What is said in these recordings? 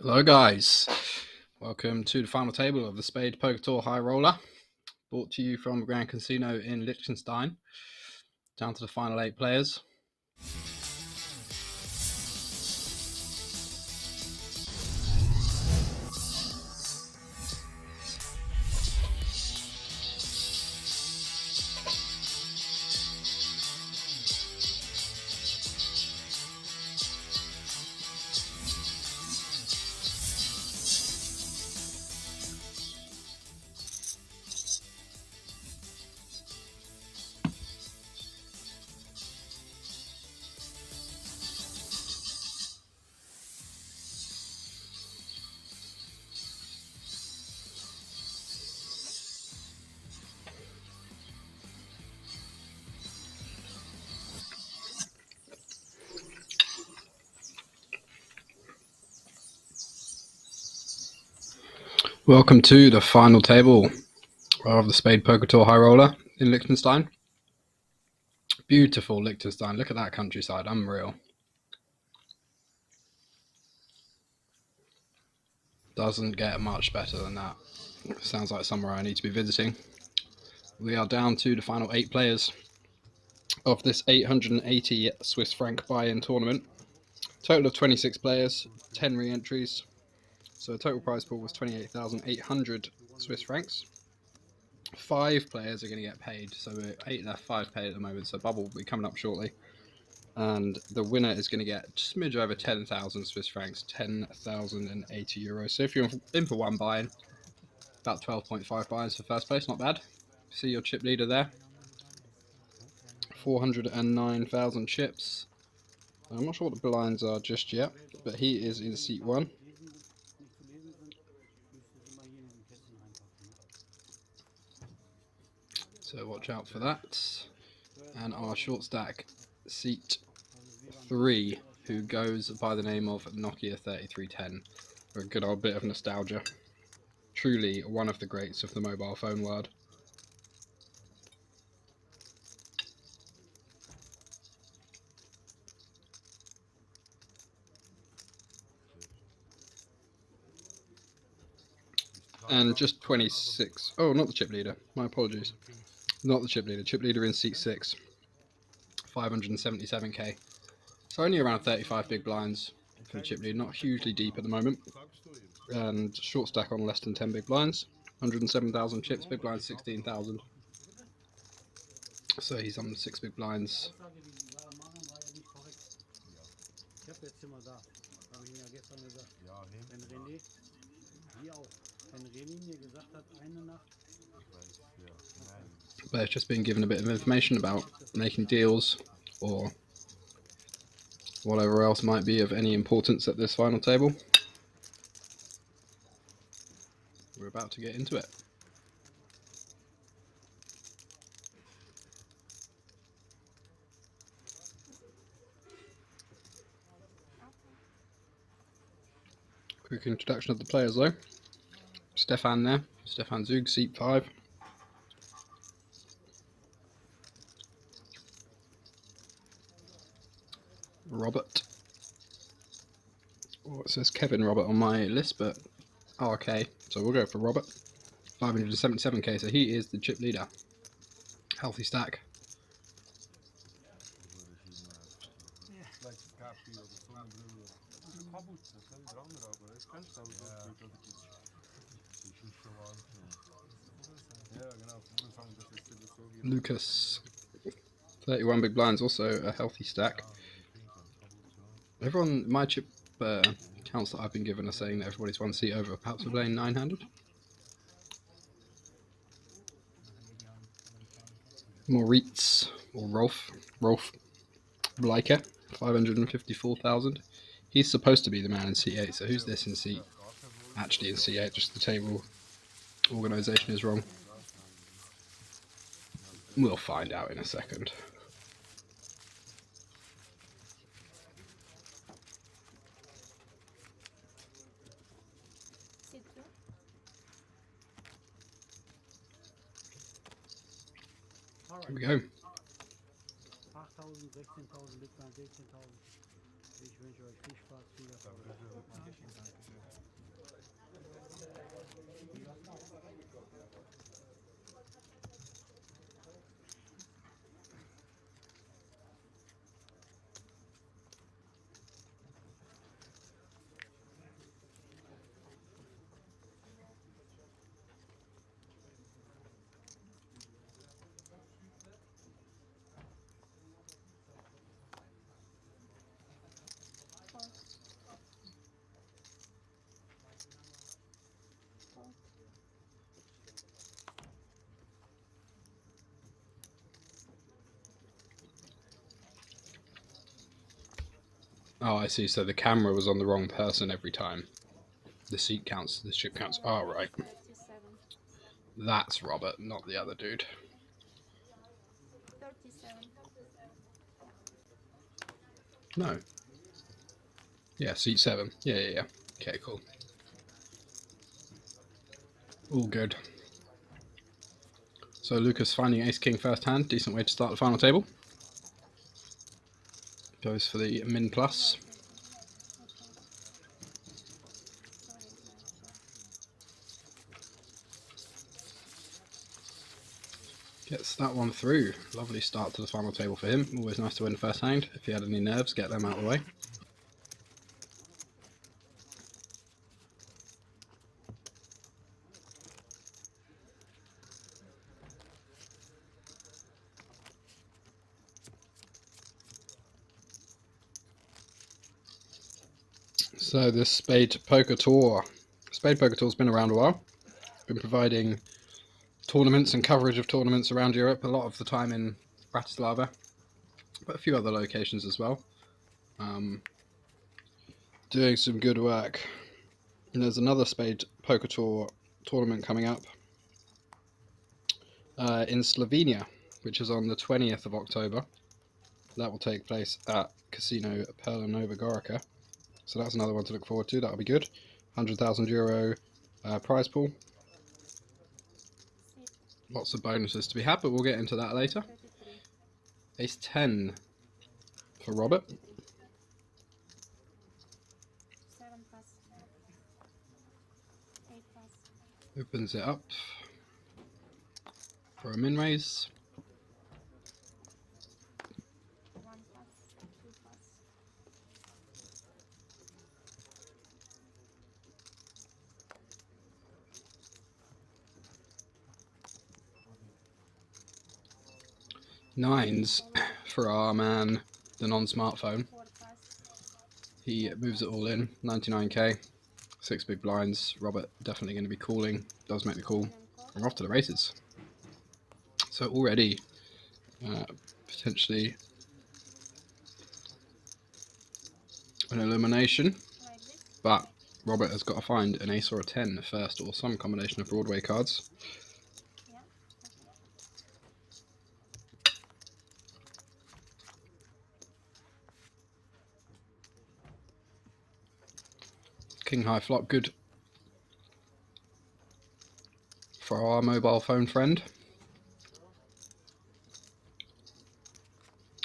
Hello guys, welcome to the final table of the SPADEPOKER TOUR Highroller, brought to you from Grand Casino in Liechtenstein, down to the final 8 players. Welcome to the final table of the SPADEPOKER TOUR Highroller in Liechtenstein. Beautiful Liechtenstein, look at that countryside, unreal. Doesn't get much better than that. Sounds like somewhere I need to be visiting. We are down to the final 8 players of this 880 Swiss franc buy-in tournament. Total of 26 players, 10 re-entries. So the total prize pool was 28,800 Swiss francs. 5 players are going to get paid, so we're 8 left, 5 paid at the moment, so bubble will be coming up shortly. And the winner is going to get just a smidge over 10,000 Swiss francs, 10,080 euros. So if you're in for one buy-in, about 12.5 buy-ins for first place, not bad. See your chip leader there, 409,000 chips. I'm not sure what the blinds are just yet, but he is in seat 1. So watch out for that. And our short stack, seat 3, who goes by the name of Nokia 3310. For a good old bit of nostalgia. Truly one of the greats of the mobile phone world. And just 26. Oh, not the chip leader. My apologies. Not the chip leader. Chip leader in seat 6. 577k. So only around 35 big blinds for the chip leader. Not hugely deep at the moment. And short stack on less than 10 big blinds. 107,000 chips. Big blinds 16,000. So he's on 6 big blinds. But it's just been given a bit of information about making deals or whatever else might be of any importance at this final table. We're about to get into it. Quick introduction of the players though. Stefan there, Stefan Zug, seat 5. Robert. Oh, it says Kevin Robert on my list, but RK, so we'll go for Robert. 577k, so he is the chip leader. Healthy stack. Lucas, 31 big blinds, also a healthy stack. Everyone, my chip counts that I've been given are saying that everybody's one seat over. Perhaps we're playing 900. Moritz, or Rolf Bleicher, 554,000. He's supposed to be the man in seat 8, so who's this in seat? Actually in seat 8, just the table organisation is wrong. We'll find out in a second. Here we go. Oh, I see. So the camera was on the wrong person every time. The seat counts, the chip counts. Oh, right. That's Robert, not the other dude. 37. No. Yeah, seat 7. Yeah. Okay, cool. All good. So Lucas finding ace king first hand. Decent way to start the final table. Goes for the min plus. Gets that one through. Lovely start to the final table for him. Always nice to win first hand. If he had any nerves, get them out of the way. So this Spade Poker Tour. Spade Poker Tour's been around a while. Been providing tournaments and coverage of tournaments around Europe, a lot of the time in Bratislava, but a few other locations as well. Doing some good work. And there's another Spade Poker Tour tournament coming up in Slovenia, which is on the 20th of October. That will take place at Casino Perla Nova Gorica. So that's another one to look forward to. That'll be good. €100,000 prize pool. Lots of bonuses to be had, but we'll get into that later. Ace 10 for Robert. 7 plus. 8 plus. Opens it up for a min raise. 1 plus. 2 plus. Nines for our man, the non-smartphone. 4 plus. He moves it all in. 99k. 6 big blinds. Robert definitely going to be calling. Does make the call. We're off to the races. So already potentially an elimination, Like this. but Robert has got to find an ace or a 10 first, or some combination of Broadway cards. Yeah. King high flop, good for our mobile phone friend.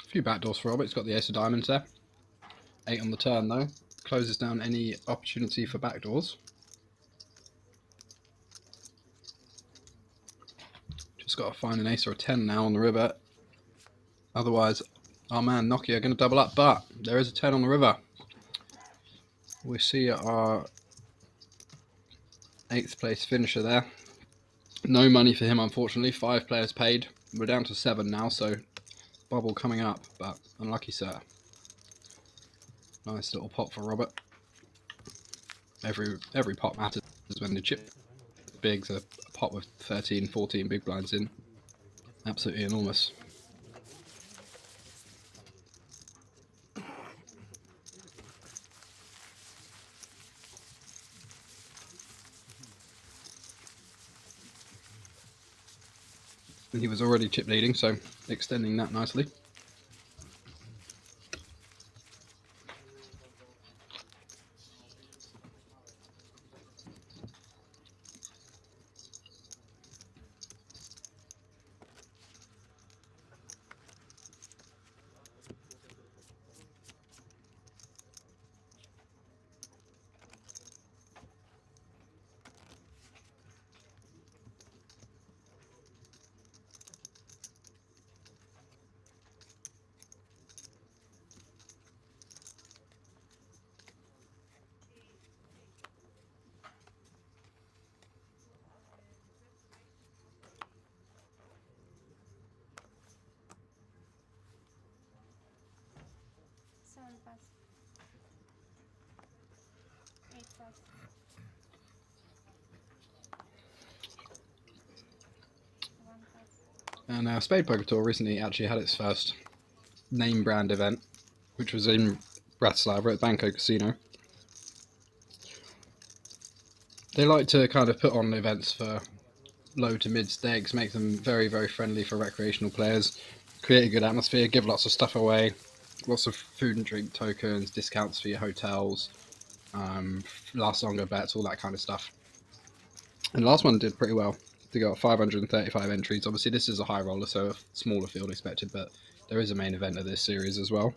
A few backdoors for Robert. He's got the ace of diamonds there. 8 on the turn though. Closes down any opportunity for backdoors. Just got to find an ace or a 10 now on the river. Otherwise, our man Nokia are going to double up, but there is a 10 on the river. We see our 8th place finisher there. No money for him, unfortunately. 5 players paid. We're down to 7 now, so bubble coming up, but unlucky, sir. Nice little pot for Robert. Every pot matters when the chip bigs. A pot with 13, 14 big blinds in. Absolutely enormous. And he was already chip leading, so extending that nicely. And Spade Poker Tour recently actually had its first name brand event, which was in Bratislava at Grand Casino. They like to kind of put on events for low to mid stakes, make them very, very friendly for recreational players, create a good atmosphere, give lots of stuff away, lots of food and drink tokens, discounts for your hotels, last longer bets, all that kind of stuff. And the last one did pretty well. They got 535 entries. Obviously, this is a high roller, so a smaller field expected, but there is a main event of this series as well.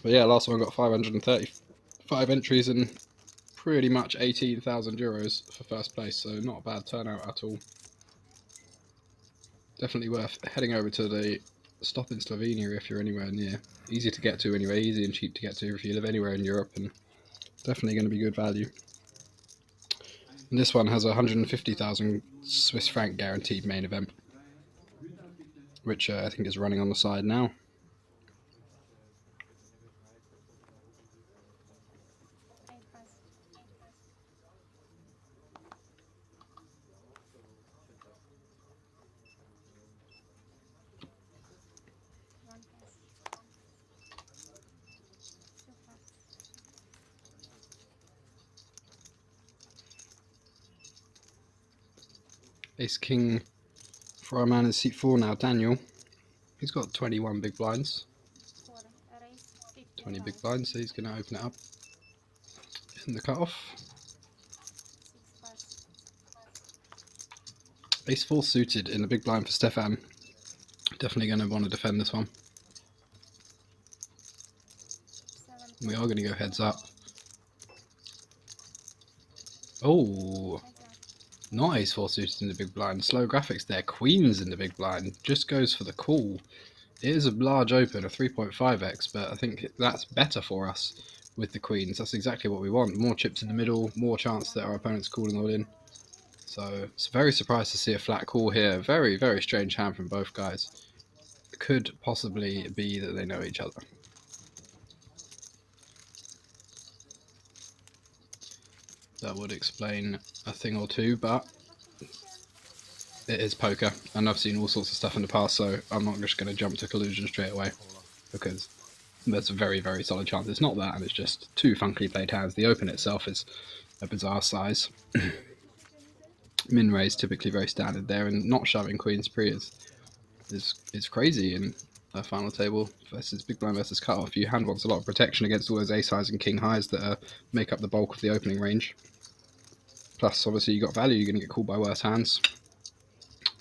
But yeah, last one got 535 entries and pretty much 18,000 euros for first place, so not a bad turnout at all. Definitely worth heading over to the stop in Slovenia if you're anywhere near. Easy to get to anyway, easy and cheap to get to if you live anywhere in Europe, and definitely going to be good value. And this one has a 150,000 Swiss franc guaranteed main event, which I think is running on the side now. Ace King for our man in seat 4 now, Daniel. He's got 21 big blinds. 20 big blinds, so he's going to open it up in the cutoff. Ace 4 suited in the big blind for Stefan. Definitely going to want to defend this one. We are going to go heads up. Oh, not Ace 4 suited in the big blind. Slow graphics there. Queens in the big blind. Just goes for the call. It is a large open, a 3.5x, but I think that's better for us with the queens. That's exactly what we want. More chips in the middle, more chance that our opponent's calling all in. So it's very surprised to see a flat call here. Very, very strange hand from both guys. It could possibly be that they know each other. That would explain a thing or two, but it is poker, and I've seen all sorts of stuff in the past, so I'm not just going to jump to collusion straight away, because there's a very, very solid chance it's not that, and it's just two funkily played hands. The open itself is a bizarre size. Min raise typically very standard there, and not shoving queens pre is crazy in a final table versus big blind versus cutoff. Your hand wants a lot of protection against all those ace highs and king highs that make up the bulk of the opening range. Plus, obviously, you got value. You're going to get called by worse hands.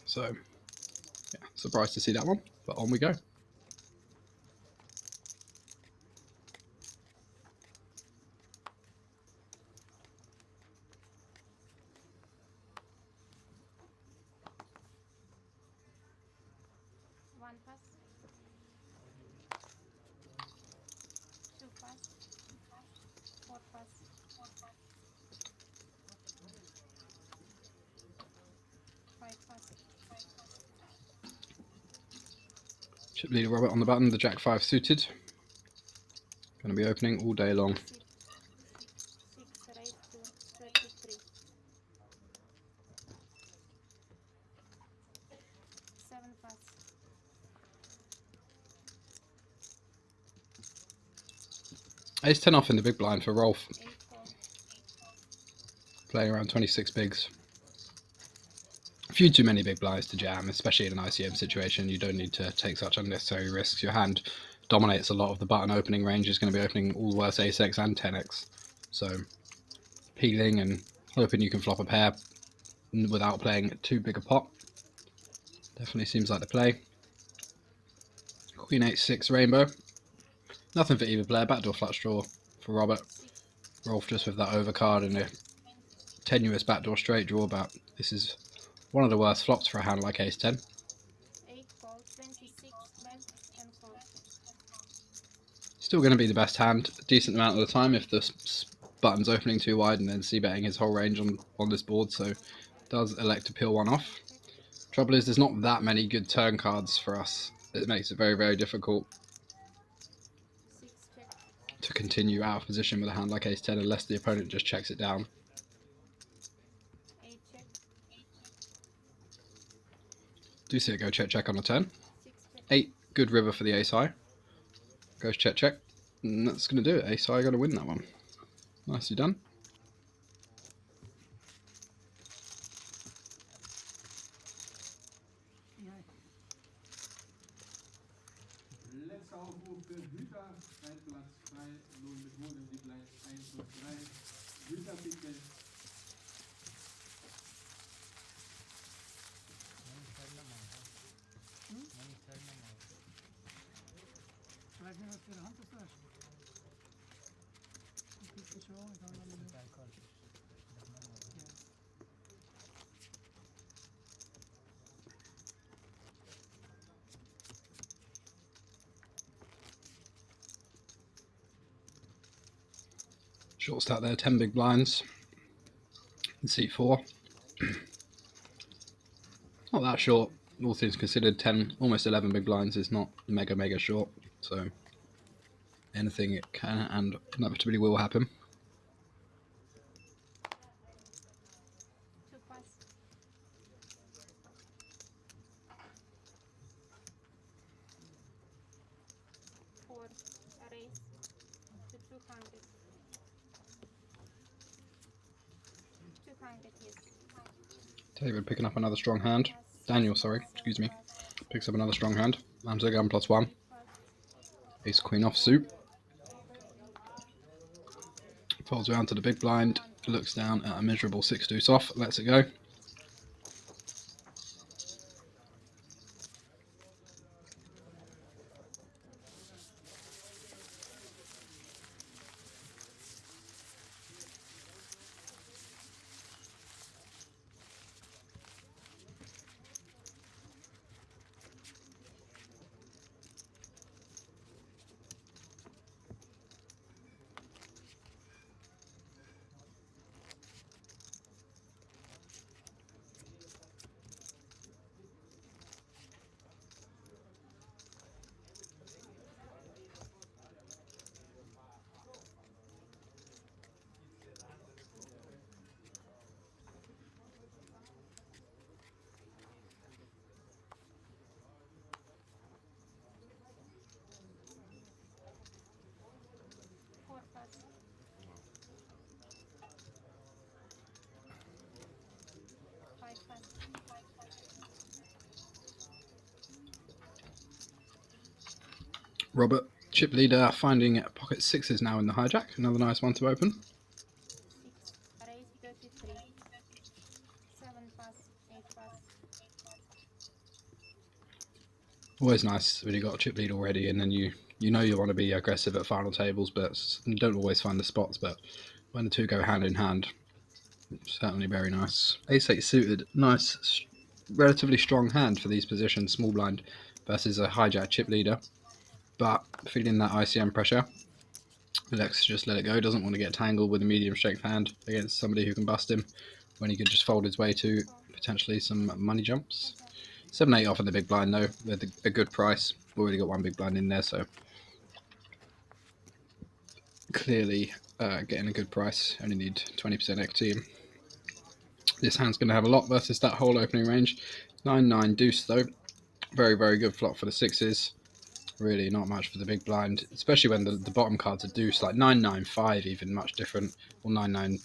So, yeah, surprised to see that one, but on we go. One pass. Two pass. Four pass. Five pass. Chip leader Robert on the button, the Jack 5 suited. Going to be opening all day long. 6 raised to 33. 7 pass. Ace 10 off in the big blind for Rolf. 8 4. Playing around 26 bigs. A few too many big blinds to jam, especially in an ICM situation. You don't need to take such unnecessary risks. Your hand dominates a lot of the button opening range. Is going to be opening all worse ace-x and 10x. So peeling and hoping you can flop a pair without playing too big a pot. Definitely seems like the play. Queen 8-6 rainbow. Nothing for either player. Backdoor flush draw for Robert. Rolf just with that overcard and a tenuous backdoor straight draw, but this is one of the worst flops for a hand like ace 10. 8 call. 26 bet and call. Still going to be the best hand a decent amount of the time if the button's opening too wide and then c-betting his whole range on this board, so does elect to peel one off. Trouble is there's not that many good turn cards for us. It makes it very, very difficult 6 check. to continue out of position with a hand like ace 10 unless the opponent just checks it down. 8 check. Do see it go check check on the turn. 6 bet. 8, good river for the ace high. Goes check check. And that's going to do it. Ace high got to win that one. Nicely done. Letzter Aufruf für Hüter, ein Platz frei, nun mit Holen die Blinds 1 und 3. Hüter bitte. Weiß nicht, was für eine Hand das ist. Ich krieg die Show, ich kann dann nicht. Short stack there, 10 big blinds. And C4. Not that short. All things considered, 10, almost 11 big blinds is not mega short. So anything it can and inevitably will happen. 2 pass. 4 raise to 200. 200, yes. David picking up another strong hand. Daniel, sorry, excuse me. Picks up another strong hand. Lambs gun +1. Ace queen offsuit. Folds around to the big blind. Looks down at a miserable 6 deuce off. Lets it go. Robert, chip leader, finding pocket 6s now in the hijack. Another nice one to open. 6 raise 33. 7 pass, 8 pass. Always nice when you got a chip lead already, and then you know you want to be aggressive at final tables, but you don't always find the spots. But when the two go hand in hand, certainly very nice. Ace 8 suited, nice, relatively strong hand for these positions. Small blind versus a hijack chip leader, but feeling that ICM pressure, Alex just let it go. Doesn't want to get tangled with a medium strength hand against somebody who can bust him when he could just fold his way to potentially some money jumps. 7-8 off in the big blind though, with a good price. Already got one big blind in there, so clearly getting a good price. Only need 20% equity. This hand's going to have a lot versus that whole opening range. 9-9 deuce though, very good flop for the 6s. Really not much for the big blind, especially when the bottom cards are deuce, like 9-9-5 even, much different, or 9-9,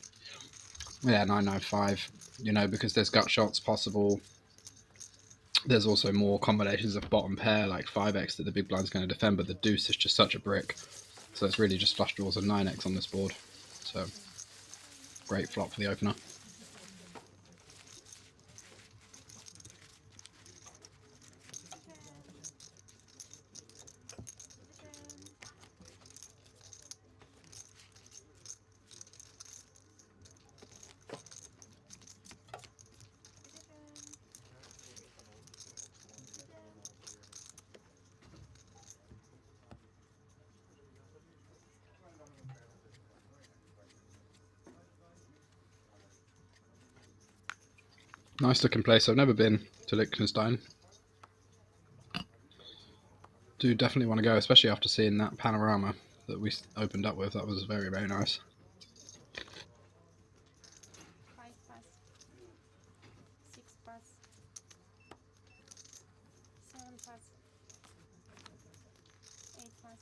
yeah, 9-9-5, you know, because there's gut shots possible. There's also more combinations of bottom pair, like 5x that the big blind's going to defend, but the deuce is just such a brick. So it's really just flush draws and 9x on this board. So, great flop for the opener. Nice looking place. I've never been to Liechtenstein. Do definitely want to go, especially after seeing that panorama that we opened up with. That was very nice. 5 pass. 6 pass. pass. 8 pass.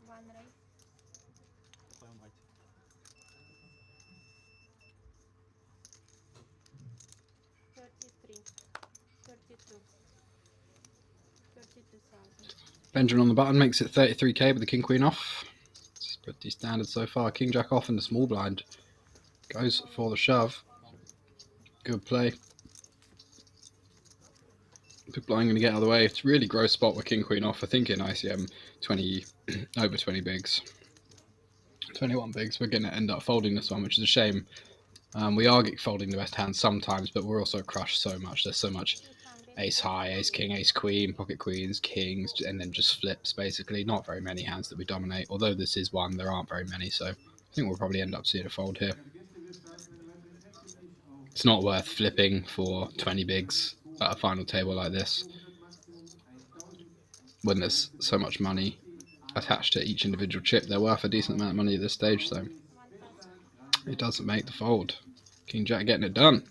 One raise. 33. 32. 32,000. Benjamin on the button makes it 33k with the king queen off. It's pretty standard so far. King jack off in the small blind. Goes for the shove. Good play. Big blind going to get out of the way. It's a really gross spot with king queen off. I think in ICM 20 over 20 bigs. 21 bigs. We're going to end up folding this one, which is a shame. We are folding the best hand sometimes, but we're also crushed so much. There's so much ace high, ace king, ace queen, pocket queens, kings, and then just flips basically. Not very many hands that we dominate. Although this is one, there aren't very many, so I think we'll probably end up seeing a fold here. It's not worth flipping for 20 bigs at a final table like this when there's so much money attached to each individual chip. They're worth a decent amount of money at this stage, so it doesn't make the fold. King jack getting it done.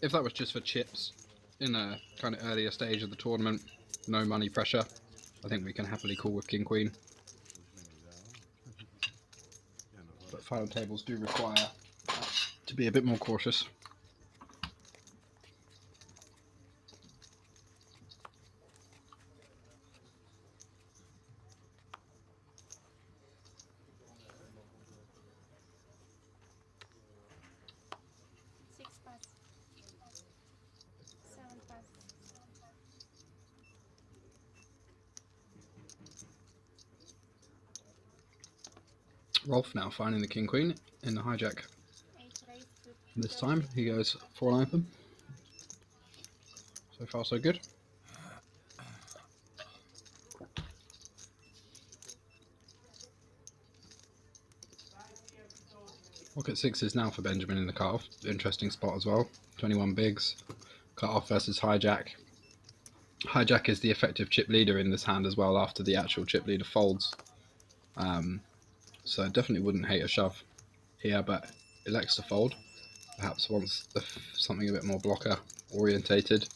If that was just for chips in a kind of earlier stage of the tournament, no money pressure, I think we can happily call with king queen. But final tables do require to be a bit more cautious. Rolf now finding the king queen in the hijack. This time he goes for an open. So far so good. Pocket sixes now for Benjamin in the cutoff. Interesting spot as well. 21 bigs. Cutoff versus hijack. Hijack is the effective chip leader in this hand as well after the actual chip leader folds. So I definitely wouldn't hate a shove here, but elects to fold. Perhaps wants something a bit more blocker orientated.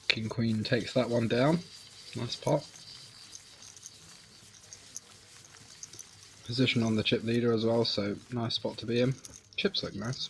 King queen takes that one down. Nice pot. Position on the chip leader as well, so nice spot to be in. Chips look nice.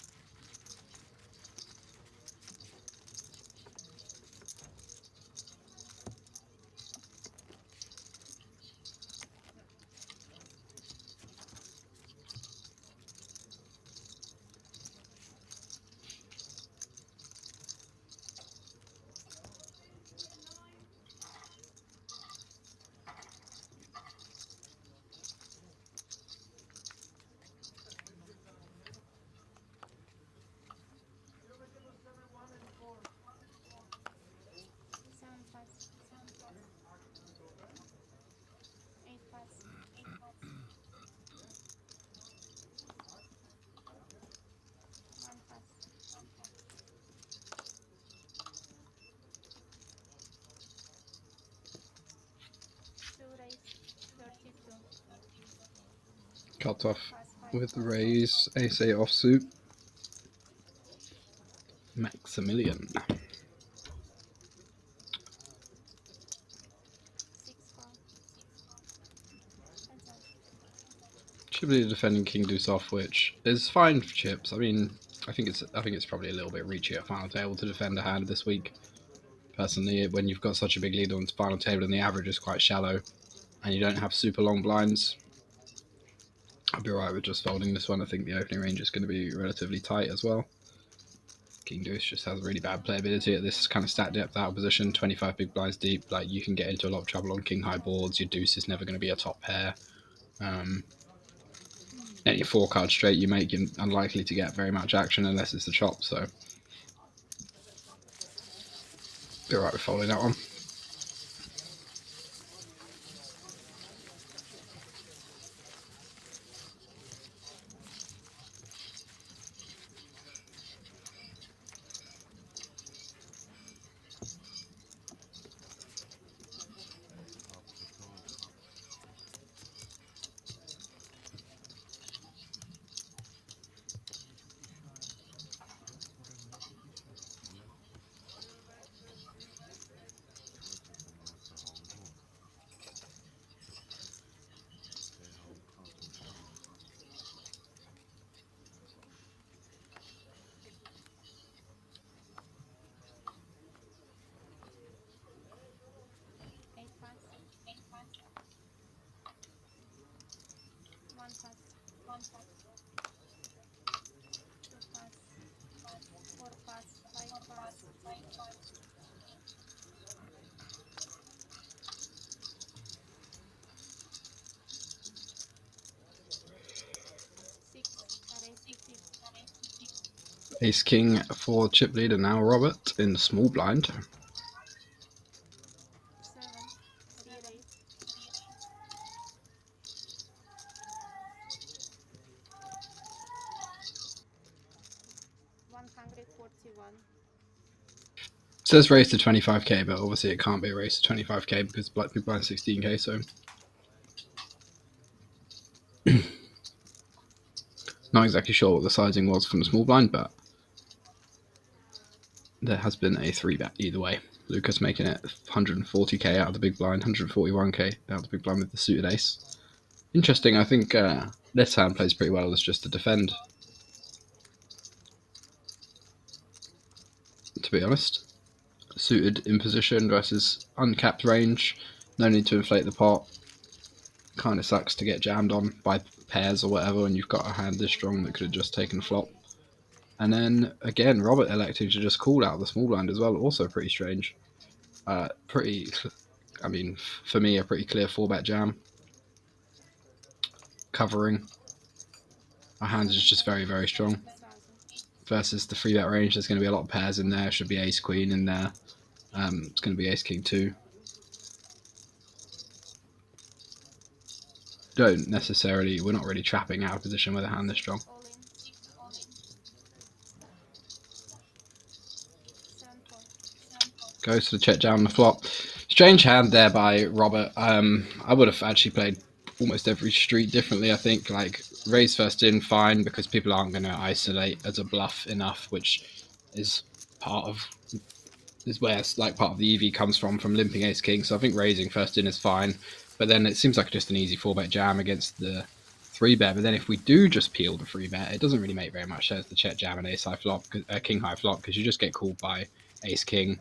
Cut off with the raise, ace-8 offsuit. Maximilian. Chip leader defending king deuce off, which is fine for chips. I mean, I think it's probably a little bit reachy at final table to defend a hand this week. Personally, when you've got such a big lead on the final table and the average is quite shallow, and you don't have super long blinds, I'd be alright with just folding this one. I think the opening range is going to be relatively tight as well. King Deuce just has really bad playability at this kind of stack depth out of position, 25 big blinds deep. Like, you can get into a lot of trouble on king high boards. Your deuce is never going to be a top pair. Any 4-card straight you make, you're unlikely to get very much action unless it's the chop. So be alright with folding that one. Eight pass. One pass. Two pass. Four pass. Five pass. 6. Ace King for chip leader now, Robert, in the small blind. 7. 3 raise. 141. Says raise to 25k, but obviously it can't be a raise to 25k because big blind 16k, so not exactly sure what the sizing was from the small blind, but there has been a 3-bet either way. Lucas making it 140k out of the big blind, 141k out of the big blind with the suited ace. Interesting, I think this hand plays pretty well as just to defend, to be honest. Suited in position versus uncapped range, no need to inflate the pot. Kind of sucks to get jammed on by pairs or whatever when you've got a hand this strong that could have just taken a flop. And then again, Robert electing to just call out the small blind as well, also pretty strange. I mean, for me, a pretty clear 4-bet jam. Covering. Our hand is just very, very strong. Versus the 3-bet range, there's going to be a lot of pairs in there. Should be ace queen in there. It's going to be ace king too. We're not really trapping out of position with a hand this strong. All in. 7 4. Goes to the check down on the flop. Strange hand there by Robert. I would have actually played almost every street differently, I think. Like, raise first in, fine, because people aren't going to isolate as a bluff enough, which is where part of the EV comes from limping ace king. So I think raising first in is fine, but then it seems like just an easy 4-bet jam against the 3-bet. But then if we do just peel the 3-bet, it doesn't really make very much sense to check jam an ace high flop, king high flop, because you just get called by ace king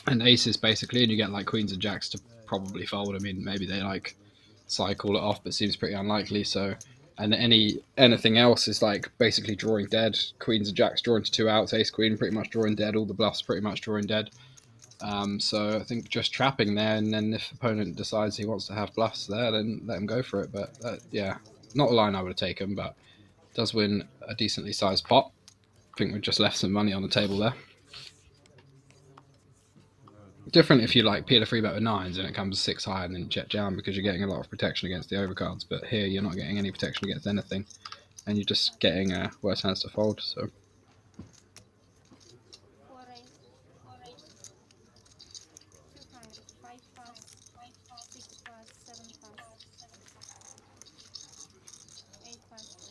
and aces basically, and you get like queens and jacks to probably fold. I mean, maybe they like cycle it off, but seems pretty unlikely. So, and anything else is like basically drawing dead. Queens and jacks drawing to 2 outs, ace queen pretty much drawing dead, all the bluffs pretty much drawing dead. So I think just trapping there, and then if the opponent decides he wants to have bluffs there, then let him go for it. But yeah, not a line I would have taken, but does win a decently sized pot. I think we've just left some money on the table there. Different if you like peel a 3-bet with 9s and it comes 6 high and then check jam, because you're getting a lot of protection against the overcards, but here you're not getting any protection against anything and you're just getting worse hands to fold. So 4 raise. 200. 5 pass. 6 pass. 7 pass. 8 pass.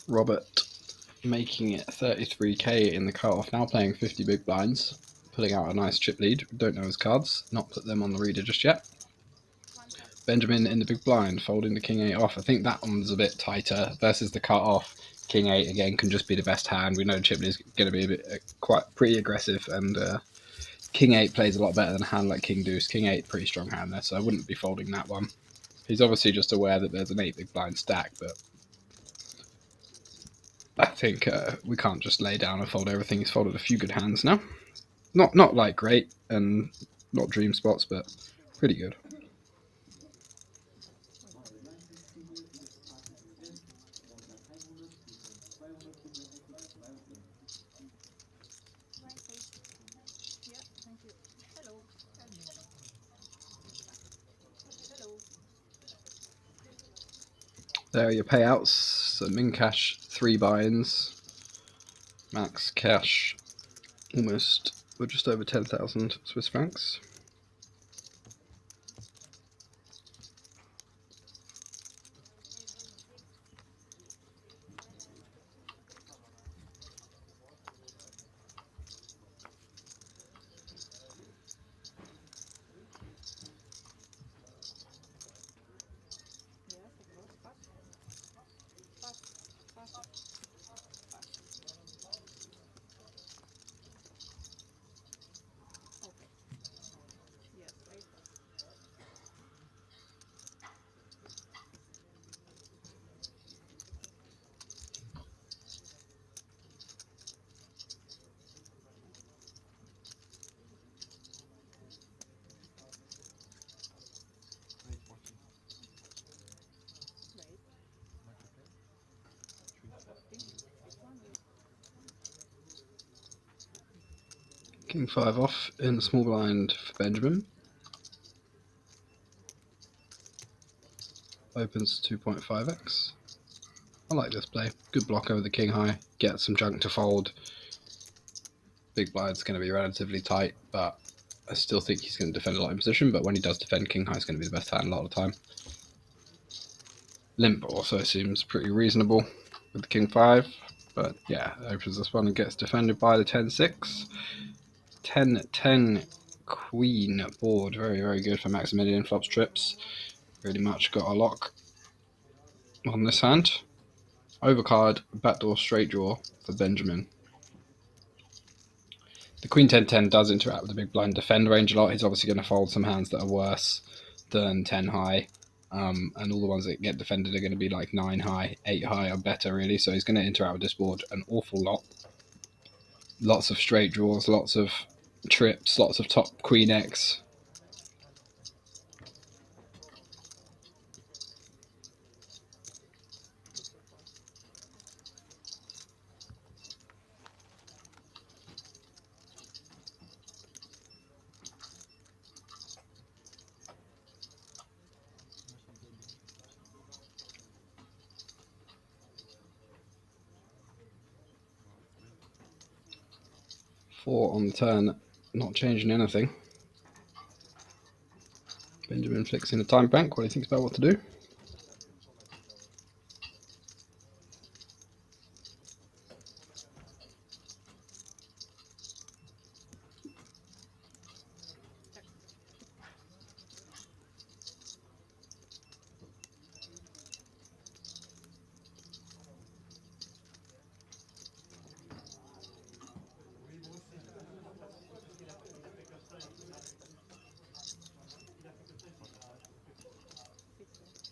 Robert making it 33k in the cut-off, now playing 50 big blinds, pulling out a nice chip lead. Don't know his cards, not put them on the reader just yet. Benjamin in the big blind, folding the king 8 off. I think that one's a bit tighter versus the cut-off. King 8 again can just be the best hand. We know chip lead is going to be a bit quite pretty aggressive, and king 8 plays a lot better than a hand like king deuce. King 8 pretty strong hand there, so I wouldn't be folding that one. He's obviously just aware that there's an 8 big blind stack, but I think we can't just lay down and fold everything. He's folded a few good hands now. Not like great and not dream spots, but pretty good. Yeah, thank you. Hello. Hello. There are your payouts. So min cash 3 buy-ins, max cash almost, or just over 10,000 Swiss francs. Yes, of course. Pass. Pass. Pass. Pass. Okay. Yes, I pass. Wait. This one is King 5 off in the small blind for Benjamin. Opens to 2.5x. I like this play. Good block over the king high. Get some junk to fold. Big blind's going to be relatively tight, but I still think he's going to defend a lot in position. But when he does defend, king high is going to be the best hand a lot of the time. Limp also seems pretty reasonable with the king 5. But yeah, opens this one and gets defended by the 10-6. 10-10 queen board. Very, very good for Maximilian. Flops trips. Pretty much got a lock on this hand. Overcard, backdoor straight draw for Benjamin. The queen 10-10 does interact with the big blind defend range a lot. He's obviously going to fold some hands that are worse than 10 high. And all the ones that get defended are going to be like 9 high, 8 high or better really. So he's going to interact with this board an awful lot. Lots of straight draws, lots of trips, lots of top queen X. Four on the turn, not changing anything. Benjamin flicks in a time bank while he thinks about what to do.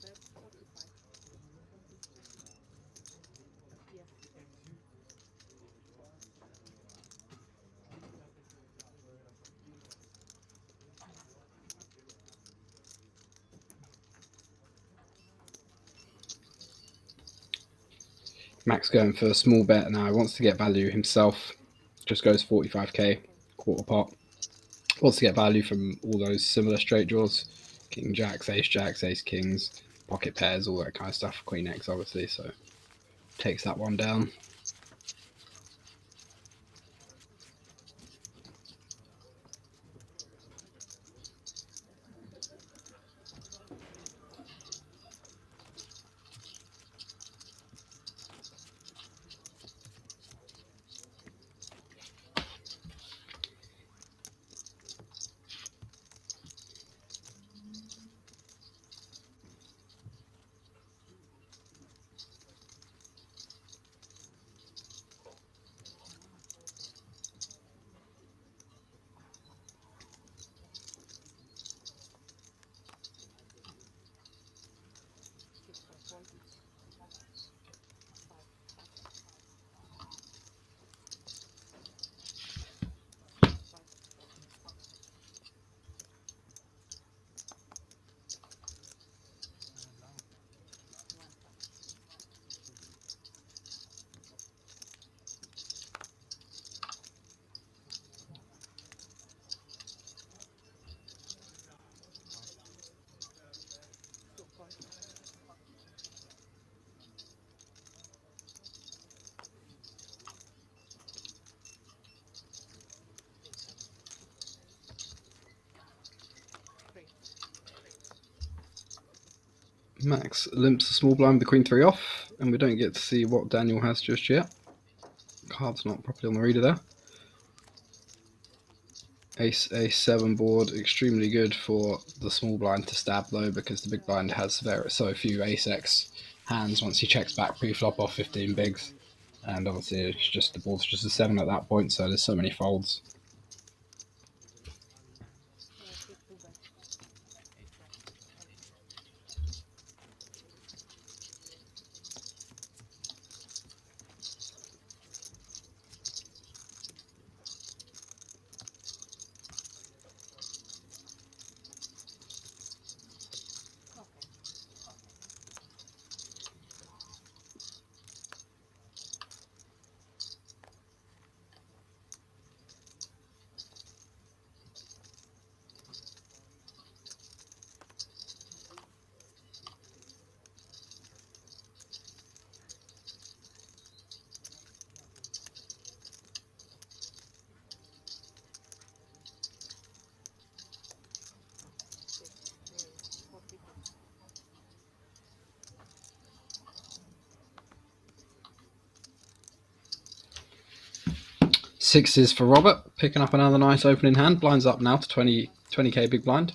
that's 45. Yes. 'Max going for a small bet now. He wants to get value himself. Just goes 45k, quarter pot. Wants to get value from all those similar straight draws. King jacks, ace kings, pocket pairs, all that kind of stuff. Queen X obviously, so takes that one down. Max limps a small blind with the queen 3 off, and we don't get to see what Daniel has just yet. Card's not properly on the reader there. Ace A7 board, extremely good for the small blind to stab though, because the big blind has so few Ace X hands once he checks back pre-flop off 15 bigs. And obviously it's just the board's just a 7 at that point, so there's so many folds. Sixes for Robert, picking up another nice opening hand. Blinds up now to 20k big blind.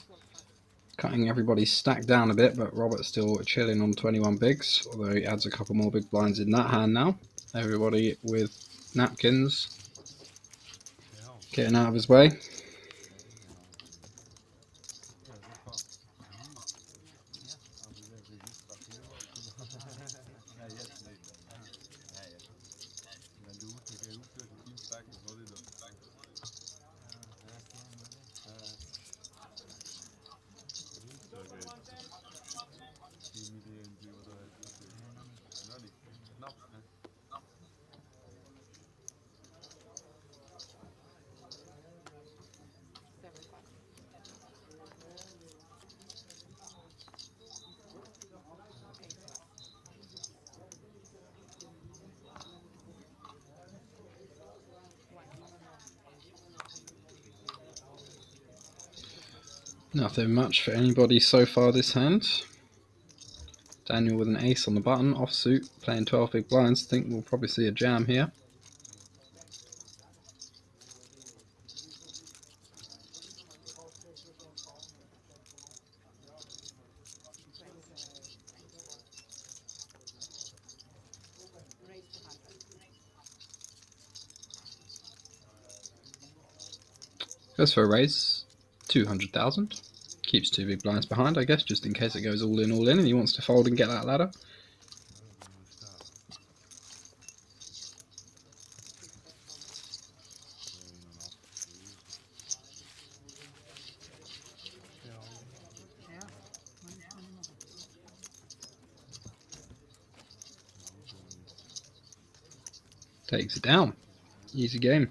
Cutting everybody's stack down a bit, but Robert's still chilling on 21 bigs, although he adds a couple more big blinds in that hand now. Everybody with napkins getting out of his way. Nothing much for anybody so far this hand. Daniel with an ace on the button, offsuit, playing 12 big blinds. Think we'll probably see a jam here. Goes for a raise, 200,000. Keeps 2 big blinds behind, I guess, just in case it goes all in, and he wants to fold and get that ladder. Takes it down. Easy game.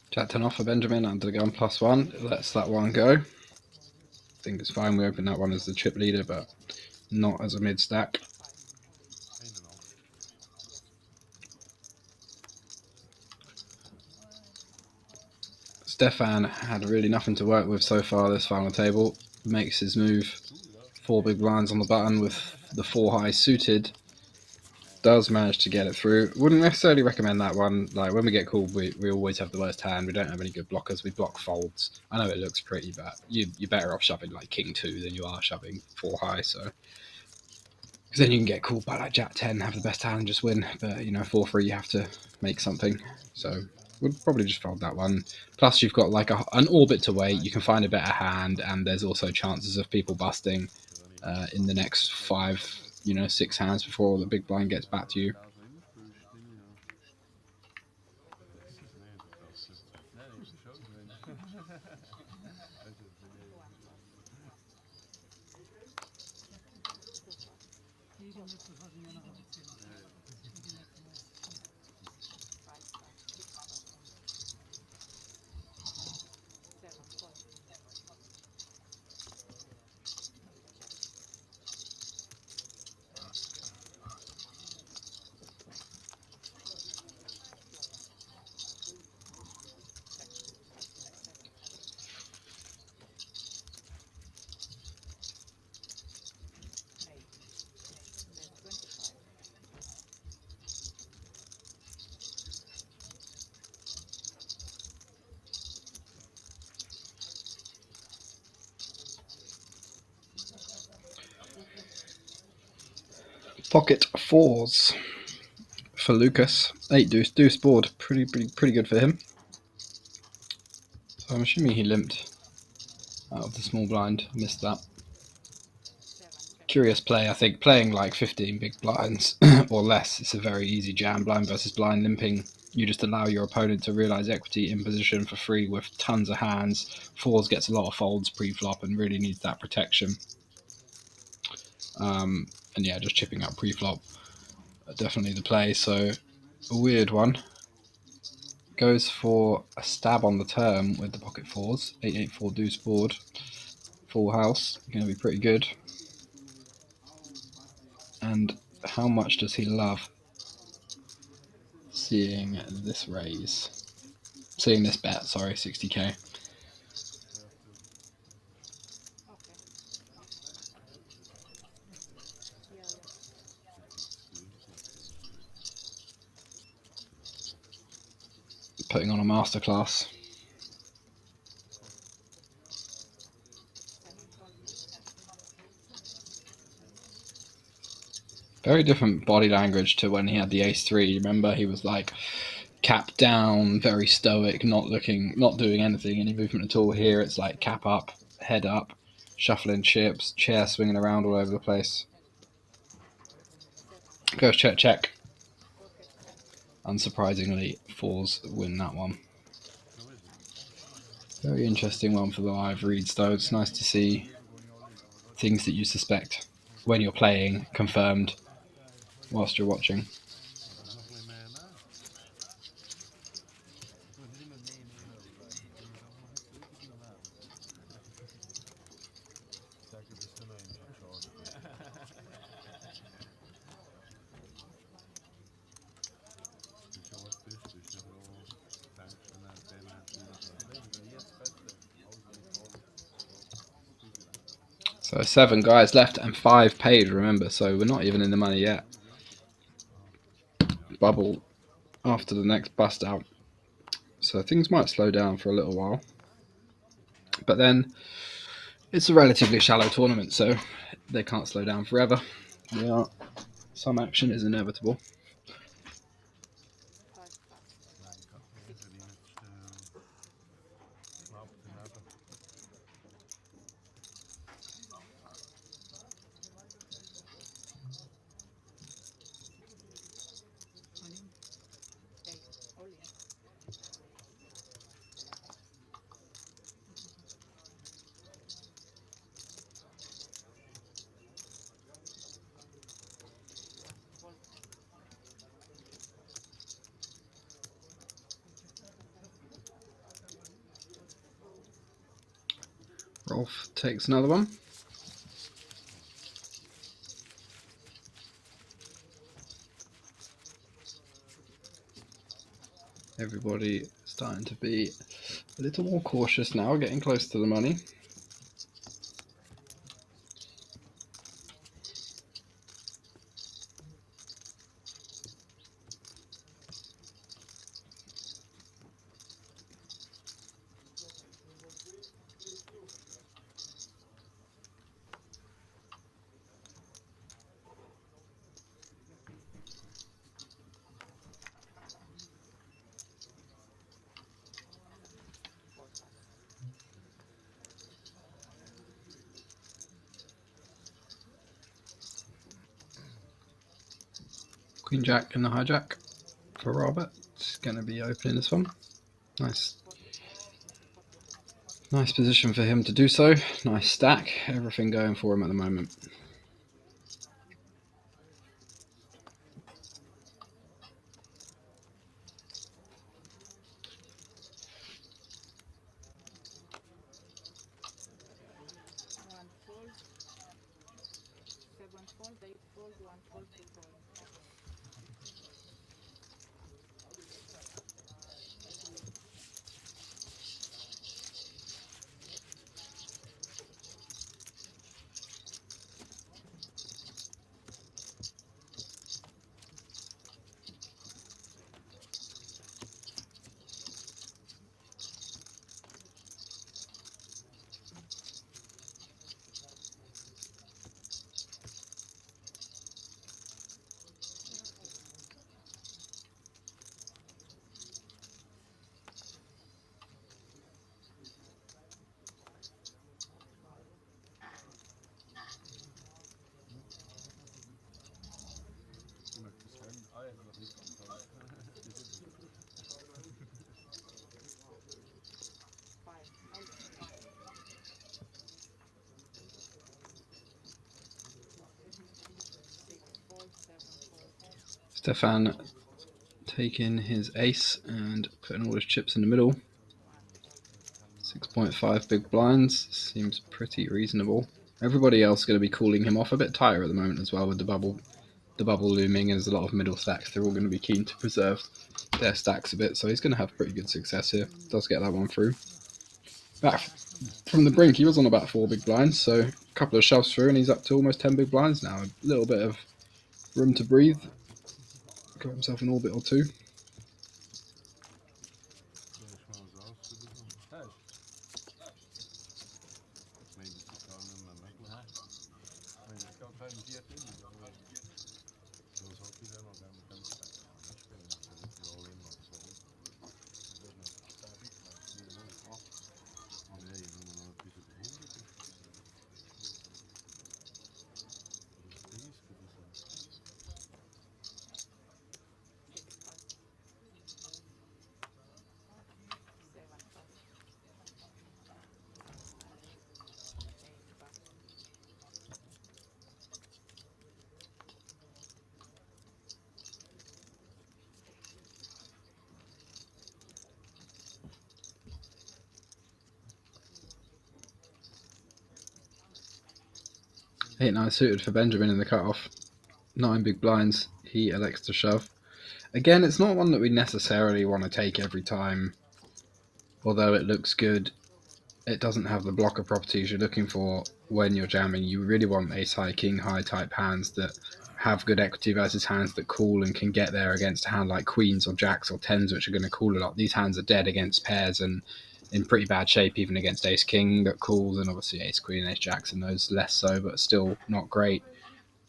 Jack 10 off for Benjamin under the gun +1. Lets that one go. I think it's fine. We open that one as the chip leader, but not as a mid stack. Stefan had really nothing to work with so far this final table. Makes his move. 4 big blinds on the button with the 4 high suited. Does manage to get it through. Wouldn't necessarily recommend that one. Like when we get called, we always have the worst hand. We don't have any good blockers. We block folds. I know it looks pretty, but you're better off shoving like King 2 than you are shoving 4 high. So because then you can get called by like Jack 10, have the best hand and just win. But you know 4-3, you have to make something. So would probably just fold that one. Plus you've got like an orbit to wait. You can find a better hand, and there's also chances of people busting in the next 5. 6 hands before the big blind gets back to you. jetzt, das was ich mir nachher erzählen. Mit den letzten Mal. Pocket fours for Lucas. 8 deuce. Deuce board. Pretty good for him. So I'm assuming he limped out of the small blind. Missed that. Curious play, I think. Playing like 15 big blinds or less, it's a very easy jam. Blind versus blind limping. You just allow your opponent to realise equity in position for free with tons of hands. Fours gets a lot of folds pre-flop and really needs that protection. And yeah, just chipping out pre-flop. Definitely the play. So a weird one. Goes for a stab on the turn with the pocket fours. 8-8-4 deuce board. Full house. Going to be pretty good. And how much does he love seeing this raise? Seeing this bet, sorry, 60k. Putting on a masterclass. Very different body language to when he had the ace-3. Remember, he was like cap down, very stoic, not doing anything, any movement at all. Here it's like cap up, head up, shuffling chips, chair swinging around all over the place. Goes check, check. Unsurprisingly, fours win that one. Very interesting one for the live reads though. It's nice to see things that you suspect when you're playing confirmed whilst you're watching. So 7 guys left and 5 paid, remember, so we're not even in the money yet. Bubble after the next bust out. So things might slow down for a little while. But then it's a relatively shallow tournament, so they can't slow down forever. Yeah, some action is inevitable. Rolf takes another one. Everybody starting to be a little more cautious now, getting close to the money. Queen Jack and the hijack for Robert. It's going to be opening this one. Nice position for him to do so. Nice stack. Everything going for him at the moment. fold, they fold one, fold two, fold. Five. Oh, six, fold, seven, fold. Stefan taking his ace and putting all his chips in the middle. 6.5 big blinds seems pretty reasonable. Everybody else is going to be calling him off a bit tighter at the moment as well, with the bubble looming. There's a lot of middle stacks. They're all going to be keen to preserve their stacks a bit, so he's going to have pretty good success here. Does get that one through. Back from the brink, he was on about 4 big blinds, so a couple of shoves through and he's up to almost 10 big blinds now. A little bit of room to breathe. Got himself an orbit or two. Eight nine suited for Benjamin in the cutoff. 9 big blinds. He elects to shove. Again, it's not one that we necessarily want to take every time. Although it looks good, it doesn't have the blocker properties you're looking for when you're jamming. You really want ace high, king high type hands that have good equity versus hands that call and can get there against a hand like queens or jacks or tens, which are going to call a lot. These hands are dead against pairs and in pretty bad shape even against ace king that calls, and obviously ace queen and ace jacks and those less so, but still not great.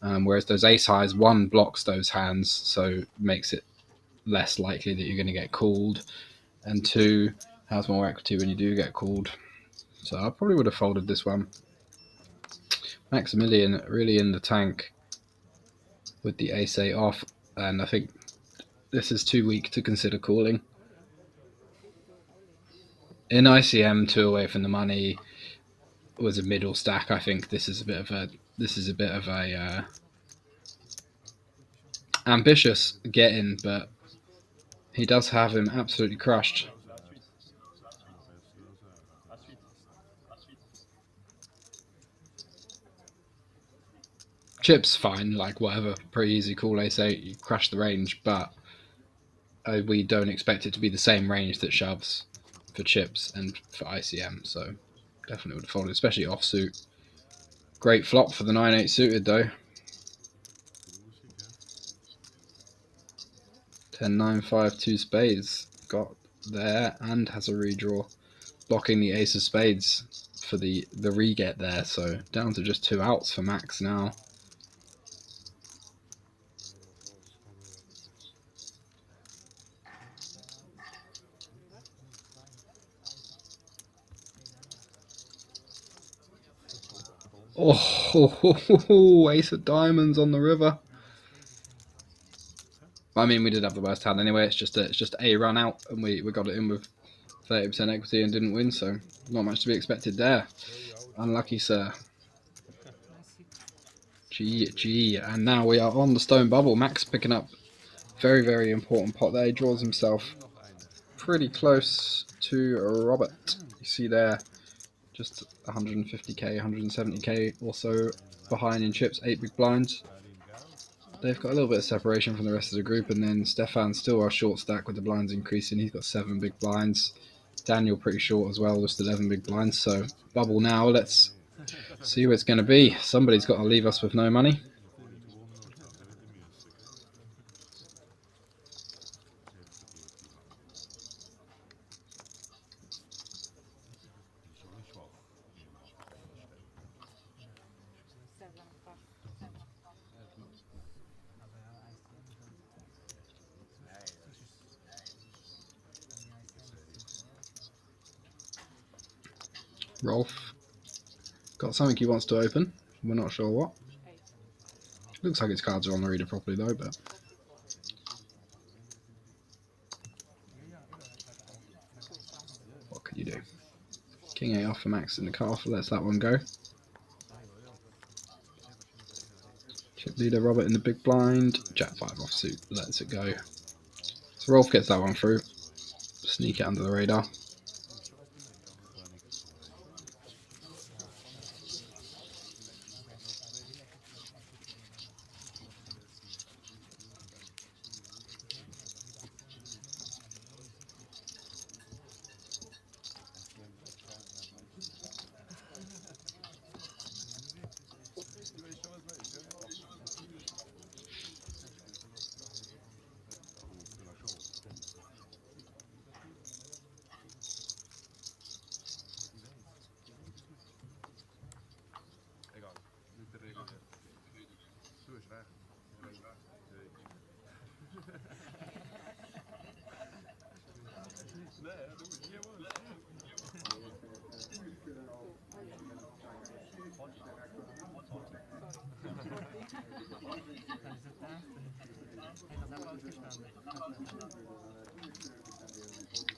Whereas those ace highs, one, blocks those hands, so makes it less likely that you're going to get called, and two, has more equity when you do get called. So I probably would have folded this one. Maximilian really in the tank with the ace-8 off, and I think this is too weak to consider calling. In ICM, 2 away from the money was a middle stack. I think this is a bit of a ambitious get-in, but he does have him absolutely crushed. Chips fine, like whatever, pretty easy call ace-8, you crush the range, but we don't expect it to be the same range that shoves for chips and for ICM, so definitely would have folded, especially offsuit. Great flop for the 9-8 suited though. 10-9-5 2 spades got there and has a redraw, blocking the ace of spades for the re-get there, so down to just 2 outs for Max now. Oh, ace of diamonds on the river. I mean, we did have the worst hand anyway. It's just a run out, and we got it in with 30% equity and didn't win. So not much to be expected there. Unlucky, sir. GG. And now we are on the stone bubble. Max picking up very, very important pot there. He draws himself pretty close to Robert. You see there, just 150k, 170k or so behind in chips, 8 big blinds. They've got a little bit of separation from the rest of the group, and then Stefan's still our short stack with the blinds increasing. He's got 7 big blinds. Daniel pretty short as well, just 11 big blinds. So bubble now. Let's see who it's going to be. Somebody's got to leave us with no money. Aber ja, ICM schon. Rolf got something he wants to open. We're not sure what. Looks like his cards are on the reader properly though, but what can you do? King 8 off for Max in the car, lets that one go. Chip leader Robert in the big blind. Jack 5 offsuit lets it go. So Rolf gets that one through. Sneak it under the radar.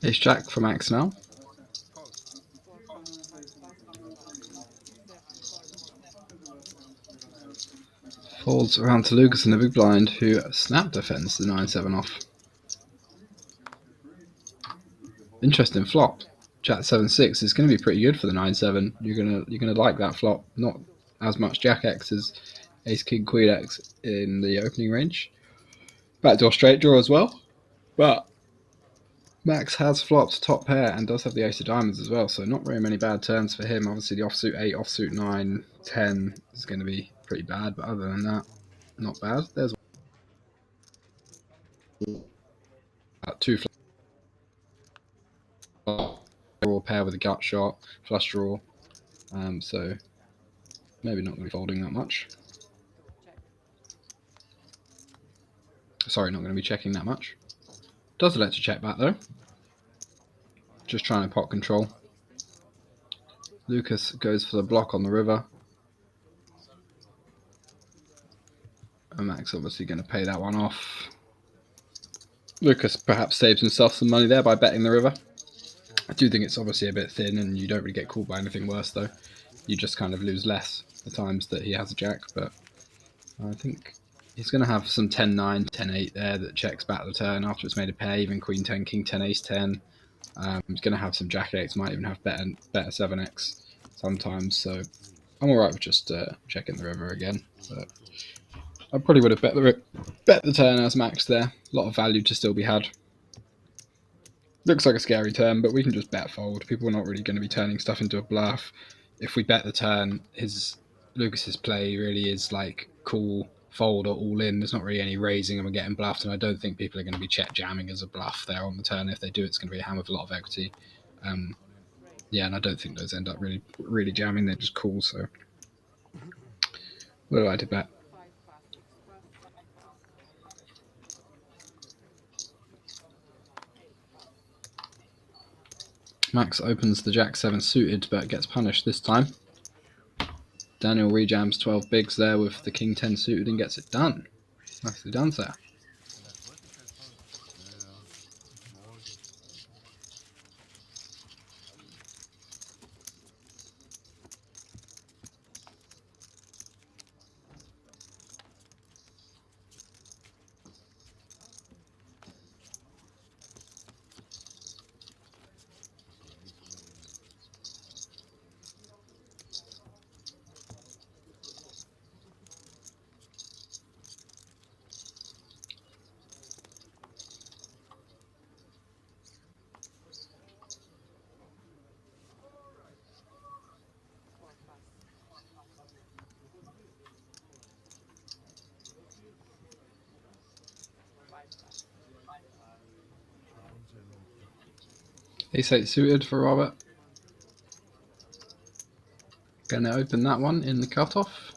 Ace Jack for Max now. Folds around to Lucas in the big blind, who snap defends the 9-7 off. Interesting flop. Jack 7-6 is going to be pretty good for the 9-7. You're gonna like that flop. Not as much Jack X as Ace King Queen X in the opening range. Backdoor straight draw as well, but Max has flopped top pair and does have the Ace of Diamonds as well, so not very many bad turns for him. Obviously the offsuit 8, offsuit 9, 10 is going to be pretty bad, but other than that, not bad. There's 2 draw pair with a gut shot, flush draw, so maybe not going to be folding that much. Sorry, not going to be checking that much. Does elect to check back though. Just trying to pot control. Lucas goes for the block on the river. And Max obviously going to pay that one off. Lucas perhaps saves himself some money there by betting the river. I do think it's obviously a bit thin and you don't really get called by anything worse though. You just kind of lose less the times that he has a jack, but I think he's going to have some 10-9, 10-8 there that checks back the turn after it's made a pair, even Queen 10, King 10, Ace 10. He's going to have some Jack 8, might even have better 7x sometimes, so I'm alright with just checking the river again. But I probably would have bet the turn as Max there. A lot of value to still be had. Looks like a scary turn, but we can just bet fold. People are not really going to be turning stuff into a bluff. If we bet the turn, Lucas's play really is like call, fold, or all in. There's not really any raising and we're getting bluffed, and I don't think people are going to be check jamming as a bluff there on the turn. If they do, it's going to be a hand with a lot of equity. Yeah, and I don't think those end up really jamming. They just call. So what do I do bet? Max opens the Jack 7 suited, but gets punished this time. Daniel rejams 12 bigs there with the King 10 suited and gets it done. Nicely done, sir. Ace-8 suited for Robert. Gonna open that one in the cutoff.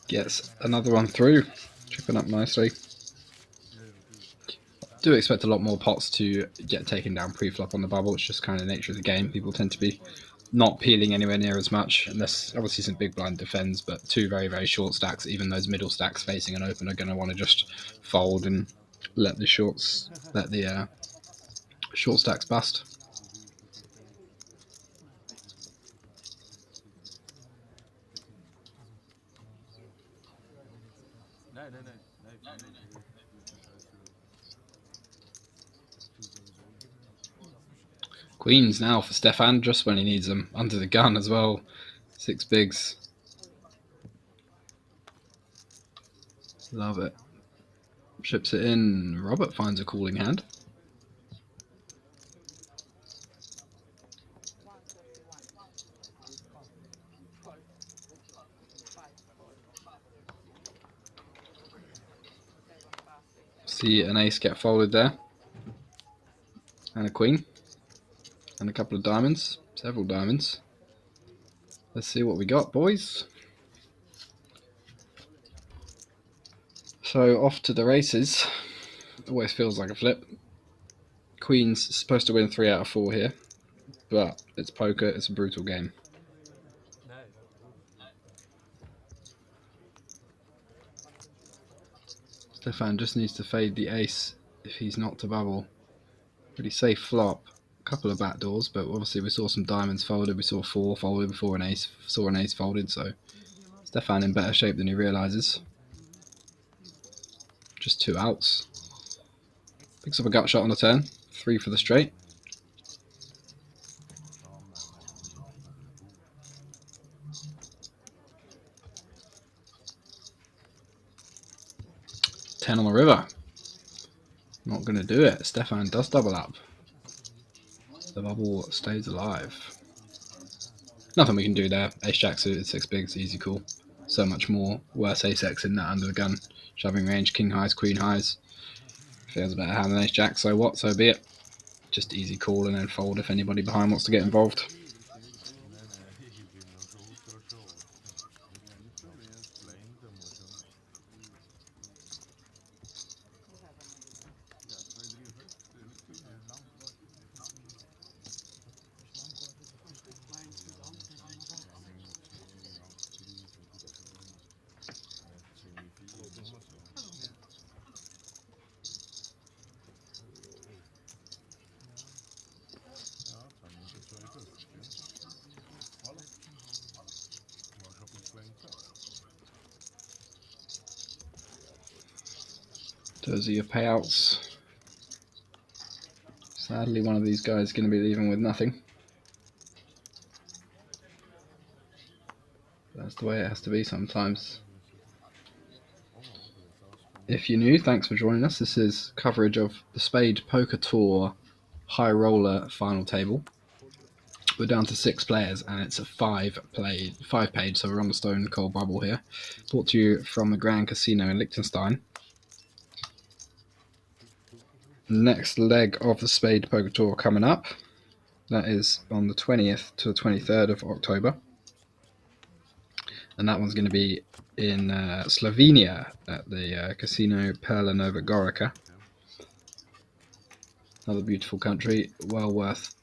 Gets another one through, chipping up nicely. Do expect a lot more pots to get taken down pre-flop on the bubble. It's just kind of the nature of the game. People tend to be not peeling anywhere near as much, unless obviously some big blind defends, but two very, very short stacks, even those middle stacks facing an open, are going to want to just fold and let the short stacks bust. Queens now for Stefan, just when he needs them. Under the gun as well. 6 bigs. Love it. Chips it in. Robert finds a calling hand. See an ace get folded there. And a queen. And a couple of diamonds. Several diamonds. Let's see what we got, boys. So off to the races. Always feels like a flip. Queen's supposed to win 3 out of 4 here. But it's poker, it's a brutal game. Stefan just needs to fade the ace if he's not to bubble. Pretty safe flop. A couple of backdoors, but obviously we saw some diamonds folded. We saw 4 folded before an ace. Saw an ace folded, so Stefan in better shape than he realises. Just 2 outs. Picks up a gut shot on the turn. 3 for the straight. Ten on the river. Not going to do it. Stefan does double up. The bubble stays alive. Nothing we can do there. Ace jack suited, 6 bigs, easy call. So much more. Worse ace-x in that under the gun. Shoving range, king highs, queen highs. If he has a better hand than ace jack, so what? So be it. Just easy call and then fold if anybody behind wants to get involved. Those are your payouts. Sadly, one of these guys is going to be leaving with nothing. That's the way it has to be sometimes. If you're new, thanks for joining us. This is coverage of the Spade Poker Tour High Roller final table. We're down to 6 players and it's a 5 page, so we're on the stone cold bubble here. Brought to you from the Grand Casino in Liechtenstein. Next leg of the Spade Poker Tour coming up. That is on the 20th to the 23rd of October. And that one's going to be in Slovenia at the Casino Perla Nova Gorica. Another beautiful country, well worth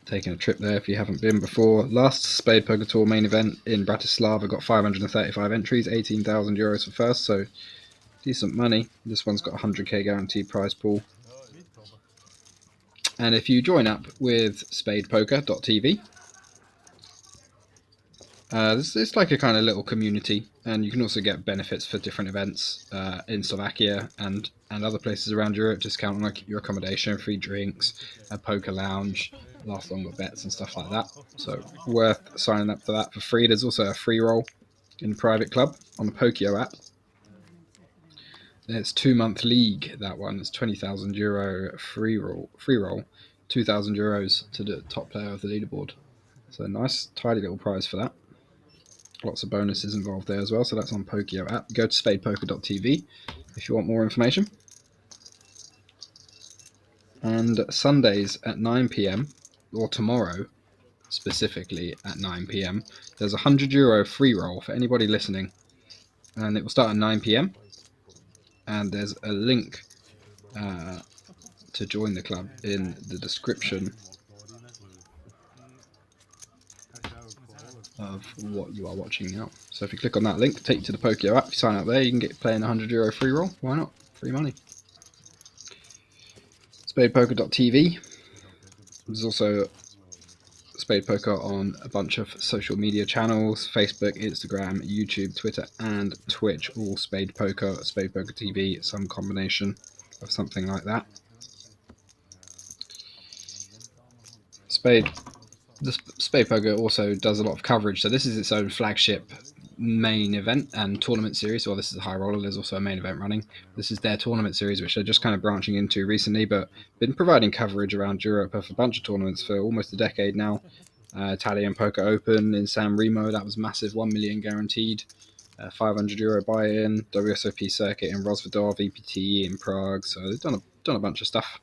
taking a trip there if you haven't been before. Last Spade Poker Tour main event in Bratislava got 535 entries, 18,000 euros for first, so decent money. This one's got 100k guaranteed prize pool. And if you join up with spadepoker.tv, it's like a kind of little community, and you can also get benefits for different events in Slovakia and other places around Europe, discount on like your accommodation, free drinks, a poker lounge, last longer bets and stuff like that. So worth signing up for that for free. There's also a free roll in the private club on the Pokio app. It's 2-month league, that one. It's €20,000 free roll, 2,000 euros to the top player of the leaderboard. So nice, tidy little prize for that. Lots of bonuses involved there as well. So that's on Pokio app. Go to spadepoker.tv if you want more information. And Sundays at 9 p.m. or tomorrow specifically at 9 p.m. there's a €100 free roll for anybody listening, and it will start at 9 p.m. and there's a link to join the club in the description of what you are watching now. So if you click on that link, take you to the Pokio app, you sign up there, you can get playing a €100 free roll. Why not? Free money. Spadepoker.tv. There's also Spade Poker on a bunch of social media channels: Facebook, Instagram, YouTube, Twitter, and Twitch. All Spade Poker TV, some combination of something like that. The Spade Poker also does a lot of coverage, so this is its own flagship main event and tournament series. Well, this is a Highroller, there's also a main event running. This is their tournament series, which they're just kind of branching into recently, but been providing coverage around Europe of a bunch of tournaments for almost a decade now. Italian Poker Open in San Remo, that was massive, 1 million guaranteed. €500 buy-in, WSOP circuit in Rosvadov, VPT in Prague, so they've done a bunch of stuff.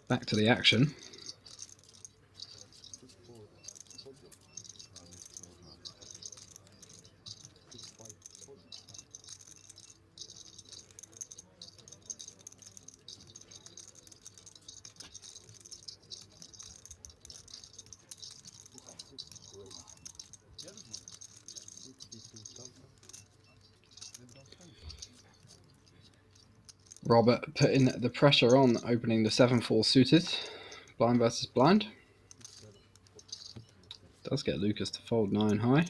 Back to the action. Robert putting the pressure on, opening the 7-4 suited, blind versus blind. Does get Lucas to fold 9 high.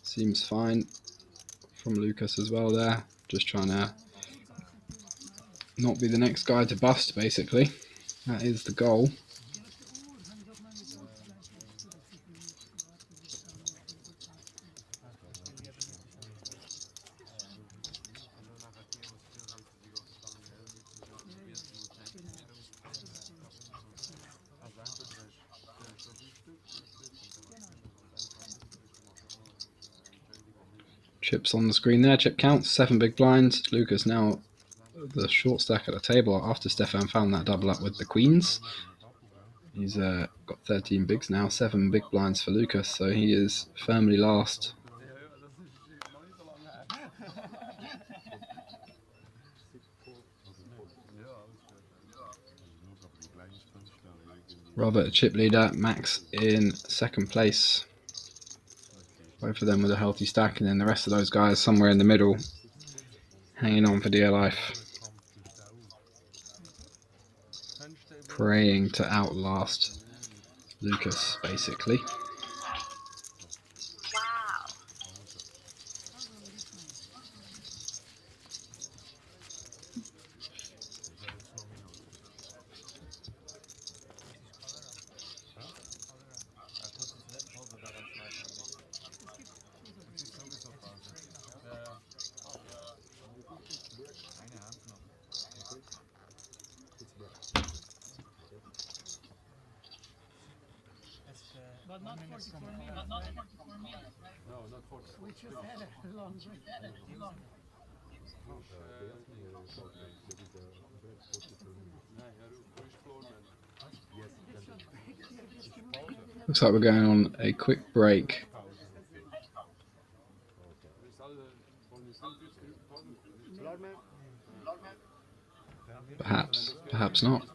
Seems fine from Lucas as well there. Just trying to not be the next guy to bust, basically. That is the goal. Chips on the screen there. Chip counts, 7 big blinds. Lucas now the short stack at the table after Stefan found that double up with the queens. He's got 13 bigs now, 7 big blinds for Lucas, so he is firmly last. Robert, chip leader, Max in second place. Both of them with a healthy stack, and then the rest of those guys somewhere in the middle, hanging on for dear life. Praying to outlast Lucas, basically. But not 44 minutes, right? No, not 40. We just had a long break. Looks like we're going on a quick break. Perhaps not.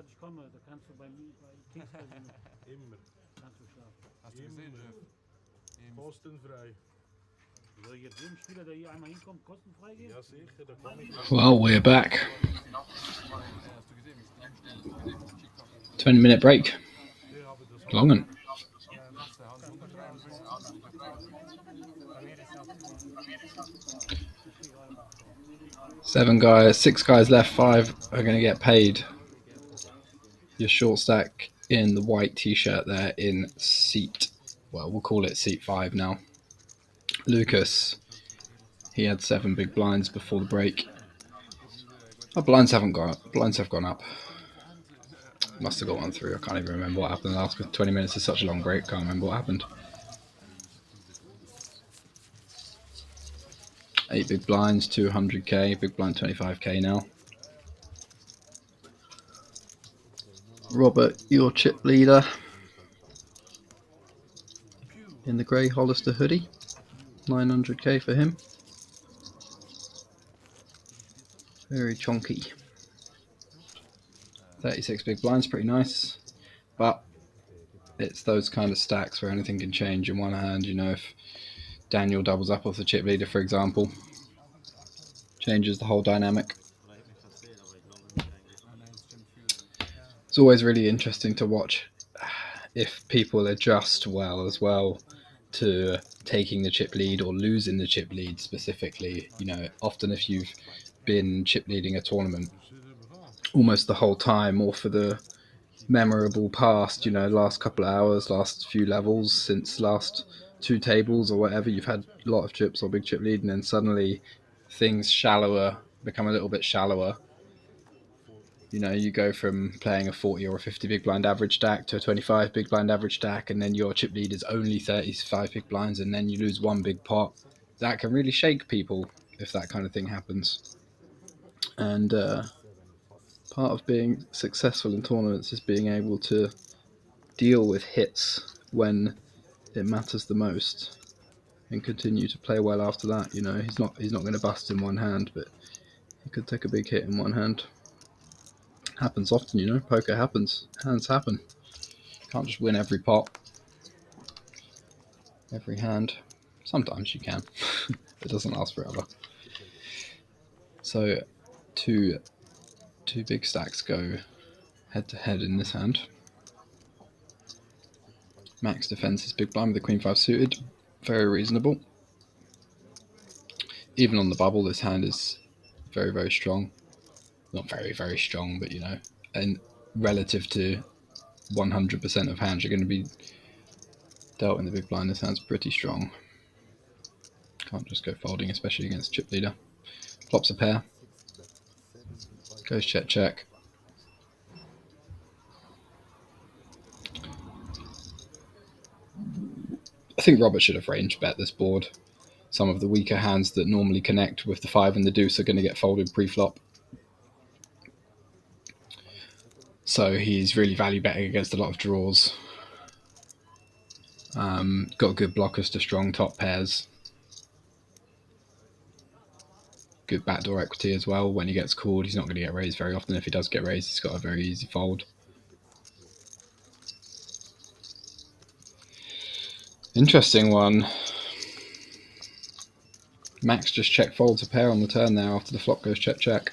ich komme, da kannst du bei mir, bei Kings Casino, Immer. kannst du schlafen. Hast du gesehen, Immer. Jeff? Kostenfrei. Soll jetzt jedem Spieler, der hier einmal hinkommt, kostenfrei geben? Ja, sicher, da komme ich. Well, we're back. Hast du gesehen, wie es 20-minute break. Wir haben das Longen. Bei mir ist auch Six guys left, 5 are going to get paid. Your short stack in the white t-shirt there in seat, well, we'll call it seat 5 now. Lucas, he had 7 big blinds before the break. Oh, blinds have gone up. Must have got one through. I can't even remember what happened. The last 20 minutes is such a long break, can't remember what happened. 8 big blinds, 200k, big blind 25k now. Robert, your chip leader in the grey Hollister hoodie, 900k for him. Very chonky. 36 big blinds, pretty nice, but it's those kind of stacks where anything can change in one hand. You know, if Daniel doubles up off the chip leader, for example, changes the whole dynamic. It's always really interesting to watch if people adjust well as well to taking the chip lead or losing the chip lead specifically. You know, often if you've been chip leading a tournament almost the whole time, or for the memorable past, you know, last couple of hours, last few levels, since last 2 tables or whatever, you've had a lot of chips or big chip lead, and then suddenly things become a little bit shallower. You know, you go from playing a 40 or a 50 big blind average stack to a 25 big blind average stack, and then your chip lead is only 35 big blinds, and then you lose 1 big pot. That can really shake people if that kind of thing happens. And part of being successful in tournaments is being able to deal with hits when it matters the most and continue to play well after that. You know, he's not going to bust in one hand, but he could take a big hit in one hand. Happens often, you know. Poker happens. Hands happen. Can't just win every pot, every hand. Sometimes you can. It doesn't last forever. So two big stacks go head to head in this hand. Max defends his big blind with the Queen 5 suited. Very reasonable. Even on the bubble, this hand is very, very strong. Not very, very strong, but you know, and relative to 100% of hands you're going to be dealt in the big blind, this hand's pretty strong. Can't just go folding, especially against chip leader. Flops a pair. Goes check, check. I think Robert should have range bet this board. Some of the weaker hands that normally connect with the 5 and the deuce are going to get folded pre-flop. So he's really value betting against a lot of draws. Got good blockers to strong top pairs. Good backdoor equity as well. When he gets called, he's not going to get raised very often. If he does get raised, he's got a very easy fold. Interesting one. Max just check folds a pair on the turn there after the flop goes check check.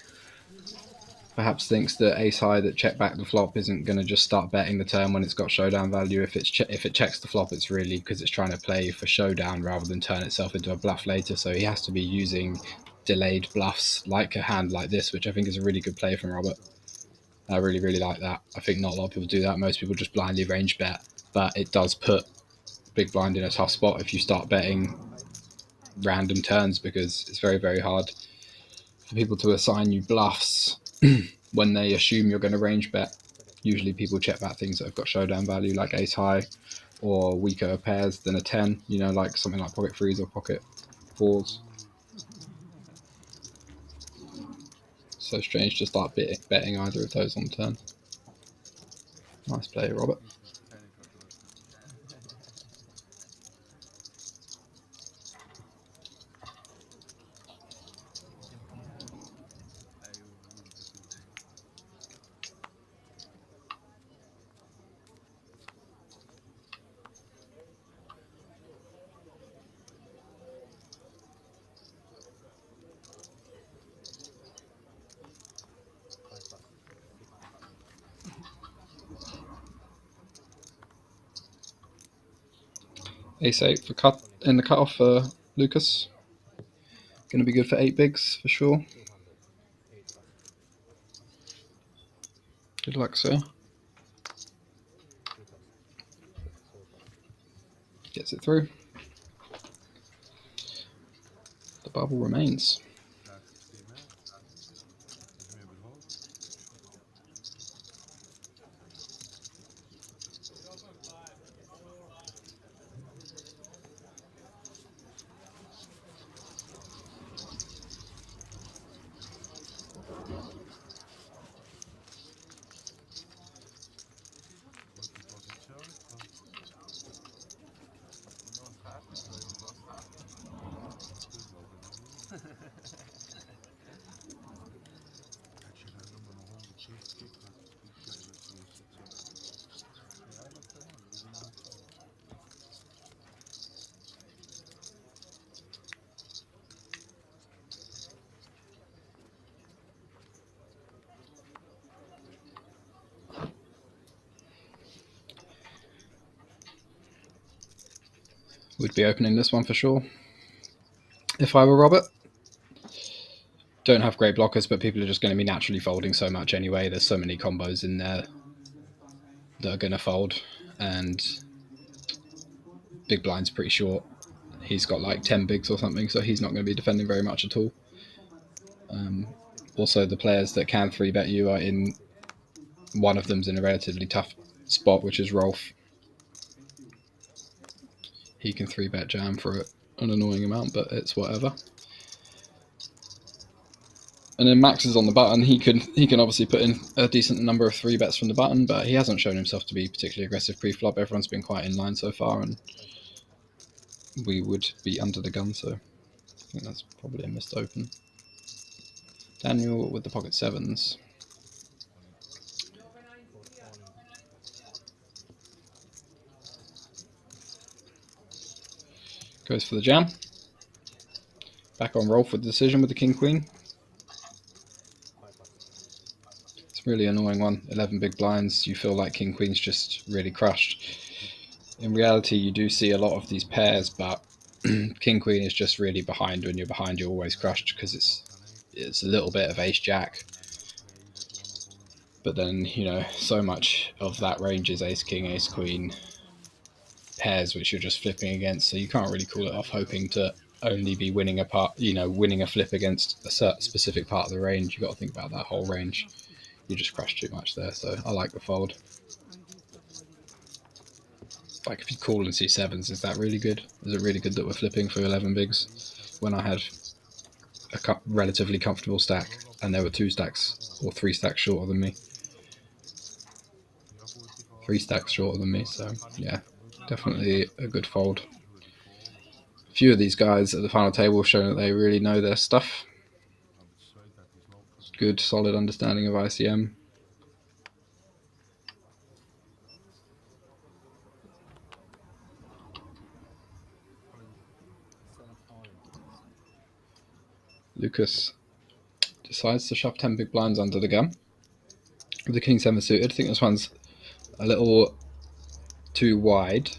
Perhaps thinks that ace high that check back the flop isn't going to just start betting the turn when it's got showdown value. If it checks the flop, it's really because it's trying to play for showdown rather than turn itself into a bluff later. So he has to be using delayed bluffs like a hand like this, which I think is a really good play from Robert. I really, really like that. I think not a lot of people do that. Most people just blindly range bet, but it does put big blind in a tough spot if you start betting random turns, because it's very, very hard for people to assign you bluffs when they assume you're going to range bet. Usually people check back things that have got showdown value like ace high or weaker pairs than a 10, you know, like something like pocket threes or pocket fours. So strange to start betting either of those on turn. Nice play, Robert. Ace-8 for cut in the cutoff for Lucas. Going to be good for 8 bigs for sure. Good luck, sir. Gets it through. The bubble remains. Would be opening this one for sure. If I were Robert. Don't have great blockers, but people are just going to be naturally folding so much anyway. There's so many combos in there that are going to fold, and big blind's pretty short. He's got like 10 bigs or something, so he's not going to be defending very much at all. Also, the players that can 3-bet you are in, one of them's in a relatively tough spot, which is Rolf. He can 3-bet jam for an annoying amount, but it's whatever. And then Max is on the button. He can obviously put in a decent number of 3-bets from the button, but he hasn't shown himself to be particularly aggressive pre-flop. Everyone's been quite in line so far, and we would be under the gun, so I think that's probably a missed open. Daniel with the pocket 7s. Goes for the jam. Back on Rolf with the decision with the king-queen. It's a really annoying one. 11 big blinds. You feel like king-queen's just really crushed. In reality, you do see a lot of these pairs, but king-queen is just really behind. When you're behind, you're always crushed because it's a little bit of ace-jack. But then, you know, so much of that range is ace-king, ace-queen pairs which you're just flipping against, so you can't really call it off hoping to only be winning a part, you know, winning a flip against a specific part of the range. You got to think about that whole range. You just crash too much there, so I like the fold. Like, if you call and see 7s, is that really good? Is it really good that we're flipping for 11 bigs when I had a relatively comfortable stack and there were 2 stacks or 3 stacks shorter than me? 3 stacks shorter than me, so yeah, definitely a good fold. A few of these guys at the final table have shown that they really know their stuff. Good, solid understanding of ICM. Lucas decides to shove 10 big blinds under the gun with the king 7 suited. I think this one's a little too wide.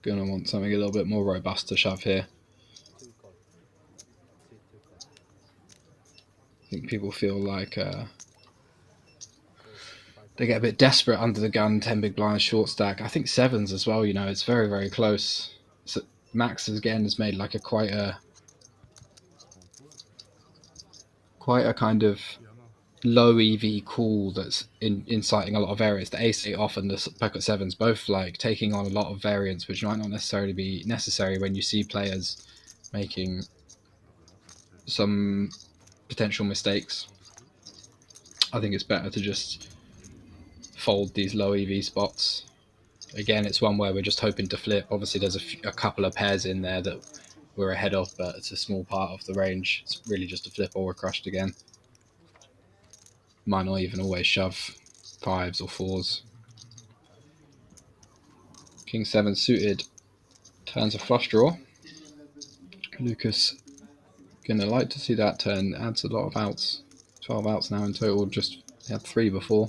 Gonna want something a little bit more robust to shove here. I think people feel like they get a bit desperate under the gun, 10 big blinds, short stack. I think 7s as well, you know, it's very, very close. So Max again has made like quite a kind of low EV call that's inciting a lot of variance. The ace-8 off and the pocket 7s both like taking on a lot of variance, which might not necessarily be necessary when you see players making some potential mistakes. I think it's better to just fold these low EV spots. Again, it's one where we're just hoping to flip. Obviously, there's a couple of pairs in there that we're ahead of, but it's a small part of the range. It's really just a flip or we're crushed again. Might not even always shove 5s or 4s. King 7 suited turns a flush draw. Lucas gonna like to see that turn. Adds a lot of outs. 12 outs now in total. Just had 3 before.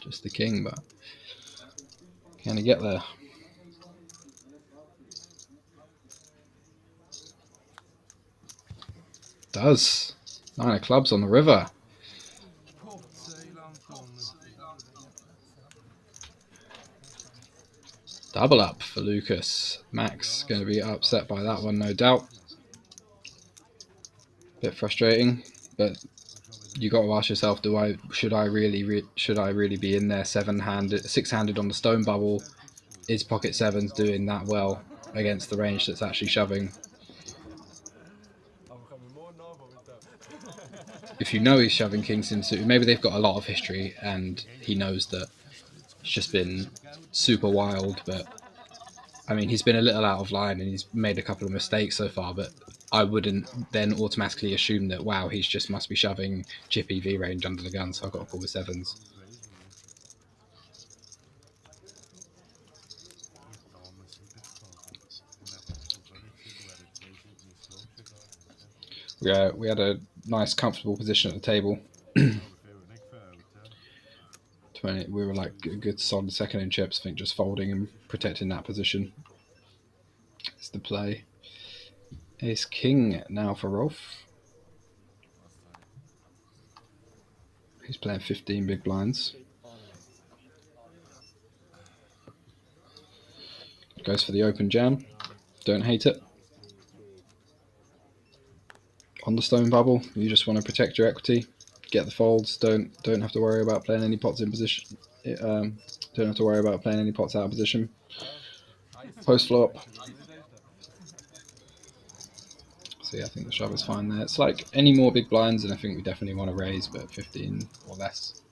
just the king, but can he get there? Does. 9 of clubs on the river. Double up for Lucas. Max going to be upset by that one, no doubt. Bit frustrating, but you got to ask yourself: should I really be in there 6-handed on the stone bubble? Is pocket sevens doing that well against the range that's actually shoving? If you know he's shoving kings into, maybe they've got a lot of history and he knows that it's just been super wild, but I mean, he's been a little out of line and he's made a couple of mistakes so far, but I wouldn't then automatically assume that, wow, he's just must be shoving chippy V range under the gun, so I've got to call with sevens. Yeah, we had a nice comfortable position at the table. 20, we were like a good solid second in chips, I think, just folding and protecting that position. It's the play. Ace king now for Rolf. He's playing 15 big blinds. Goes for the open jam. Don't hate it. On the stone bubble, you just want to protect your equity. Get the folds. Don't have to worry about playing any pots in position. Don't have to worry about playing any pots out of position. Post flop. So yeah, I think the shove is fine there. It's like any more big blinds, and I think we definitely want to raise, but 15 or less.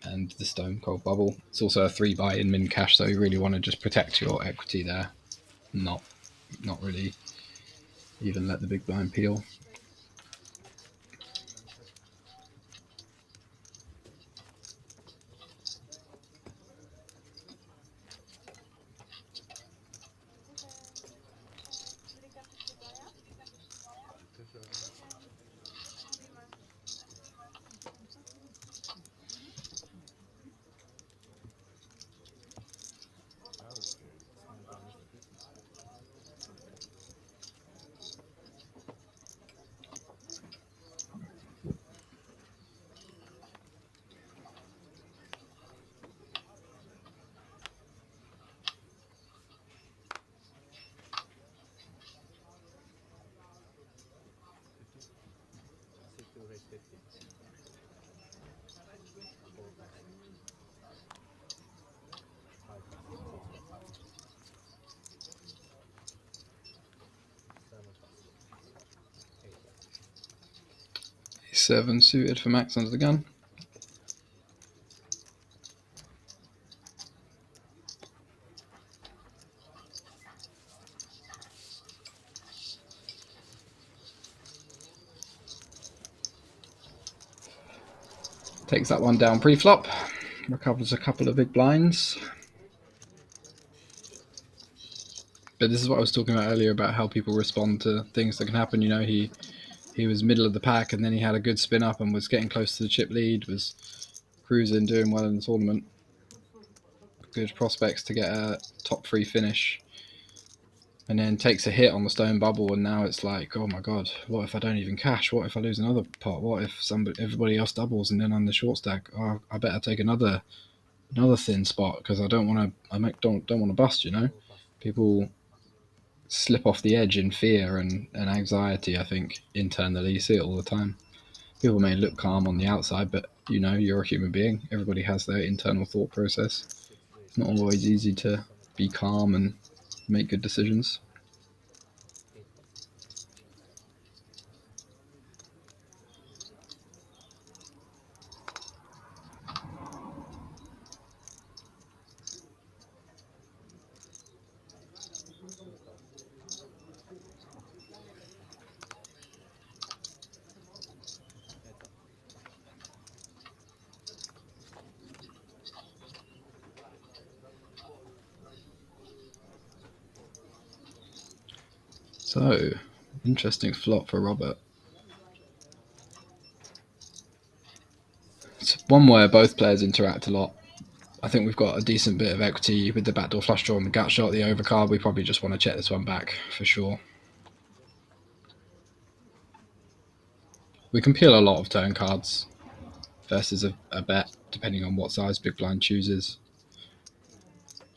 And the stone cold bubble. It's also a 3-buy in min cash, so you really want to just protect your equity there. Not really even let the big blind peel. Seven suited for max under the gun. Takes that one down pre-flop. Recovers a couple of big blinds. But this is what I was talking about earlier about how people respond to things that can happen. You know, he was middle of the pack and then he had a good spin up and was getting close to the chip lead, was cruising, doing well in the tournament. Good prospects to get a top 3 finish. And then takes a hit on the stone bubble, and now it's like, oh my god, what if I don't even cash? What if I lose another pot? What if everybody else doubles and then I'm the short stack? Oh, I better take another thin spot because I don't want to bust. You know, people slip off the edge in fear and anxiety. I think internally, you see it all the time. People may look calm on the outside, but you know, you're a human being. Everybody has their internal thought process. It's not always easy to be calm and make good decisions. So, interesting flop for Robert. It's one where both players interact a lot. I think we've got a decent bit of equity with the backdoor flush draw and the gut shot, the overcard. We probably just want to check this one back for sure. We can peel a lot of turn cards versus a bet, depending on what size big blind chooses.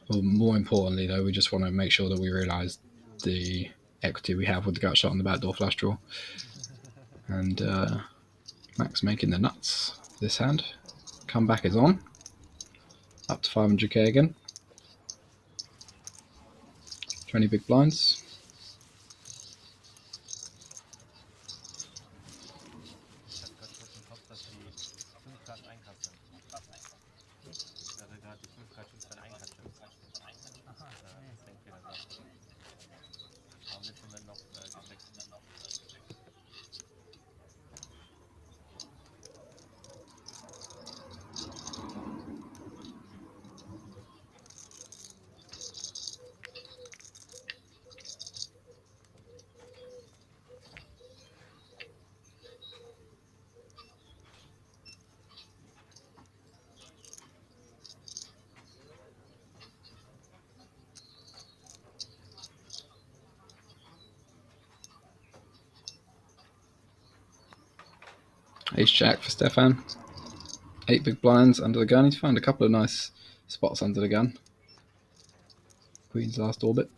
Well, more importantly, though, we just want to make sure that we realise the equity we have with the gut shot and the backdoor flush draw. And Max making the nuts this hand. Comeback is on. Up to 500k again. 20 big blinds. Ich habe gerade kurz im Kopf, dass die 5 Karten einkasseln. Ich hatte gerade die 5 Karten dann einkasseln. Aha, das Denkfehler war. Aber im letzten Moment noch gecheckt. Ace Jack for Stefan. 8 big blinds under the gun. He's found a couple of nice spots under the gun. Queen's last orbit.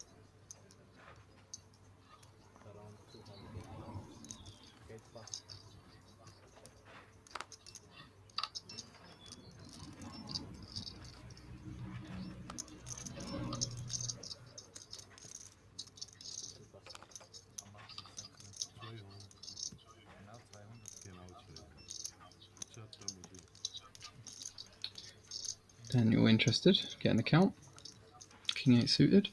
Around 200. Gate pass. Genau 200. Daniel interested. Getting the count. King 8 suited.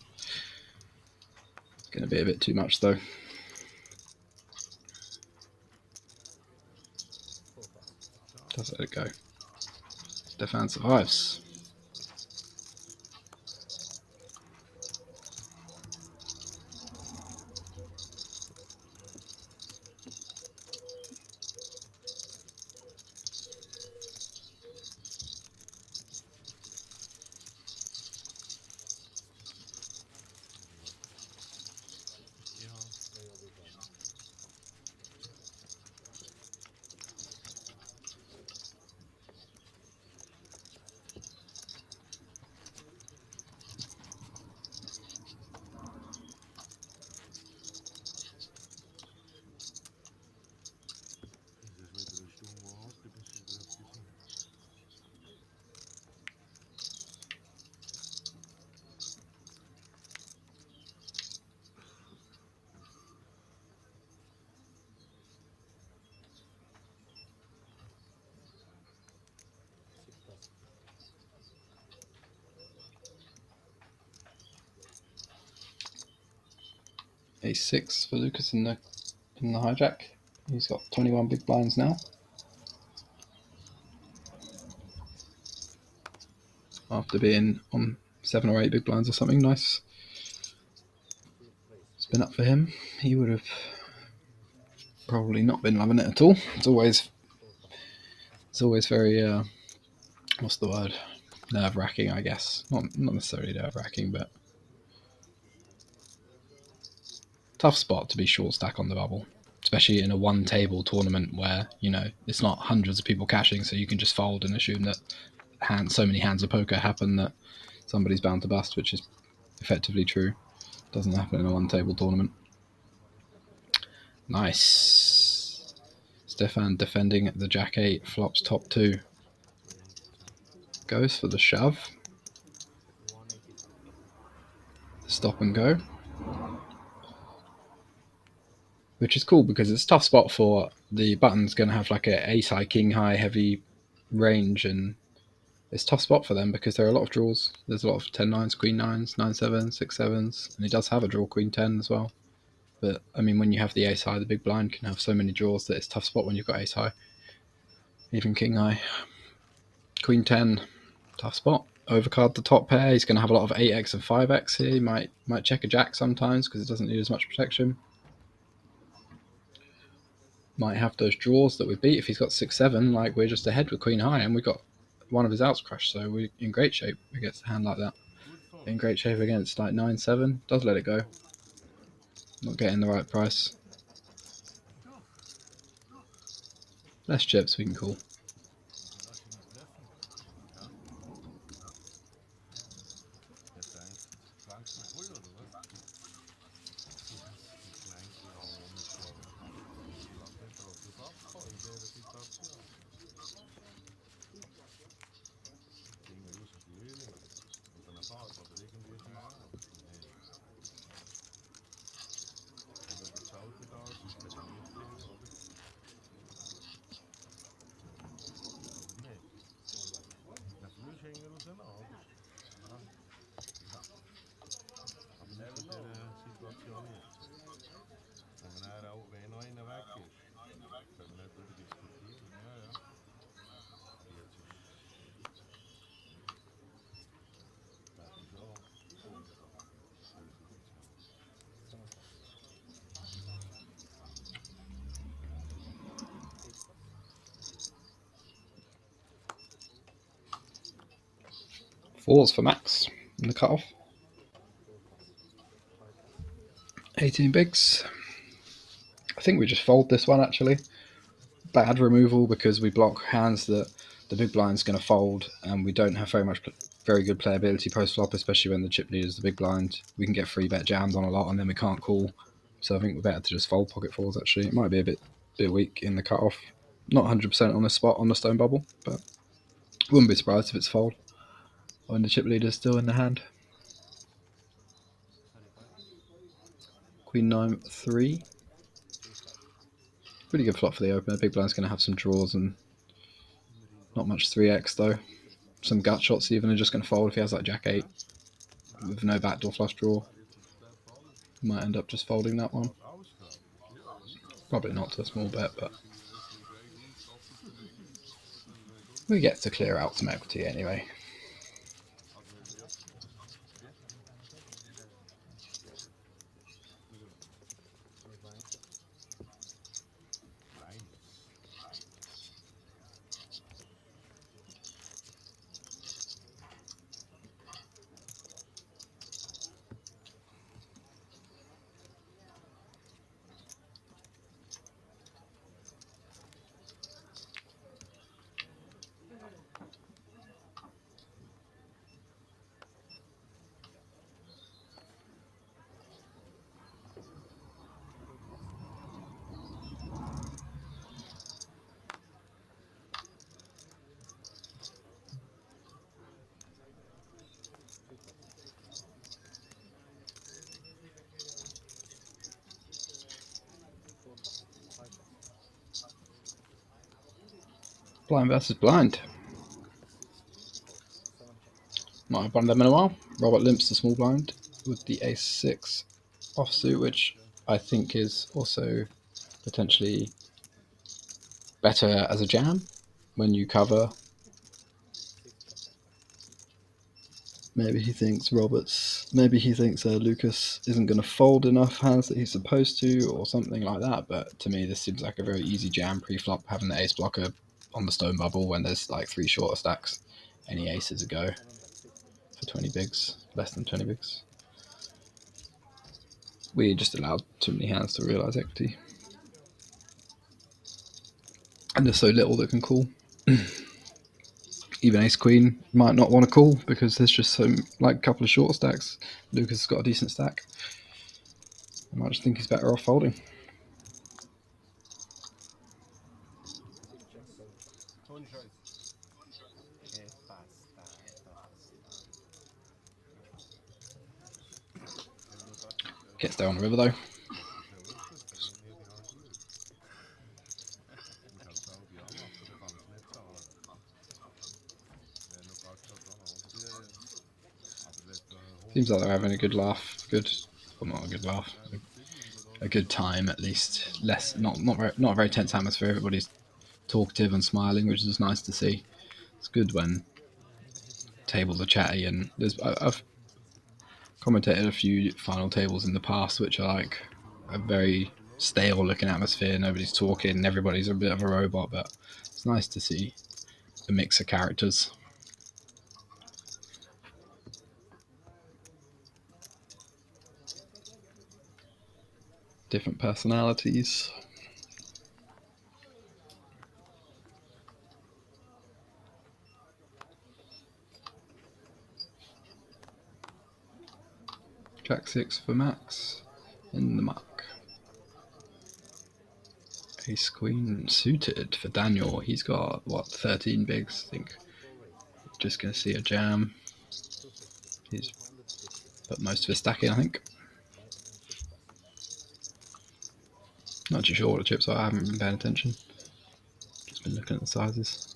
Going to be a bit too much though. Does let it go. Stefan survives. A6 for Lucas in the hijack. He's got 21 big blinds now. After being on 7 or 8 big blinds or something. Nice spin up for him. He would have probably not been loving it at all. It's always very what's the word? Nerve-wracking, I guess. Not necessarily nerve-wracking, but tough spot to be short stack on the bubble, especially in a one table tournament where, you know, it's not hundreds of people cashing, so you can just fold and assume that so many hands of poker happen that somebody's bound to bust, which is effectively true. Doesn't happen in a one table tournament. Nice. Stefan defending the Jack 8, flops top 2. Goes for the shove. Stop and go. Which is cool because it's a tough spot for the button's going to have like a ace high, king high, heavy range, and it's a tough spot for them because there are a lot of draws. There's a lot of 10 9s, queen 9s, 9 7s, 6 7s, and he does have a draw queen 10 as well. But I mean, when you have the ace high, the big blind can have so many draws that it's a tough spot when you've got ace high, even king high. Queen 10, tough spot. Overcard the top pair. He's going to have a lot of 8x and 5x here. He might check a jack sometimes because it doesn't need as much protection. might have those draws that we beat. If he's got 6-7, like we're just ahead with Queen High, and we got one of his outs crushed, so we're in great shape against a hand like that. In great shape against like 9-7. Does let it go. Not getting the right price. Less chips we can call. Fours for Max in the cutoff. 18 bigs. I think we just fold this one actually. Bad removal because we block hands that the big blind's going to fold, and we don't have very good playability post flop, especially when the chip leader's the big blind. We can get free bet jammed on a lot, and then we can't call. So I think we're better to just fold pocket fours. Actually, it might be a bit weak in the cutoff. Not 100% on the spot on the stone bubble, but wouldn't be surprised if it's fold when the chip leader's still in the hand. Queen 9-3. Pretty good flop for the opener. Big blind's going to have some draws and not much 3x though. Some gut shots even are just going to fold if he has like Jack 8 with no backdoor flush draw. Might end up just folding that one. Probably not to a small bet, but we get to clear out some equity anyway. Blind versus blind. Might have one of them in a while. Robert limps the small blind with the ace-6 offsuit, which I think is also potentially better as a jam when you cover. Maybe he thinks Lucas isn't going to fold enough hands that he's supposed to, or something like that. But to me, this seems like a very easy jam pre-flop, having the ace blocker on the stone bubble when there's like 3 shorter stacks. Any aces a go for 20 bigs, less than 20 bigs. We just allowed too many hands to realise equity. And there's so little that can call. Even ace queen might not want to call because there's just like a couple of short stacks. Lucas has got a decent stack. I might just think he's better off folding. Gets there on the river though. Seems like they're having a good laugh. Not a good laugh. A good time at least. Not a very tense atmosphere. Everybody's talkative and smiling, which is nice to see. It's good when tables are chatty, and I've commentated a few final tables in the past which are like a very stale looking atmosphere. Nobody's talking. Everybody's a bit of a robot, but it's nice to see a mix of characters. Different personalities. Jack 6 for Max in the muck. Ace Queen suited for Daniel. He's got, what, 13 bigs, I think. Just going to see a jam. He's put most of his stack in, I think. Not too sure what the chips are, I haven't been paying attention. Just been looking at the sizes.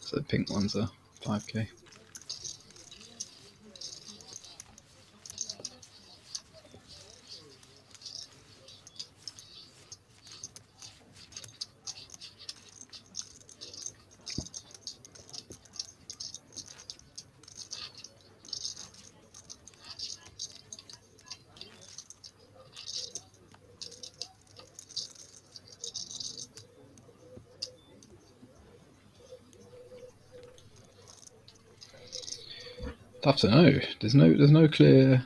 So the pink ones are 5k. Tough to know. There's no clear,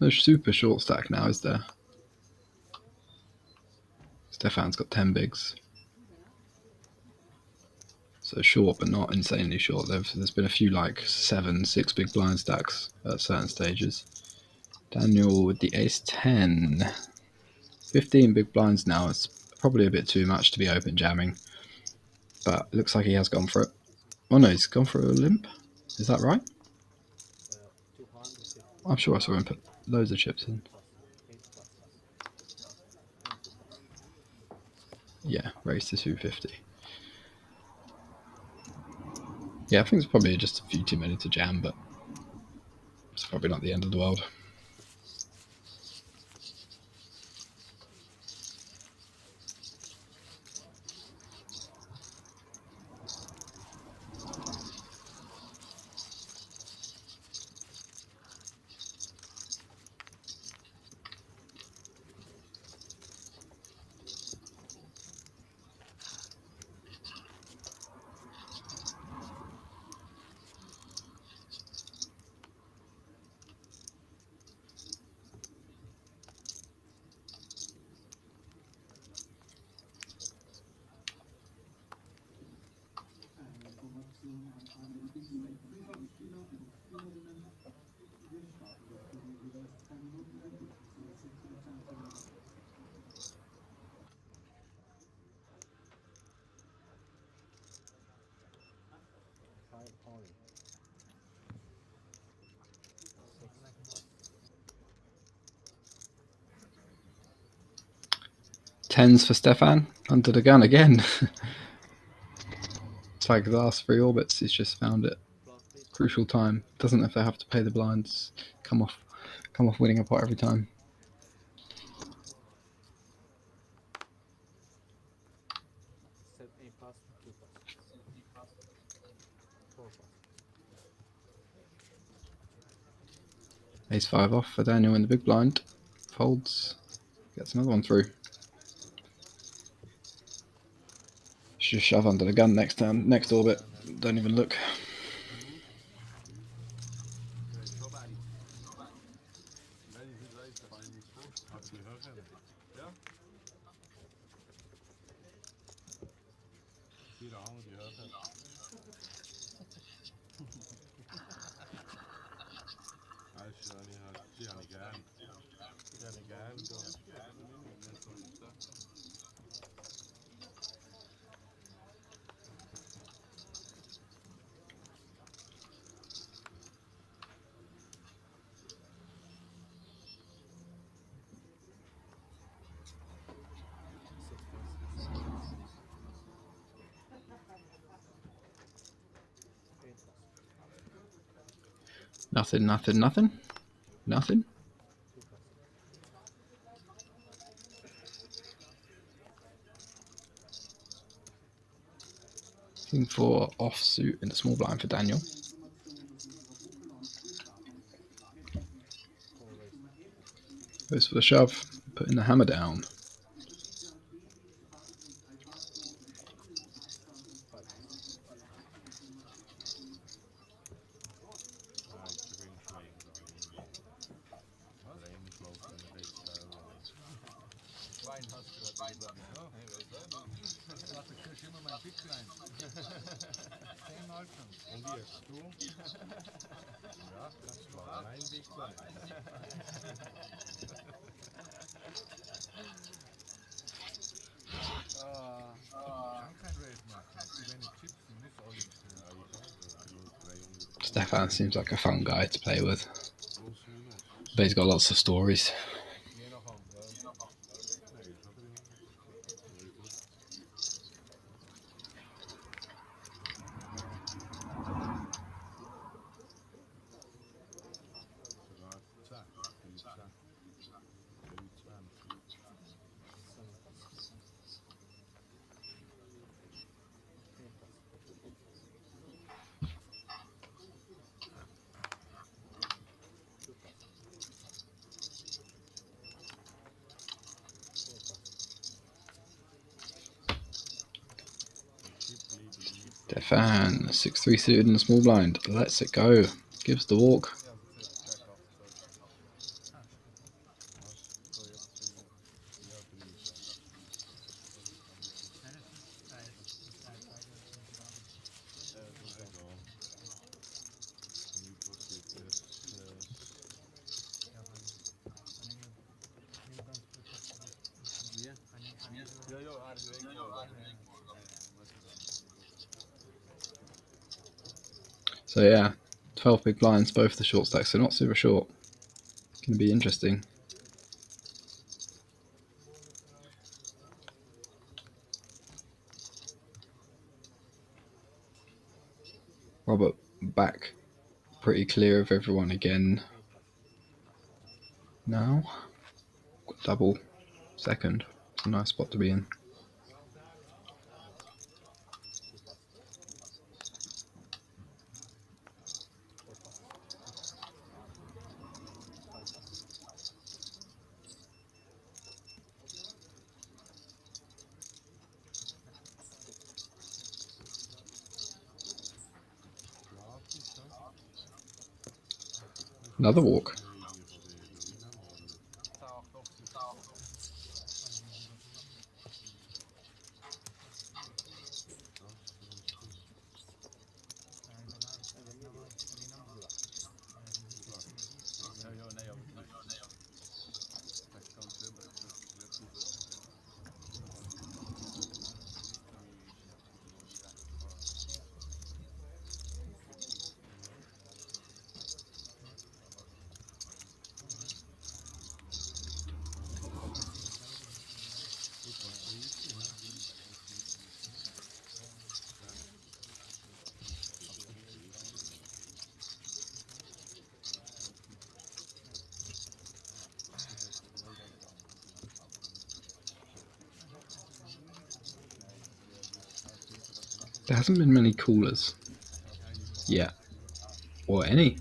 no super short stack now, is there? Stefan's got 10 bigs. So short, but not insanely short. There's been a few like 7, 6 big blind stacks at certain stages. Daniel with the ace 10. 15 big blinds now. It's probably a bit too much to be open jamming. But it looks like he has gone for it. Oh no, he's gone for a limp. Is that right? I'm sure I saw him put loads of chips in. Yeah, raised to 250. Yeah, I think it's probably just a few too many to jam, but it's probably not the end of the world. Informationen an alle Spieler und Spielerinnen. Wir starten das Turnier in erst 3 Minuten mit dem Timetable. Tens for Stefan. Under the gun again. It's like the last 3 orbits, he's just found it. Crucial time. Doesn't know if they have to pay the blinds. Come off winning a pot every time. Ace 5 off for Daniel in the big blind. Folds. Gets another one through. Should just shove under the gun next time, next orbit. Don't even look. Nothing. Nothing. Looking for offsuit in the small blind for Daniel. Goes for the shove, putting the hammer down. Wein hast du, hat er gesagt. Ja, hey, wer ist der? Ich dachte, du kriegst immer mein Picklein. 10 Mal schon. Und jetzt, du? Ja, das war mein Picklein. Kann kein Race machen. Zu wenig Chips, du musst auch nicht. Stefan seems like a fun guy to play with. But he's got lots of stories. Je nach an, Stefan, 6-3 suited in the small blind. Lets it go. Gives the walk. So yeah, 12 big blinds, both the short stacks, so not super short. Going to be interesting. Robert back pretty clear of everyone again now. Double second. It's a nice spot to be in. Another walk. There hasn't been many callers yet, or any.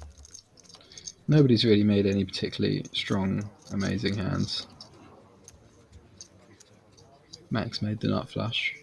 Nobody's really made any particularly strong, amazing hands. Max made the nut flush.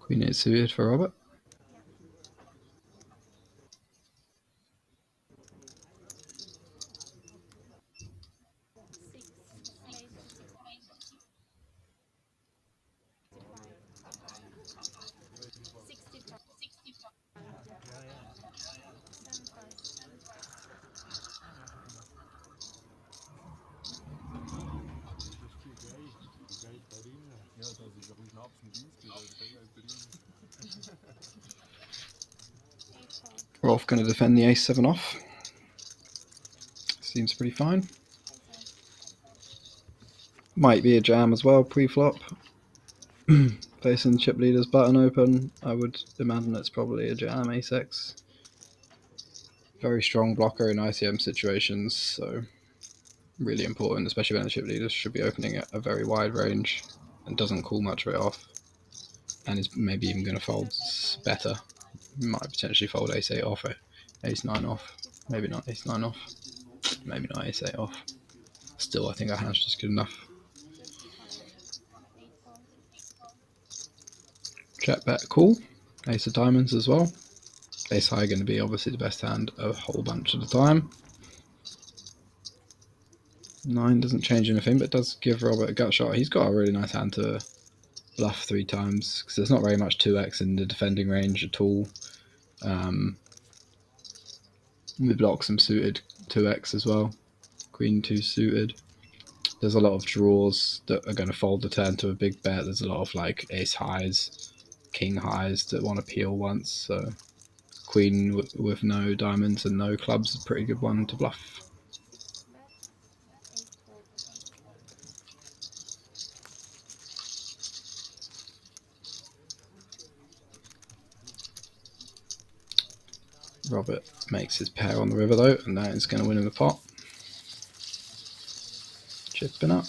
Queen 8 suited for Robert. Rolf going to defend the ace-7 off. See seems pretty fine. Ace Might be a jam as well, pre-flop. Facing the chip leader's button open, I would imagine it's probably a jam, ace-x. Very strong blocker in ICM situations, so really important, especially when the chip leader should be opening at a very wide range and doesn't call much of it off. And is maybe even going to fold better. Might potentially fold ace-8 off, ace-9 off. Maybe not ace-9 off. Maybe not ace-8 off. Still, I think our hand's just good enough. 35. 8 fold. Check bet, cool. Ace of diamonds as well. Ace high going to be obviously the best hand a whole bunch of the time. 9 doesn't change anything, but does give Robert a gut shot. He's got a really nice hand to bluff 3 times, because there's not very much 2x in the defending range at all. We block some suited 2x as well. Queen 2 suited. There's a lot of draws that are going to fold the turn to a big bet. There's a lot of like ace highs, king highs that want to peel once. So queen with no diamonds and no clubs is a pretty good one to bluff. 6 bet. 8 fold. Robert makes his pair on the river though, and that is going to win in the pot. Chipping up.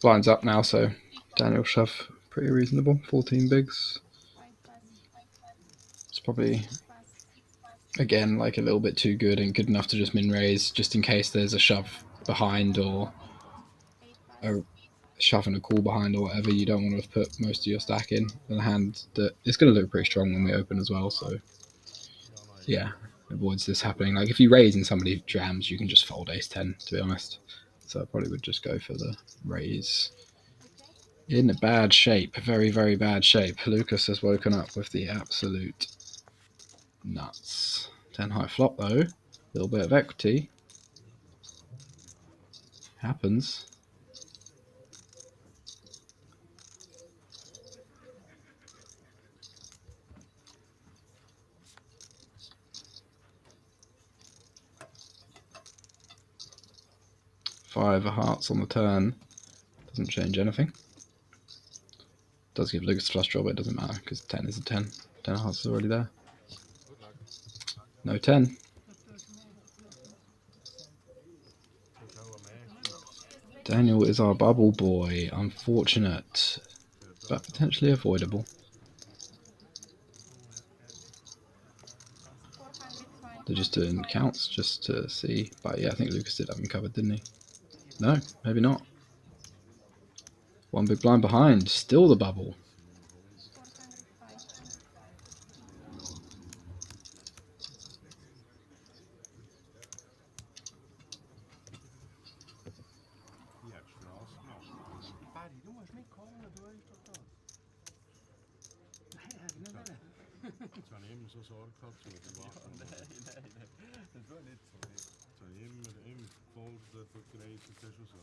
Blinds up now, so Daniel shove pretty reasonable. 14 bigs. 5 pass. It's probably 6 pass. again like a little bit too good and good enough to just min raise, just in case there's a shove behind or 8 pass. a shove and a call behind or whatever. You don't want to have put most of your stack in a hand that it's going to look pretty strong when we open as well. So yeah, avoids this happening. Like if you raise and somebody jams, you can just fold ace 10, to be honest. So I probably would just go for the raise. Okay. In a bad shape, very, very bad shape. Lucas has woken up with the absolute nuts. 10 high flop though, a little bit of equity. Happens. Five of hearts on the turn. Doesn't change anything. Does give Lucas a flush draw, but it doesn't matter because 10 is a 10. 10 of hearts is already there. No 10. Daniel is our bubble boy. Unfortunate, but potentially avoidable. 400 fine. They're just doing counts just to see. But yeah, I think Lucas did have him covered, didn't he? No, maybe not. One big blind behind. Still the bubble. 405. Buddy, du musst mitkommen, du weißt doch das. Jetzt habe ich immer so Sorge gehabt, zu warten. Nein, das war nicht so. Jetzt habe ich immer gefolgt, dass du gereist hast und so.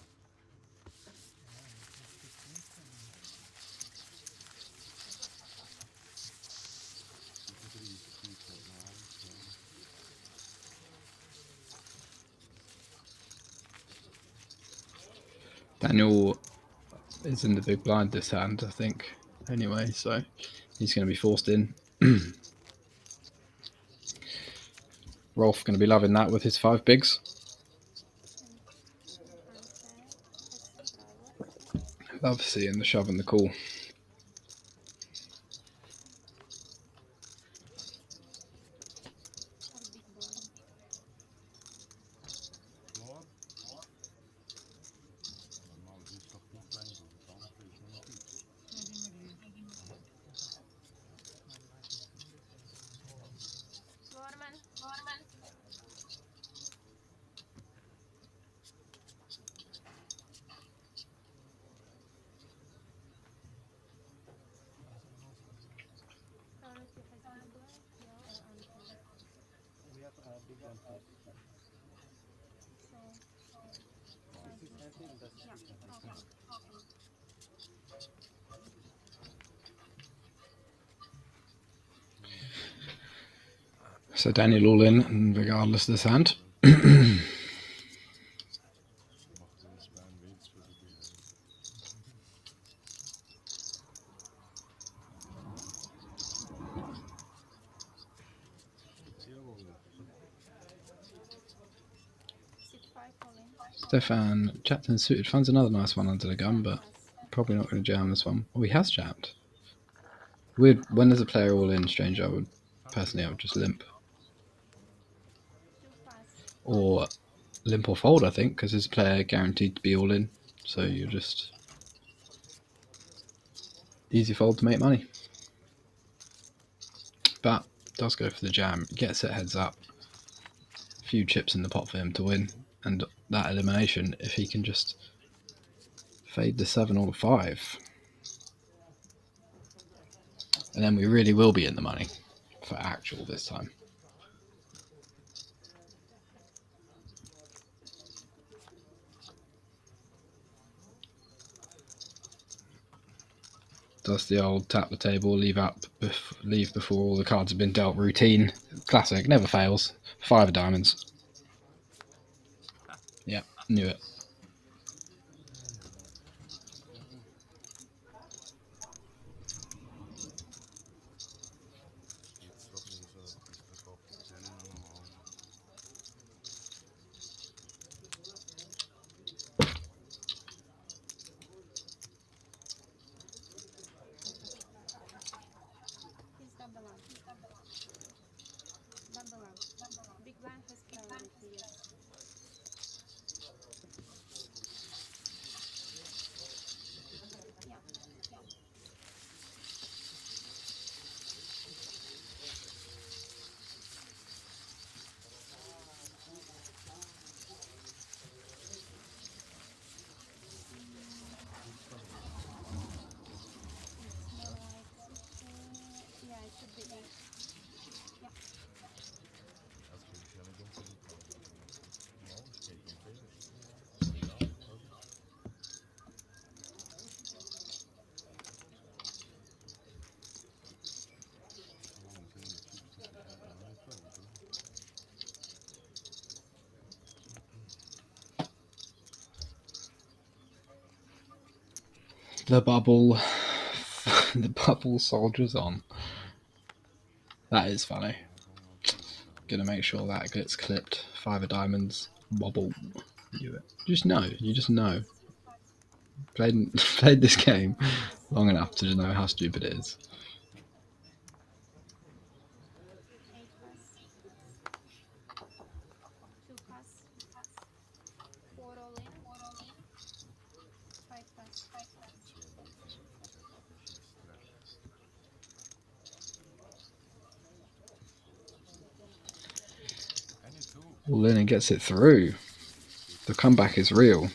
Daniel is in the big blind this hand, I think. Anyway, so he's going to be forced in. Rolf going to be loving that with his 5 bigs. Love seeing the shove and the call. Or big blind. big one first. So, This is heavy and das yeah, ist nicht heavy. okay, okay. So Daniel all in, regardless of this hand. Mag wees bij een wens voor de beheer. Jawohl. Sit 5 all in. Stefan, Captain Suited finds another nice one under the gun, but probably not going to jam this one. Oh, he has jammed. Weird. When there's a player all in, strange. I would just limp 2 pass. or limp or fold. I think because his player guaranteed to be all in, so you're just easy fold to make money. But does go for the jam. Gets it heads up. A few chips in the pot for him to win, and that elimination if he can just fade the 7 or the 5. And then we really will be in the money for actual this time. Does the old tap the table, leave before all the cards have been dealt routine. Classic, never fails. 5 of diamonds. Yeah, knew it. Jetzt nog niet zo iets verkocht. Zijn er normaal. He's double up. Double up. Big blind has priority, yes. Yeah. It's more like, yeah, it should be 8. Yeah. Als je waarschijnlijk donker niet kan. Nou, steek hem verder. Ja, ook. The bubble, the bubble soldiers on. That is funny. Gonna make sure that gets clipped. 5 of diamonds, bubble. You just know. Played this game long enough to know how stupid it is. 8 pass. 2 pass. 4 all in. 5 pass. All in and gets it through. The comeback is real.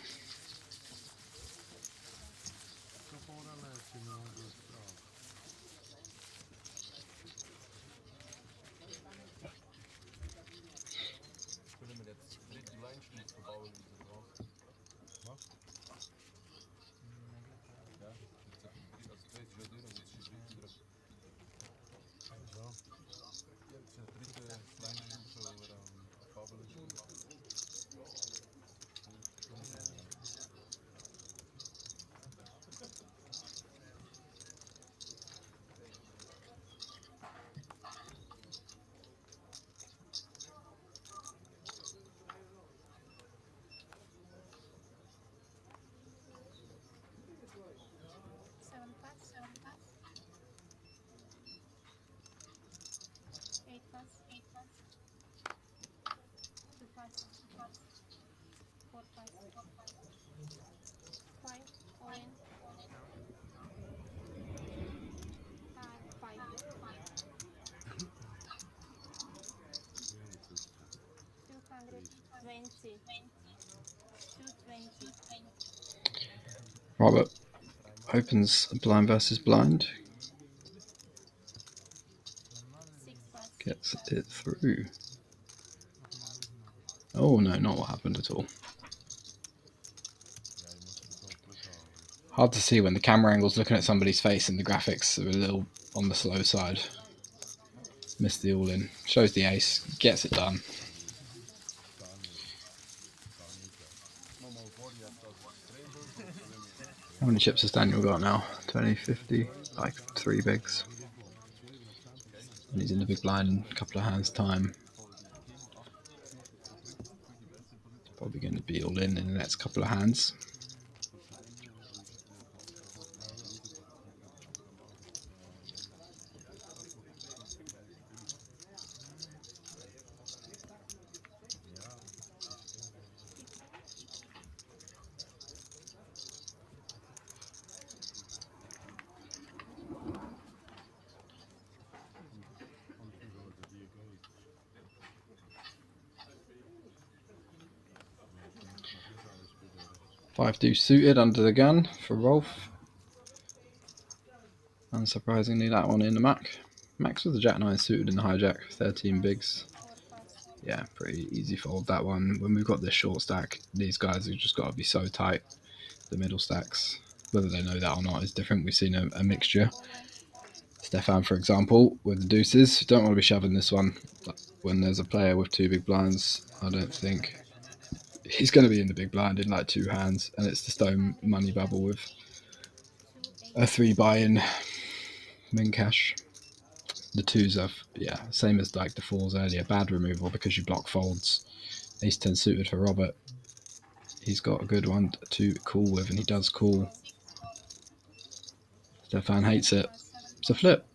Kunnen we net direct die lijntje niet verbouwen in de droog? Wat? Ja, als het 2 zou duren, moet je direct terug. Zo. Ja, het zijn dritte lijntje zo afbabbelen. Seven pass. 8 pass. 2 pass. 4 pass. 5 all in. 5. 220. 220. Robert opens blind versus blind. 6 pass. Gets it through. Oh no, not what happened at all. Hard to see when the camera angle's looking at somebody's face and the graphics are a little on the slow side. Missed the all in. Shows the ace. Gets it done. How many chips has Daniel got now? 20, 50? Like 3 bigs. And he's in the big blind in a couple of hands' time. Probably going to be all in the next couple of hands. Five deuce suited under the gun for Rolf. Unsurprisingly, that one in the Mac. Max with the Jack 9 suited in the hijack, 13 bigs. Yeah, pretty easy fold that one. When we've got this short stack, these guys have just got to be so tight. The middle stacks, whether they know that or not is different. We've seen a mixture. Stefan, for example, with the deuces, you don't want to be shoving this one. When there's a player with 2 big blinds, I don't think he's going to be in the big blind in like 2 hands, and it's the stone money bubble with a 3 buy-in min cash. The 2s are, yeah, same as like the 4s earlier, bad removal because you block folds. Ace 10 suited for Robert. He's got a good one to call with, and he does call. Stefan hates it. It's a flip.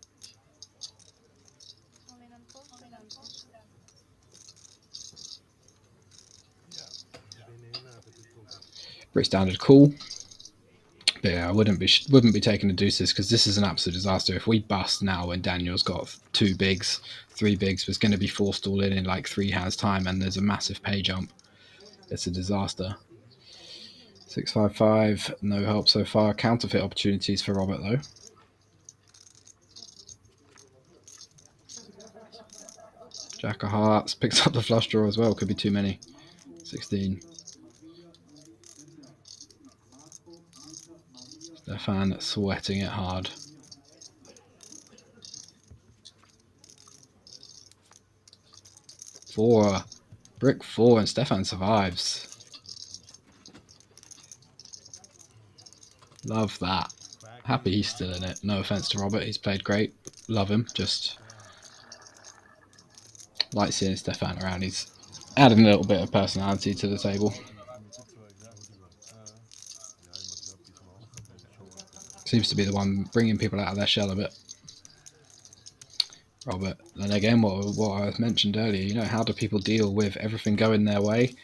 Pretty standard call. But yeah, I wouldn't be taking the deuces because this is an absolute disaster. If we bust now when Daniel's got 2 bigs, 3 bigs, was going to be forced all in like 3 hands time, and there's a massive pay jump. It's a disaster. 655, no help so far. Counterfeit opportunities for Robert though. Jack of hearts picks up the flush draw as well. Could be too many. 16. Stefan sweating it hard. Four. Brick 4 and Stefan survives. Love that. Happy he's still in it. No offense to Robert, he's played great. Love him. Just like seeing Stefan around. He's adding a little bit of personality to the table. Seems to be the one bringing people out of their shell a bit. Robert. And again, what I mentioned earlier, you know, how do people deal with everything going their way,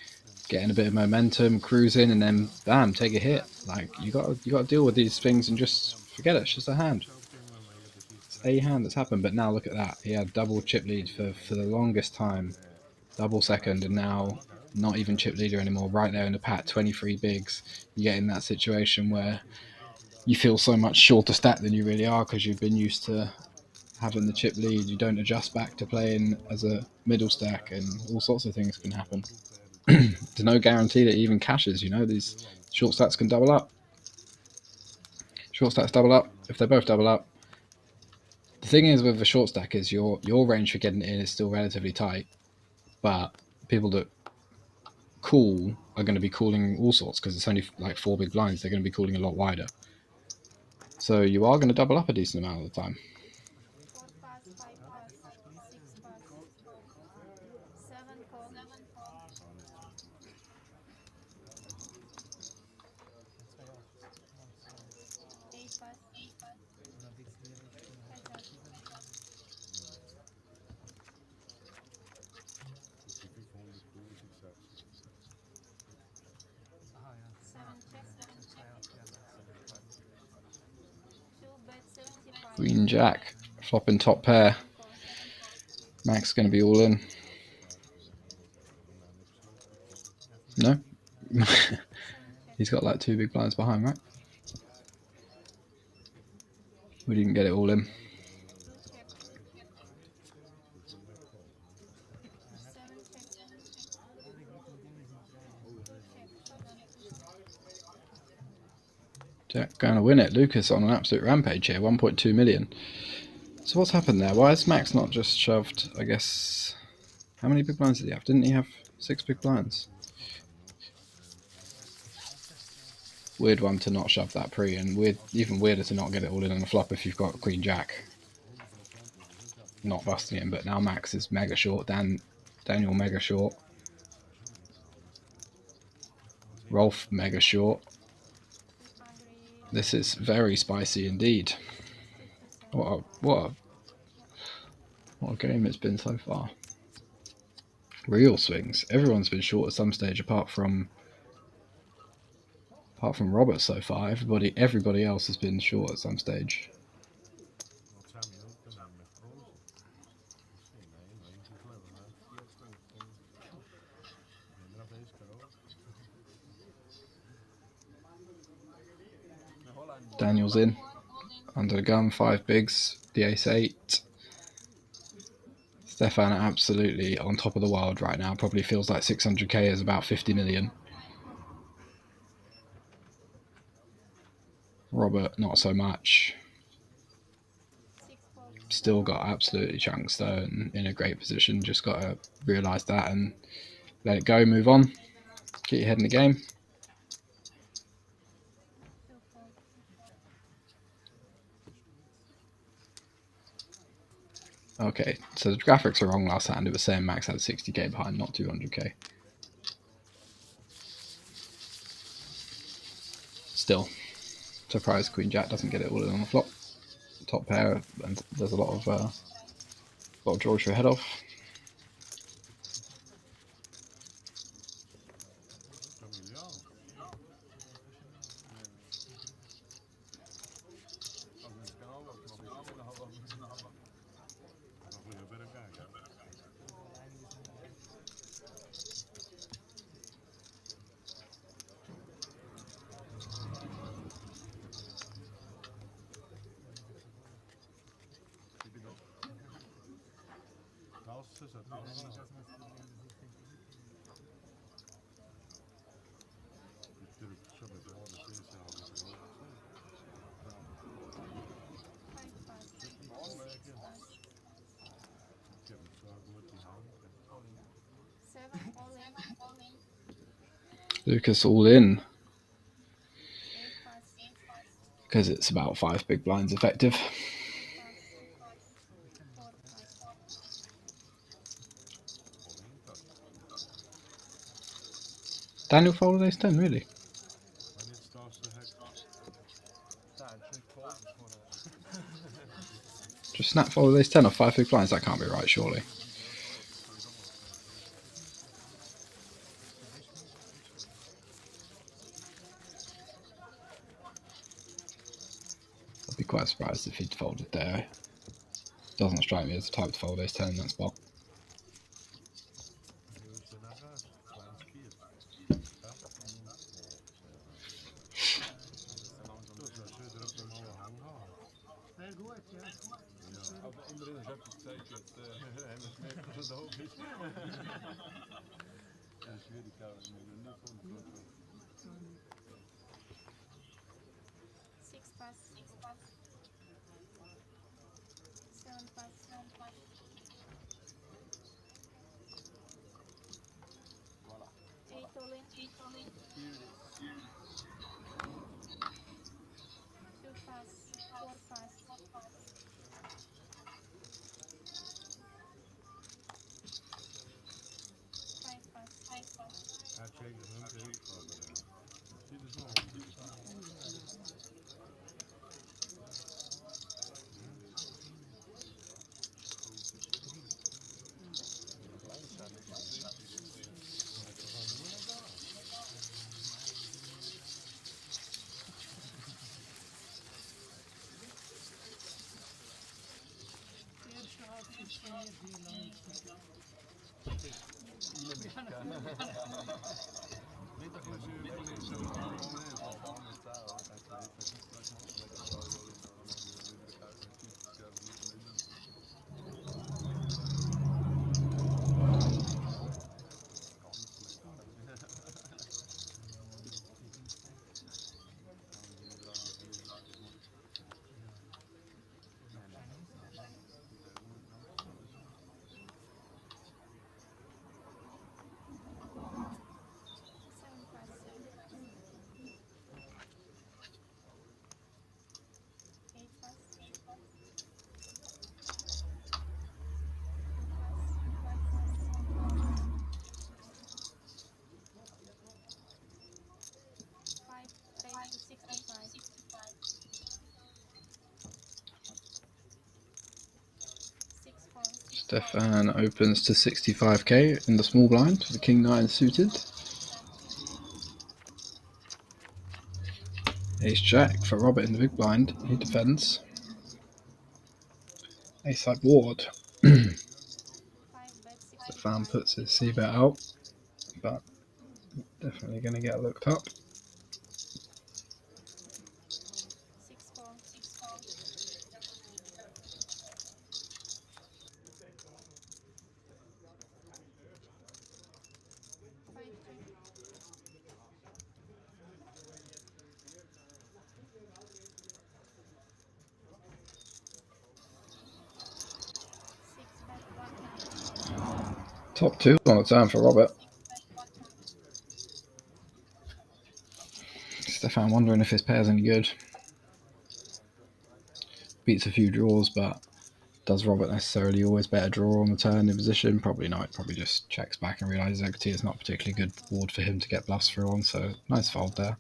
getting a bit of momentum, cruising, and then bam, take a hit. Like you got to deal with these things and just forget it. It's just a hand. It's a hand that's happened. But now look at that. He had double chip lead for the longest time, double second, and now not even chip leader anymore. Right there in the pat, 23 bigs. You get in that situation where you feel so much shorter stack than you really are because you've been used to having the chip lead. You don't adjust back to playing as a middle stack, and all sorts of things can happen. There's no guarantee that he even cashes, you know. These short stacks can double up. Short stacks double up. If they both double up, the thing is with a short stack is your range for getting it in is still relatively tight, but people that call are going to be calling all sorts because it's only like 4 big blinds. They're going to be calling a lot wider, so you are going to double up a decent amount of the time. 4 pass, 5 pass, 6 pass, 7 call, 8 pass, hijack, 7 check, 2 bet 75. Queen Jack, flopping top pair. Max going to be all in. No? He's got like 2 big blinds behind, right? We didn't get it all in. 2 check, 7 check, going to win it. Lucas on an absolute rampage here, 1.2 million. So what's happened there? Why has Max not just shoved, I guess... How many big blinds did he have? Didn't he have 6 big blinds? Weird one to not shove that pre, and even weirder to not get it all in on the flop if you've got Queen Jack. Not busting him, but now Max is mega short, Daniel mega short. Rolf mega short. This is very spicy indeed. What a game it's been so far. Real swings. Everyone's been short at some stage apart from Robert so far. Everybody else has been short at some stage. Daniel's in. Under the gun, 5 bigs, the ace-8. Stefan absolutely on top of the world right now. Probably feels like 600k is about 50 million. Robert, not so much. Still got absolutely chunks though, and in a great position. Just got to realise that and let it go, move on. Get your head in the game. Okay, so the graphics are wrong last hand. It was saying Max had 60k behind, not 200k. Still, surprised Queen Jack doesn't get it all in on the flop. Top pair, and there's a lot of draws you're ahead of. Lucas all in because it's about 5 big blinds effective. Daniel folded ace 10, really? Just snap folded ace 10 off 5 big blinds? That can't be right, surely. I'd be quite surprised if he'd folded there. Doesn't strike me as the type to fold ace 10 in that spot. Stefan opens to 65k in the small blind with the king 9 suited. Ace jack for Robert in the big blind. He defends. Ace high board. 5 bet, 6 Stefan puts his c bet out, but definitely going to get looked up. 6 4. 5 3. Six bet, 100. Top 2 on the turn for Robert. Stefan wondering if his pair's any good. Beats a few draws, but does Robert necessarily always bet a draw on the turn in position? Probably not. Probably just checks back and realises equity is not a particularly good board for him to get bluffs through on, so nice fold there.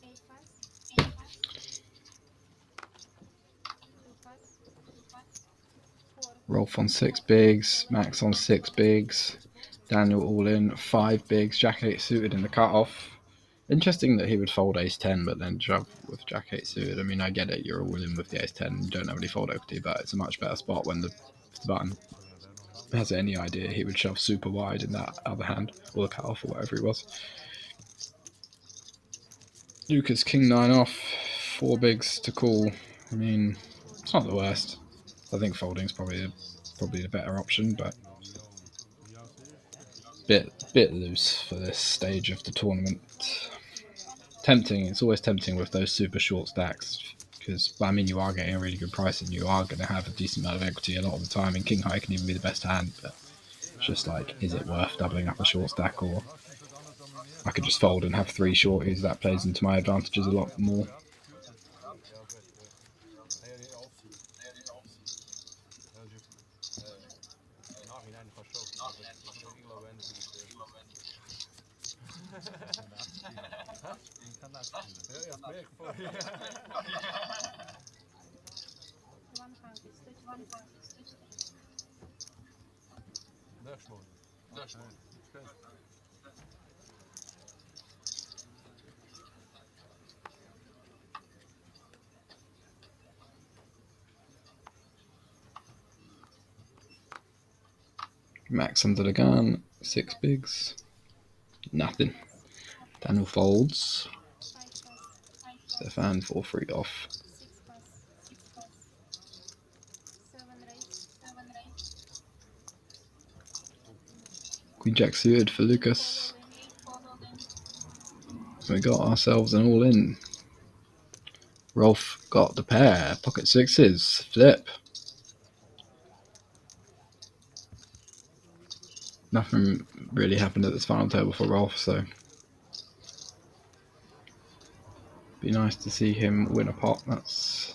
Eight pass. 2 pass. 4. Rolf on 6 bigs, Max on 6 bigs, Daniel all in 5 bigs, Jack 8 suited in the cutoff. Interesting that he would fold ace 10 but then shove with Jack 8 suited. I mean, I get it, you're all in with the ace 10, you don't have any fold equity, but it's a much better spot when the button has any idea he would shove super wide in that other hand, or the cutoff or whatever it was. Lucas king 9 off, 4 bigs to call. I mean, it's not the worst. I think folding's probably the better option, but bit loose for this stage of the tournament. Tempting, it's always tempting with those super short stacks, because I mean you are getting a really good price and you are going to have a decent amount of equity a lot of the time, and king high can even be the best hand, but it's just like, is it worth doubling up a short stack, or I could just fold and have 3 shorties. That plays into my advantages a lot more. Max under the gun, 6 bigs, nothing. Daniel folds. 5 pass. Stefan 4-3 off. 6 pass. 7 raise. Queen Jack suited for Lucas. All in. We got ourselves an all in. Rolf got the pair. Pocket sixes. Flip. Nothing really happened at this final table for Rolf, so be nice to see him win a pot. That's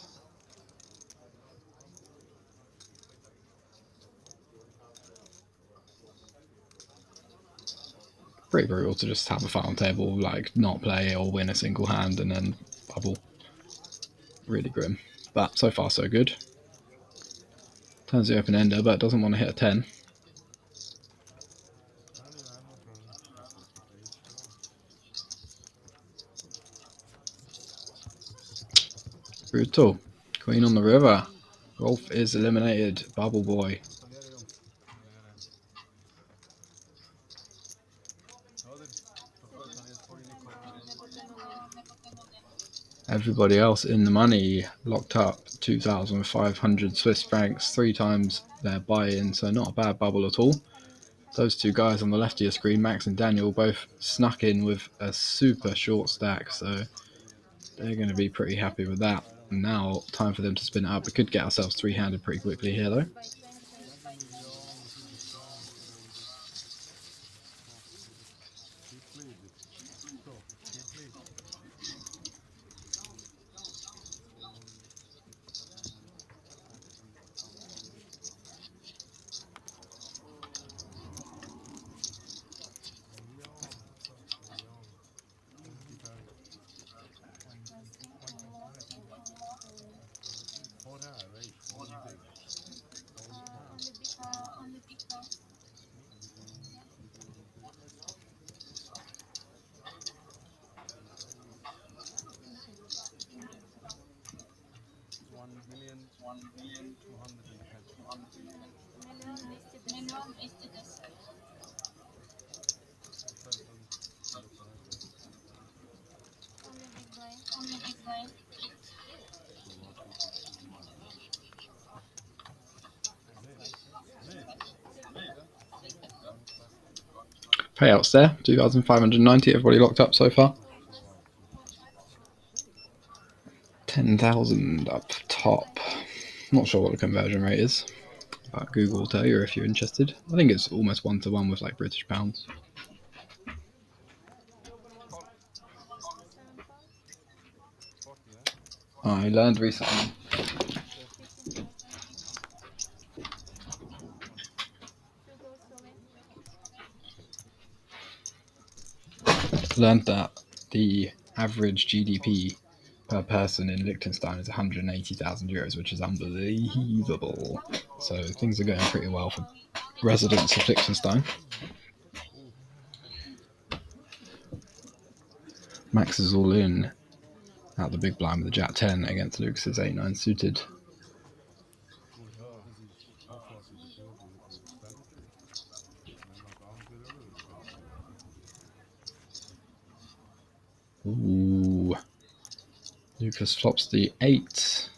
pretty brutal to just have a final table, like not play or win a single hand and then bubble. Really grim, but so far so good. Turns the open ender, but doesn't want to hit a 10. Brutal. Queen on the river. Rolf is eliminated. Bubble boy. Everybody else in the money, locked up 2,500 Swiss francs, 3 times their buy-in, so not a bad bubble at all. Those two guys on the left of your screen, Max and Daniel, both snuck in with a super short stack, so they're going to be pretty happy with that. And now, time for them to spin it up. We could get ourselves three-handed pretty quickly here, though. By 1,210,000. only big blind. Payouts there, 2,590. Everybody locked up so far. 10,000 up top. Not sure what the conversion rate is, but Google will tell you if you're interested. I think it's almost 1-to-1 with like British pounds. 7 pounds. I learned recently. 15 pounds. 2 goes all in. Learned that the average GDP per person in Liechtenstein is 180,000 euros, which is unbelievable. So things are going pretty well for residents of Liechtenstein. Max is all in out the big blind with the Jack 10 against Lucas's 8-9 suited. Ooh. Lucas flops the 8.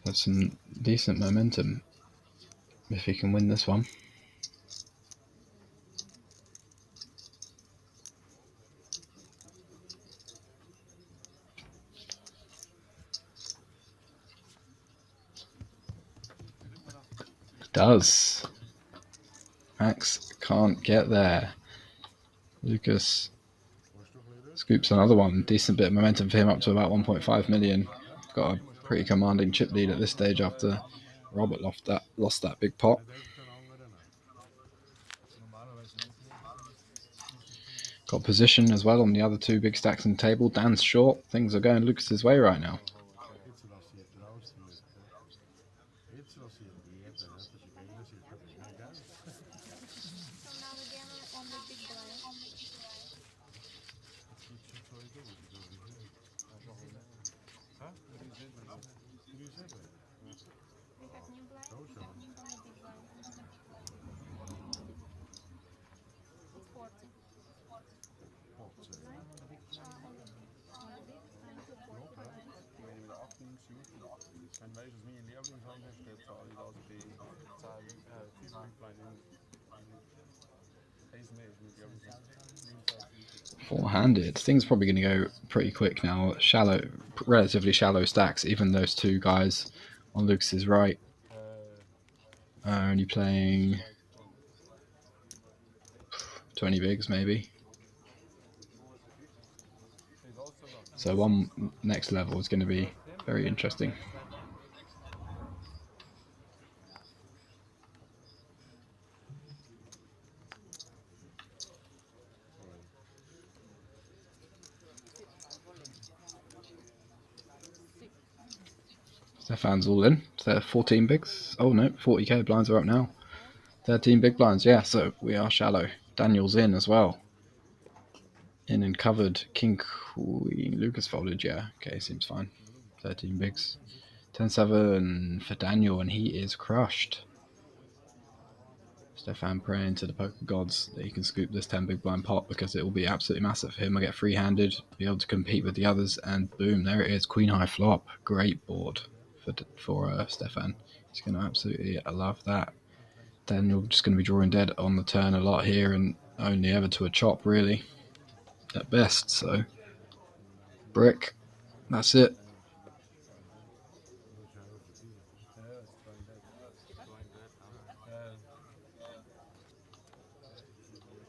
That's some decent momentum if he can win this one. Does. Max can't get there. Lucas scoops another one. Decent bit of momentum for him, up to about 1.5 million. Got a pretty commanding chip lead at this stage after Robert lost that big pot. Got position as well on the other two big stacks on the table. Dan's short. Things are going Lucas's way right now. So now again on the big blind. We have new blind on the big blind. It's 40. Blind? On the big, trying to 40 blind. Four-handed. Things are probably going to go pretty quick now. Shallow, relatively shallow stacks. Even those two guys on Lucas's right are only playing 20 bigs maybe. So one next level is going to be very interesting. Stefan's all in. So 14 bigs. Oh no, 40k blinds are up now. 13 big blinds, yeah, so we are shallow. Daniel's in as well. In and covered. King Queen. Lucas folded, yeah. Okay, seems fine. 13 bigs. 10-7 for Daniel, and he is crushed. Stefan praying to the poker gods that he can scoop this 10 big blind pot, because it will be absolutely massive for him. I get free-handed, be able to compete with the others, and boom, there it is. Queen high flop. Great board for Stefan. He's going to absolutely love that. Then you're just going to be drawing dead on the turn a lot here, and only ever to a chop really at best. So brick, that's it.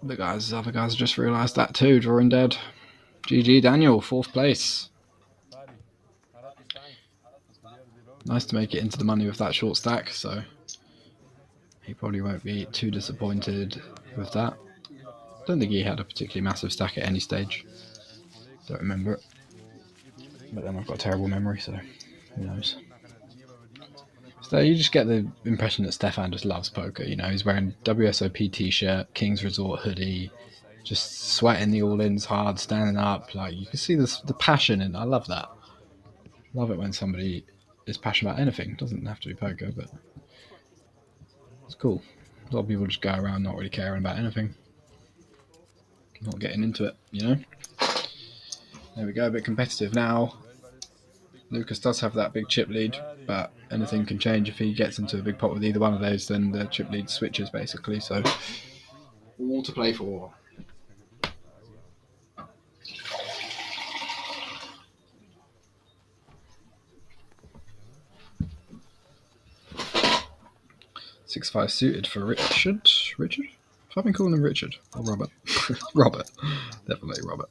The other guys just realised that too, drawing dead. GG Daniel, 4th place. Nice to make it into the money with that short stack, so he probably won't be too disappointed with that. Don't think he had a particularly massive stack at any stage. Don't remember it. But then I've got a terrible memory, so who knows. So you just get the impression that Stefan just loves poker. You know, he's wearing WSOP t-shirt, King's Resort hoodie, just sweating the all-ins hard, standing up. Like, you can see the passion, and I love that. Love it when somebody is passionate about anything. It doesn't have to be poker, but it's cool. A lot of people just go around not really caring about anything, not getting into it, you know. There we go, a bit competitive now. Lucas does have that big chip lead, but anything can change. If he gets into a big pot with either one of those, then the chip lead switches basically, so all to play for. Six five suited for Richard? Richard? I've been calling him Richard. Or Robert. Robert. Definitely Robert.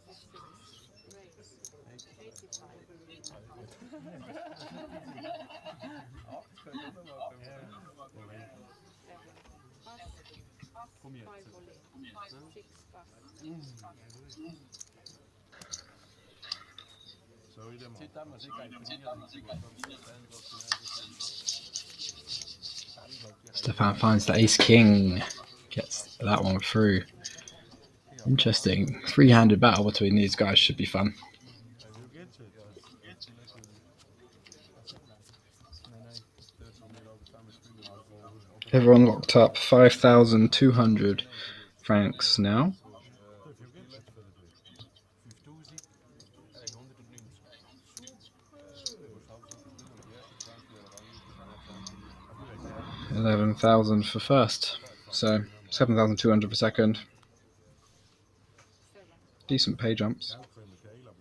Stefan finds the ace king. Gets that one through. Interesting. Three-handed battle between these guys should be fun. Everyone locked up. 5,200 francs now. $11,000 for first, so 7,200 for second. Decent pay jumps.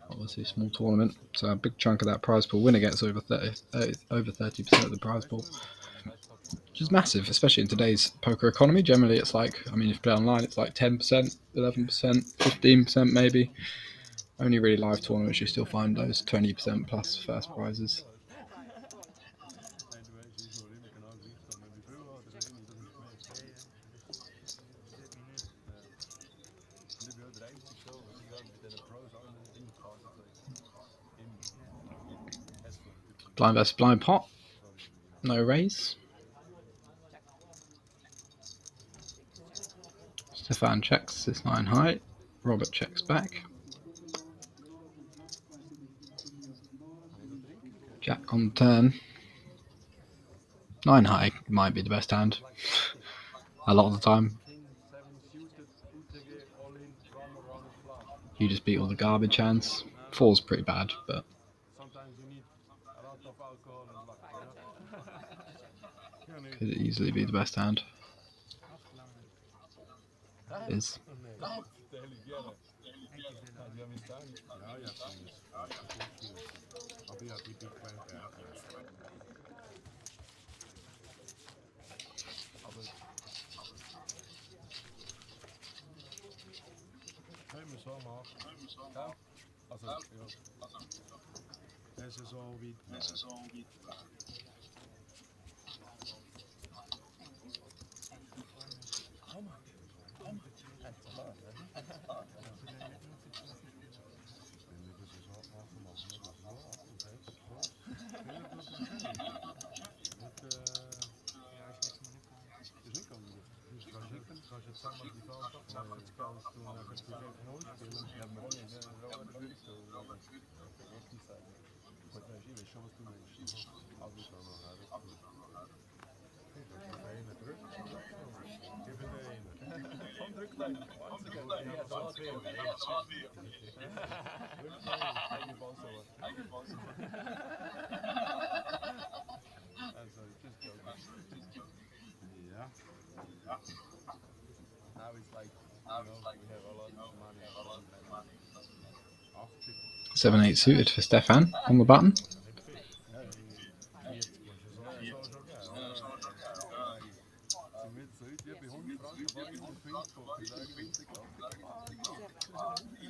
Obviously, a small tournament, so a big chunk of that prize pool. Winner gets over 30% of the prize pool, which is massive, especially in today's poker economy. Generally, it's like, I mean, if you play online, it's like 10%, 11%, 15% maybe. Only really live tournaments, you still find those 20% plus first prizes. Blind versus blind pot. No raise. Stefan checks this 9 high. Robert checks back. Jack on the turn. 9 high might be the best hand. A lot of the time. You just beat all the garbage hands. 4's pretty bad, but could easily be the best hand. Is. Einer drückt, gib ihn den einen. Komm, drück den. Warte, gell, ich hab so viel. Drück den. Ja. Now it's like, we have a lot of money. 80. 7-8 suited for Stefan on the button. Ja, 40 musst du sowieso schon geben. Sind wir jetzt so heute wie bei 100 Franken bei uns im Queenspoker? Sagen wir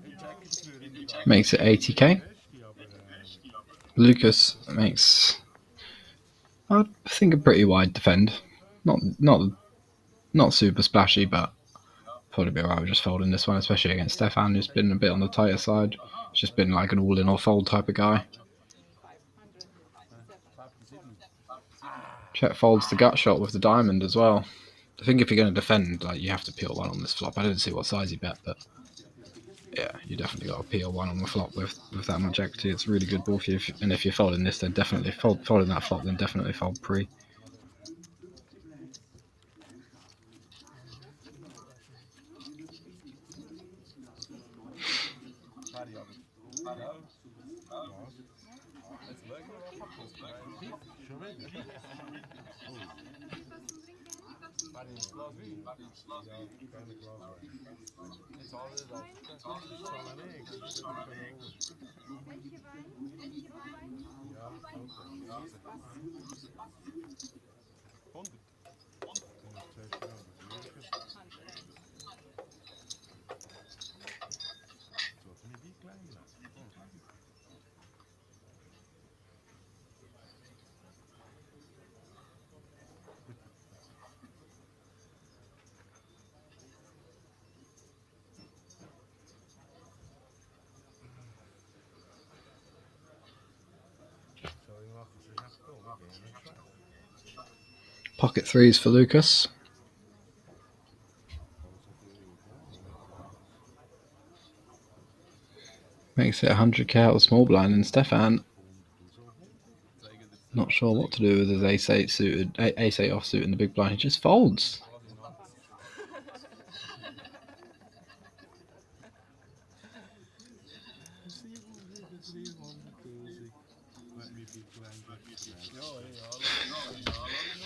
jetzt gerade. Makes it 80k. Lucas makes, I think, a pretty wide defend. Not super splashy, but probably be alright with just folding this one, especially against Stefan, who's been a bit on the tighter side. He's just been like an all-in or fold type of guy. Check folds the gut shot with the diamond as well. I think if you're going to defend, like, you have to peel one on this flop. I didn't see what size he bet, but yeah, you definitely got to peel one on the flop with that much equity. It's a really good ball for you. And if you're folding this, then definitely folding that flop, then definitely fold pre. Pocket threes for Lucas. Makes it 100k out of small blind, and Stefan not sure what to do with his ace-8 suited, ace-8 offsuit in the big blind. He just folds.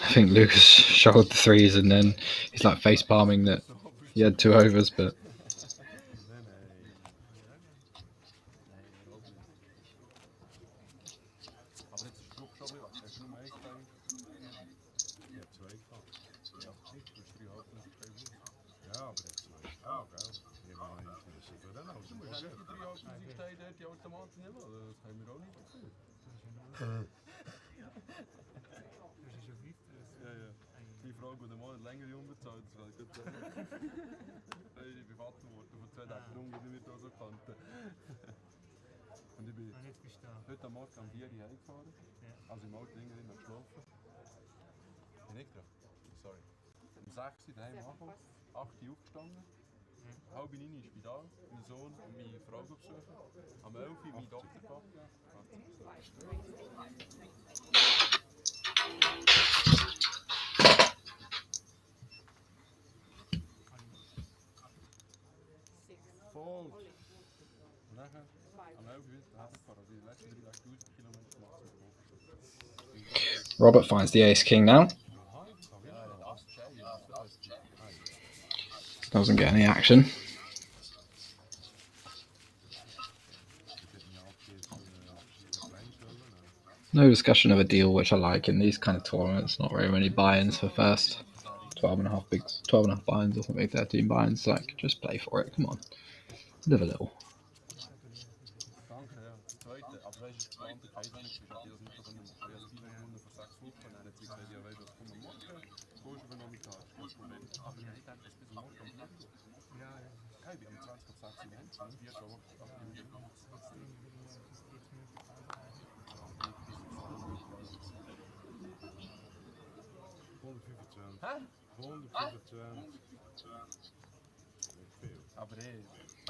I think Lucas showed the threes and then he's like face palming that he had 2 overs, but Die Frage, die den Monat länger unbezahlt ist, weil ich bin Vater geworden von 2 Tagen rum, die wir da so kannten. Und ich bin heute Morgen um 4 Uhr heimgefahren, also im Auto länger noch geschlafen. Nicht gerade? Sorry. Um 6 Uhr daheim angekommen, 8 Uhr aufgestanden, halb 9 Uhr ist da, mein Sohn und meine Frau besuchen, am 11 Uhr meine Tochter gehabt. Fold. Und nachher am 11 Uhr heimgefahren, also die letzten 3.000 Kilometer gemacht. Robert finds the ace-king now. Doesn't get any action. No discussion of a deal, which I like in these kind of tournaments. Not very many buy-ins for first. 12.5 bigs, 12.5 buy-ins or something, 13 buy-ins. Like, just play for it. Come on, live a little.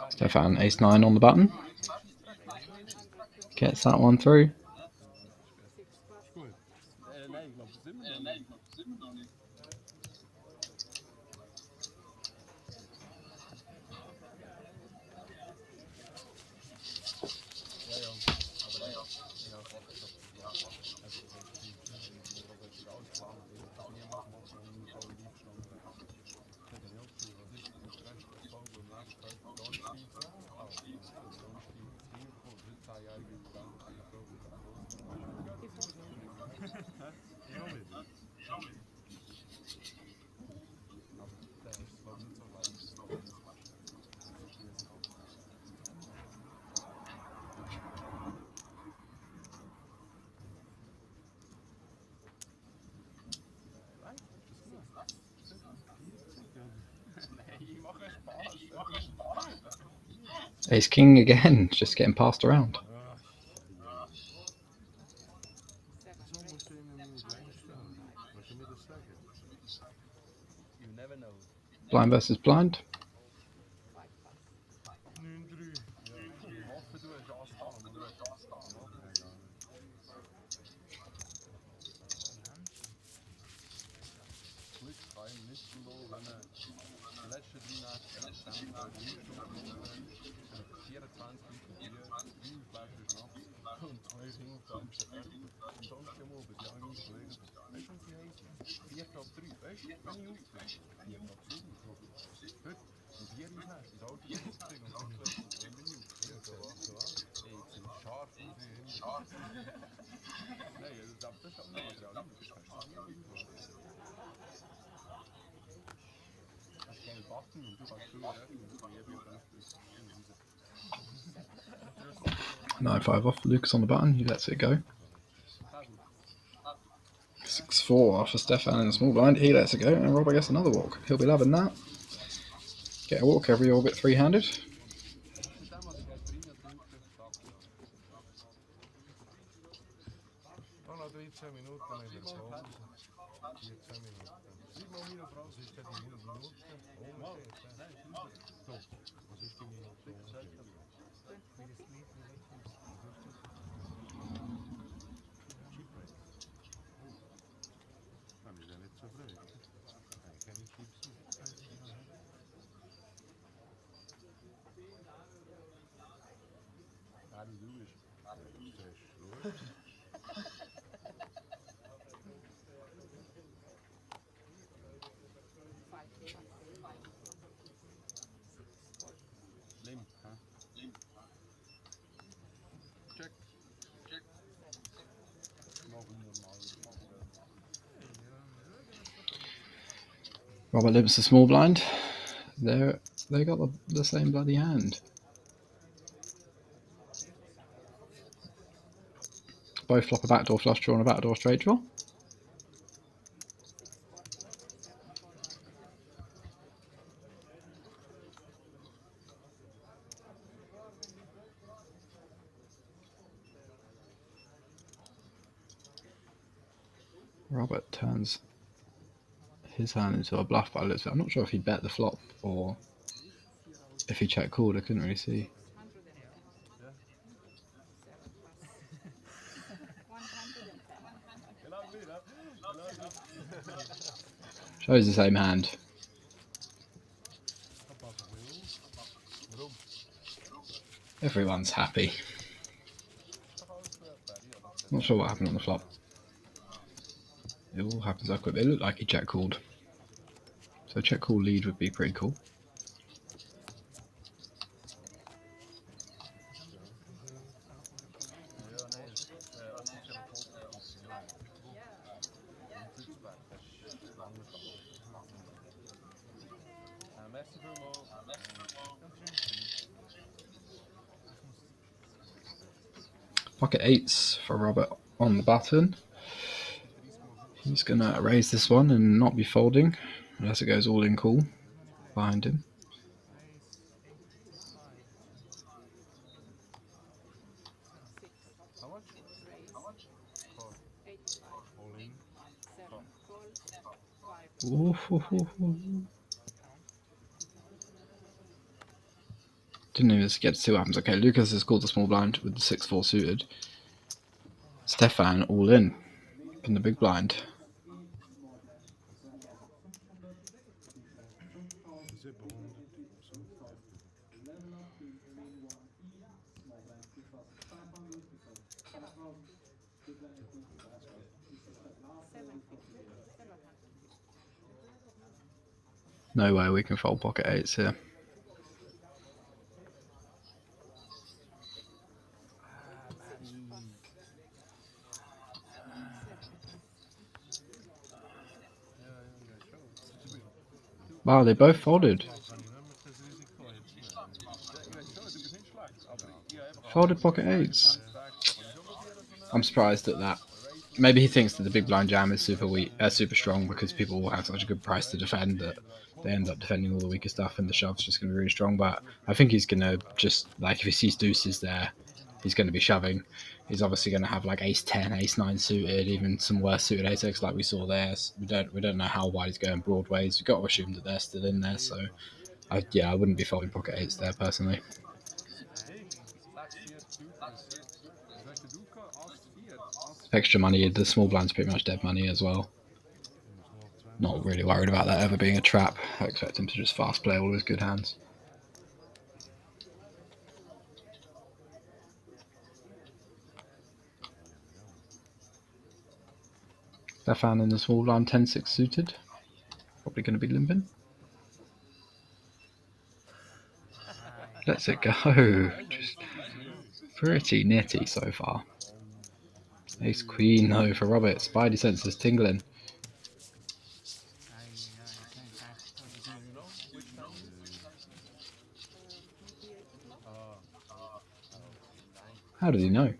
Stefan ace-9 on the button. Gets that one through. Ace King again, just getting passed around. Zo moest je in het lijn staan. Wat je met de zeggen. You never know. Blind versus blind. Nu een 3. Ja. Hoffen du hast Anstand, oder? Glück kann ihm nicht verloren, wenn er die letzten 3 Nächte zusammen und 24 Bier, 3 Flaschen Schnaps und 2 Fingerflaschen Äpfel. Und sonst am Abend, ja, meine Kollegen, weißt du, was sie heißen? 4 ab 3, weißt du, wenn ich aufbringe? 4 ab 7. Heute, um 4 Uhr hast du das Auto aufbringen und dann plötzlich 2 Minuten. Ja, so was. Ey, jetzt sind scharf aus hier. Nein, das ist auch nicht Adrenalin, das kannst du nie machen. Das ist geil Button und du kannst viel rechnen und du kannst jeden 9-5 off, Lucas on the button, he lets it go. 6-4 off for Stefan in the small blind, he lets it go, and Robert gets another walk. He'll be loving that. Get a walk every orbit 3-handed. Dan na 13 Minuten in der Pause. 14 Minuten. 7 Minuten Pause, ist die Minute. So, was ist die Minute? Dan is dat niet zo vreemd. Hij kan niet chips meer. Ja, die doe ich. Slim, huh? Check. Robert limps the small blind. They got the same bloody hand. Both flop a backdoor flush draw and a backdoor straight draw. Robert turns his hand into a bluff by the looks of it. I'm not sure if he bet the flop or if he check called. I couldn't really see. Shows the same hand. Everyone's happy. Not sure what happened on the flop. It all happens so quick. It looked like he check called. So check call lead would be pretty cool. Pocket eights for Robert on the button. He's gonna raise this one and not be folding unless it goes all in cool behind him. Didn't even get to see what happens. Okay, Lucas has called the small blind with the 6-4 suited. Stefan all in the big blind. No way we can fold pocket eights here. Wow, they both folded. Kann ich nicht mit das Risiko jetzt nehmen. Ja, ich weiß schon, du bist nicht schlecht, aber ich habe einfach Folded pocket eights. I'm surprised at that. Maybe he thinks that the big blind jam is super weak, super strong because people will have such a good price to defend that they end up defending all the weaker stuff, and the shove's just going to be really strong. But I think he's going to just, like, if he sees deuces there, he's going to be shoving. He's obviously going to have like ace 10, ace 9 suited, even some worse suited ace X like we saw there. So we don't know how wide he's going broadways. We've got to assume that they're still in there. So I wouldn't be folding pocket eights there personally. Extra money, the small blind's pretty much dead money as well. Not really worried about that ever being a trap. I expect him to just fast play all his good hands. Stefan in the small blind 10-6 suited. Probably going to be limping. Lets it go. Just pretty nitty so far. Ace queen though for Robert. Spidey senses tingling. How did he know?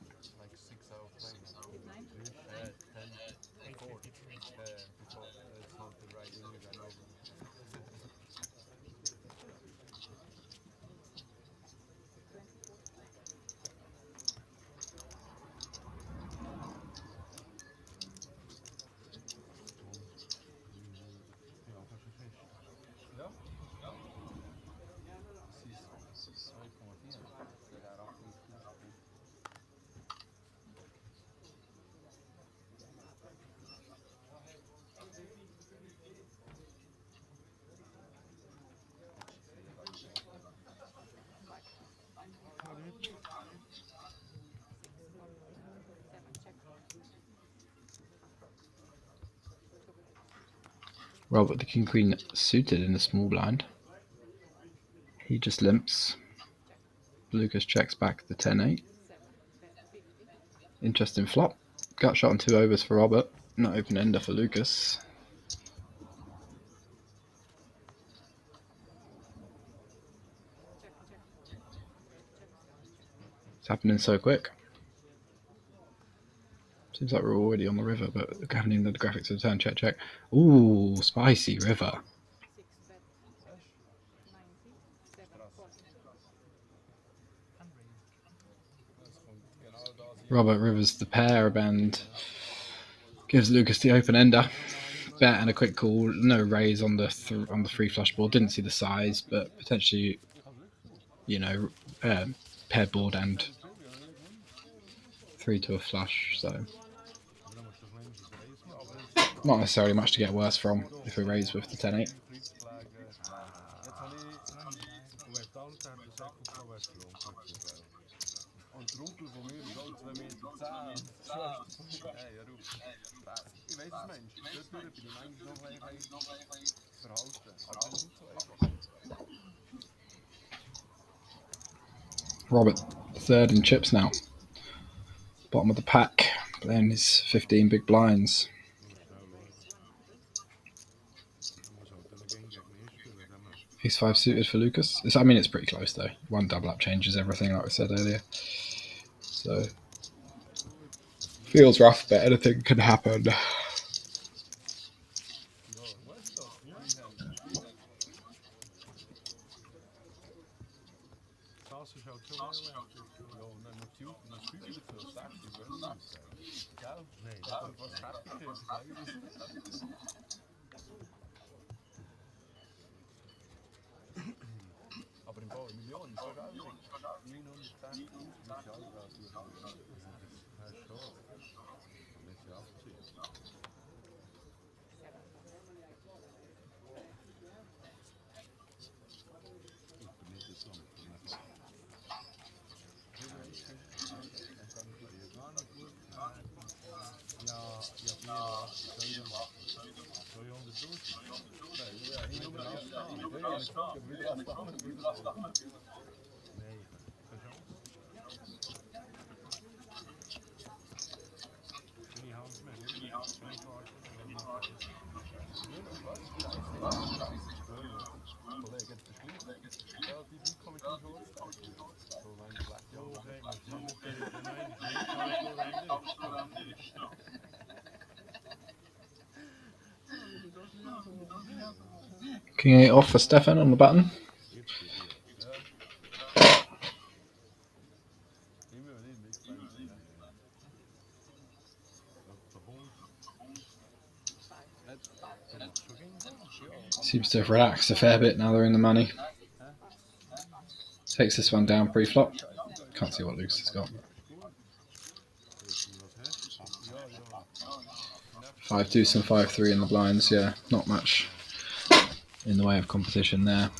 Robert the king queen suited in the small blind. He just limps. Lucas checks back the 10-8. Interesting flop. Gut shot on 2 overs for Robert. Not open ender for Lucas. It's happening so quick. Seems like we're already on the river, but haven't even the graphics of the turn. Check, check. Ooh, spicy river. Robert rivers the pair and gives Lucas the open ender. Bet and a quick call. No raise on the free flush board. Didn't see the size, but potentially, you know, paired board and 3 to a flush. So not necessarily much to get worse from if we raise with the 10-8. Robert, third in chips now. Bottom of the pack, playing his 15 big blinds. Ace 5 suited for Lucas. I mean, it's pretty close though. One double up changes everything, like I said earlier. So, feels rough, but anything can happen. King 8 off for Stefan on the button. Jetzt geht ja. Ja. Immer wenn ich mitfahren sind. Nach der Hund. Du machst schon gegen Hund, ja. Seems to have relaxed a fair bit now they're in the money. Takes this one down pre-flop. Can't see what Luke's has got. Ja, ja. 5 deuce and 5-3 in the blinds, yeah. Not much in the way of competition there.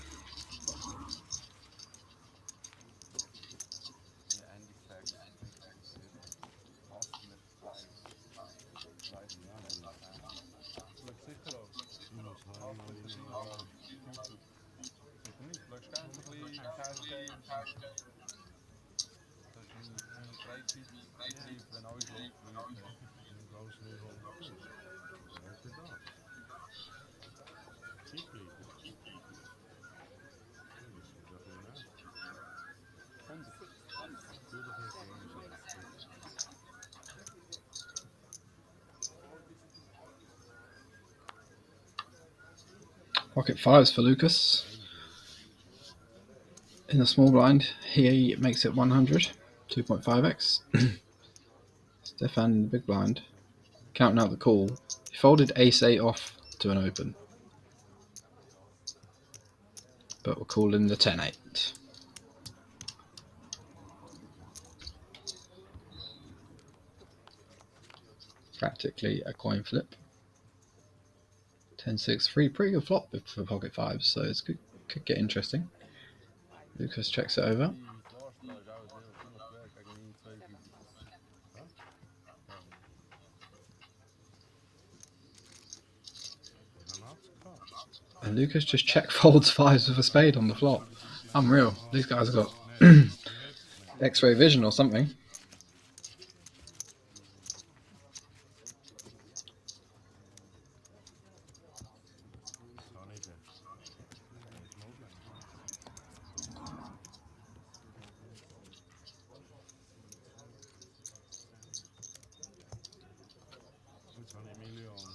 Ja, eigentlich sagt fast nicht weiß. Weiß ich ja nicht. Schau sicher auf. Ich muss heim, weil ich nicht auf YouTube. Sicher nicht, schaust gerne ein bisschen Cash Games. Das ist ein Freizeitbetrieb, wenn alles läuft, schaut. Und alles nicht holen. Wer hat das? Kickli. Das ist ja viel mehr. 100. Du das nicht gehen. Pocket 5s for Lucas. In the small blind, he makes it 100, 2.5x. Stefan in the big blind, counting out the call. He folded ace-8 off to an open. But we're calling the 10-8. Practically a coin flip. 10-6, free, pretty good flop for pocket 5s, so it's good, could get interesting. Lucas checks it over. And Lucas just check folds 5s with a spade on the flop. Unreal. These guys have got X-ray vision or something.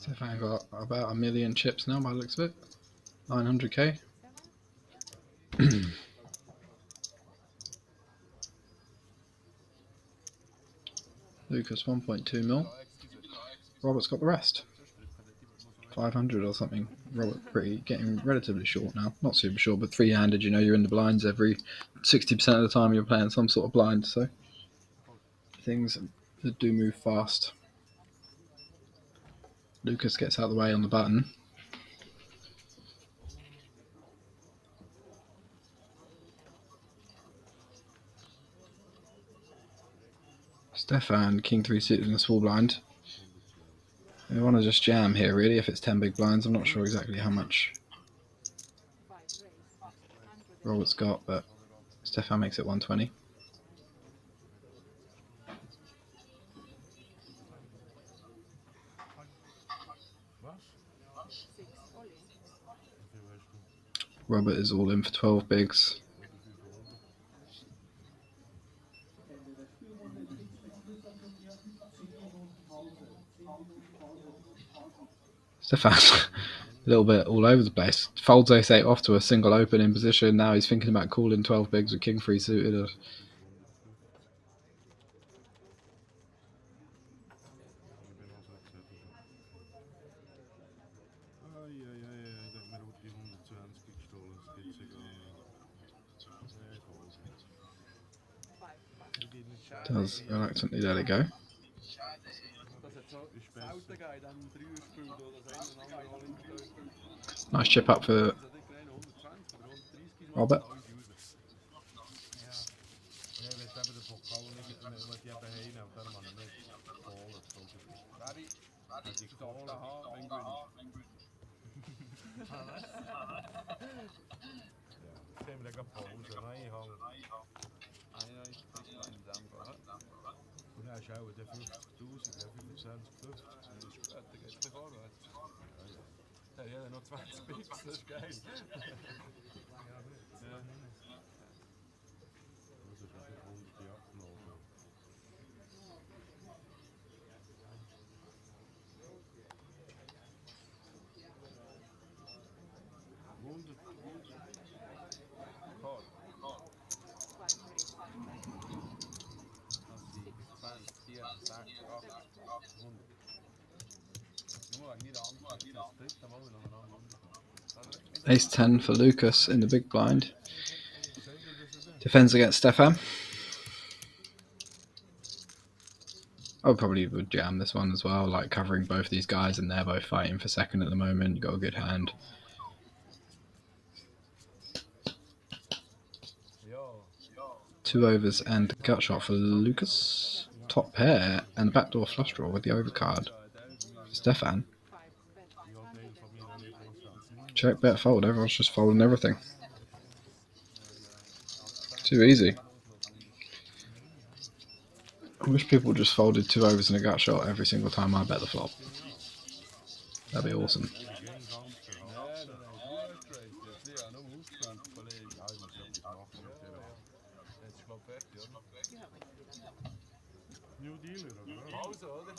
Stefan got about 1 million chips now by the looks of it. 900k. Lucas 1.2 mil. Robert's got the rest. 500 or something. Robert getting relatively short now. Not super short, but three-handed. You know, you're in the blinds every 60% of the time you're playing some sort of blind, so things do move fast. Lucas gets out of the way on the button. Stefan, king 3 suited in a small blind. We want to just jam here, really, if it's 10 big blinds. I'm not sure exactly how much Robert's got, but Stefan makes it 120. Robert is all in for 12 bigs. Stefan, a little bit all over the place. Folds ace-8 off to a single open in position. Now he's thinking about calling 12 bigs with king 3 suited. Does reluctantly let it go. Nice chip up for Robert. Ja, schau, der 50.000, der 25, 50, das ist gut, da geht's ein vorwärts. Ja, ja. Ja, noch 20 Picks, das ist geil. Ja, aber jetzt. Ja. Das ist einfach 100 abgenommen. Ace 10 for Lucas in the big blind. Defends against Stefan. I probably would jam this one as well, like covering both these guys, and they're both fighting for second at the moment. You got a good hand. Two overs and gut shot for Lucas. Top pair and backdoor flush draw with the overcard. Stefan. Check, bet, fold. Everyone's just folding everything. Too easy. I wish people just folded two overs and a gut shot every single time I bet the flop. That'd be awesome. New Deal, oder?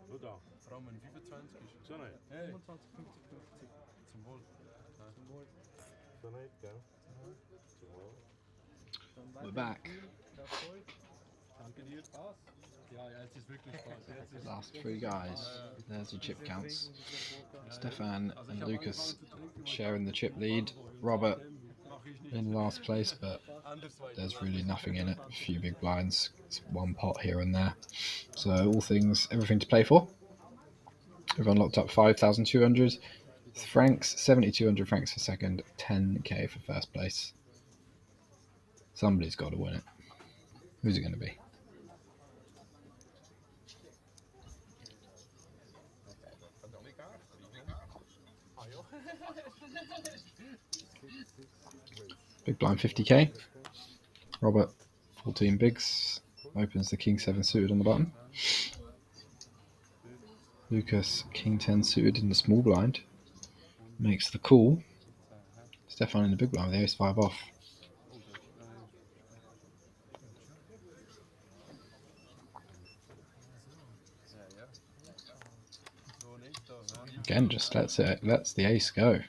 Wo da? Rahmen 25 ist. So nicht? Hey, 25, 50, 50. zum Wohl. Zum Wohl. So nicht, gell? Zum Wohl. Dann We're weiter back. im Spiel. Viel Erfolg. Danke dir. Spaß. Ja, jetzt ist wirklich Spaß. Jetzt ist Last three guys. There's your chip counts. Trinken, bisschen Poker. Stefan Also and ich habe Lucas angefangen zu trinken, weil sharing the ich chip dachte, lead. Alkohol und Robert seitdem mache ich nicht. in last place, but Anders weiter. there's really nothing in it. A few big blinds, it's one pot here and there. So all things, everything to play for. Everyone locked up 5,200 francs, 7,200 francs for second, 10k for first place. Somebody's got to win it. Who's it going to be? Big blind 50k. Robert 14 bigs. Opens the king 7 suited on the button. Lucas king 10 suited in the small blind. Makes the call. Stefan in the big blind with the ace 5 off. Again, just lets the ace go.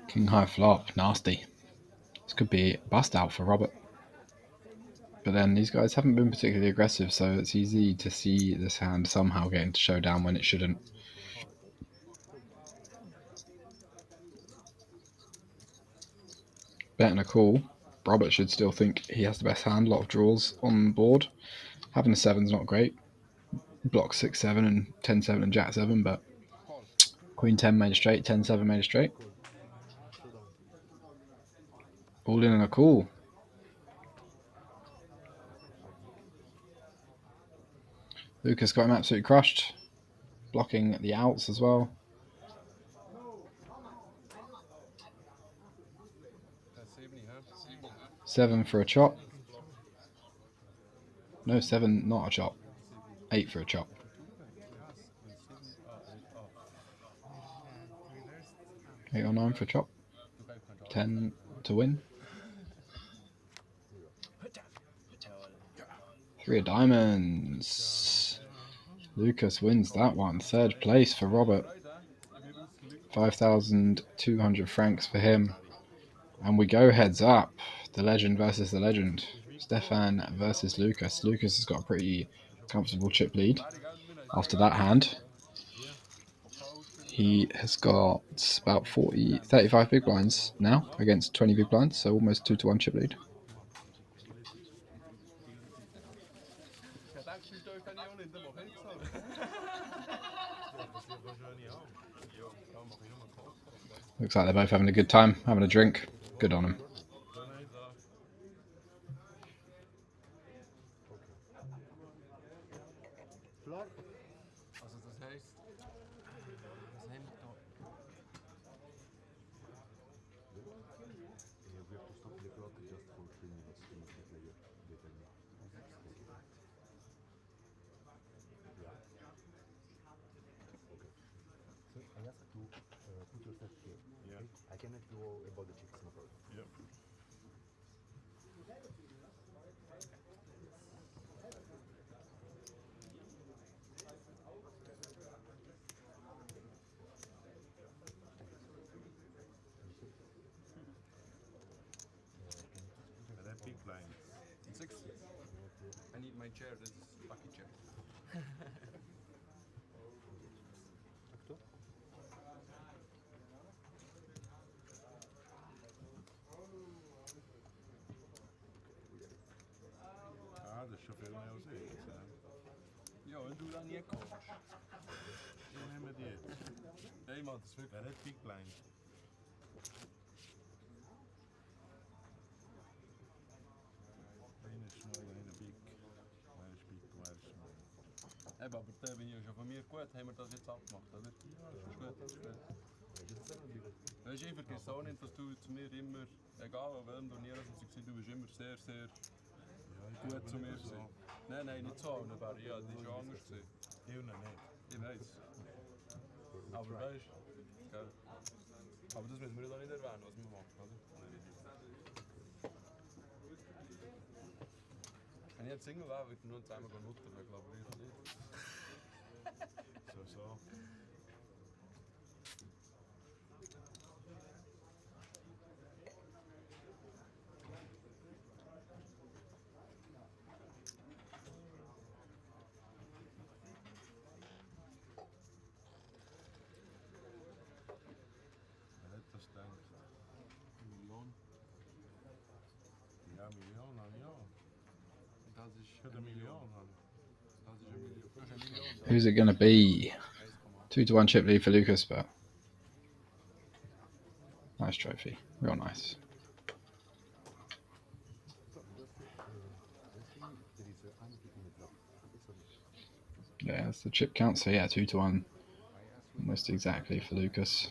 King high flop, nasty. This could be a bust out for Robert. But then these guys haven't been particularly aggressive, so it's easy to see this hand somehow getting to showdown when it shouldn't. Betting a call. Robert should still think he has the best hand, a lot of draws on board. Having a 7's not great. Block 6-7 and 10-7 and Jack 7, but Queen 10 made a straight, 10-7 made a straight. All in and a call. Lucas got him absolutely crushed. Blocking the outs as well. 7 for a chop. No, 7 not a chop. 8 for a chop. 8 or 9 for a chop. 10 to win. 3 of diamonds. Lucas wins that one. Third place for Robert. 5,200 francs for him. And we go heads up. The legend versus the legend. Stefan versus Lucas. Lucas has got a pretty comfortable chip lead after that hand. He has got about 35 big blinds now against 20 big blinds, so almost 2-1 chip lead. Looks like they're both having a good time, having a drink. Good on them. Also das heißt, was haben wir da? I can let you know about the chicks, no problem. Yep. That big blind. 6. I need my chair, this is lucky chair. Ah, dat is zoveel meer als ik. Ja, en doe dat niet koos. Dan hebben we dit. Nee man, het is wirklich. Ja, dat big blind. Eine small, eine big. One is big, one is small. Eben, aber der bin ich schon von mir gut, haben wir das jetzt abgemacht, oder? Ja, das ist gut. Das ist gut. Weißt du, ich vergesse auch nicht, dass du zu mir immer, egal an welchem Turnier du bist immer sehr, sehr gut zu mir gewesen. Nein, nein, nicht so, aber ja, das war schon anders gewesen. Die noch nicht. Ich weiß. Aber weißt du, gell? Aber das müssen wir doch nicht erwähnen, was wir machen, oder? Wenn ich jetzt Single wäre, würde ich nur zweimal nutzen, aber ich glaube nicht. So. Wer hätte das gedacht? Million. Ja, Million habe ich auch. Das ist Ich hätte eine Million haben. Das ist eine Million. Das ist eine Million. Who's it going to be? 2-1 chip lead for Lucas, but nice trophy. Real nice. Yeah, that's the chip count. So yeah, 2-1. Almost exactly for Lucas.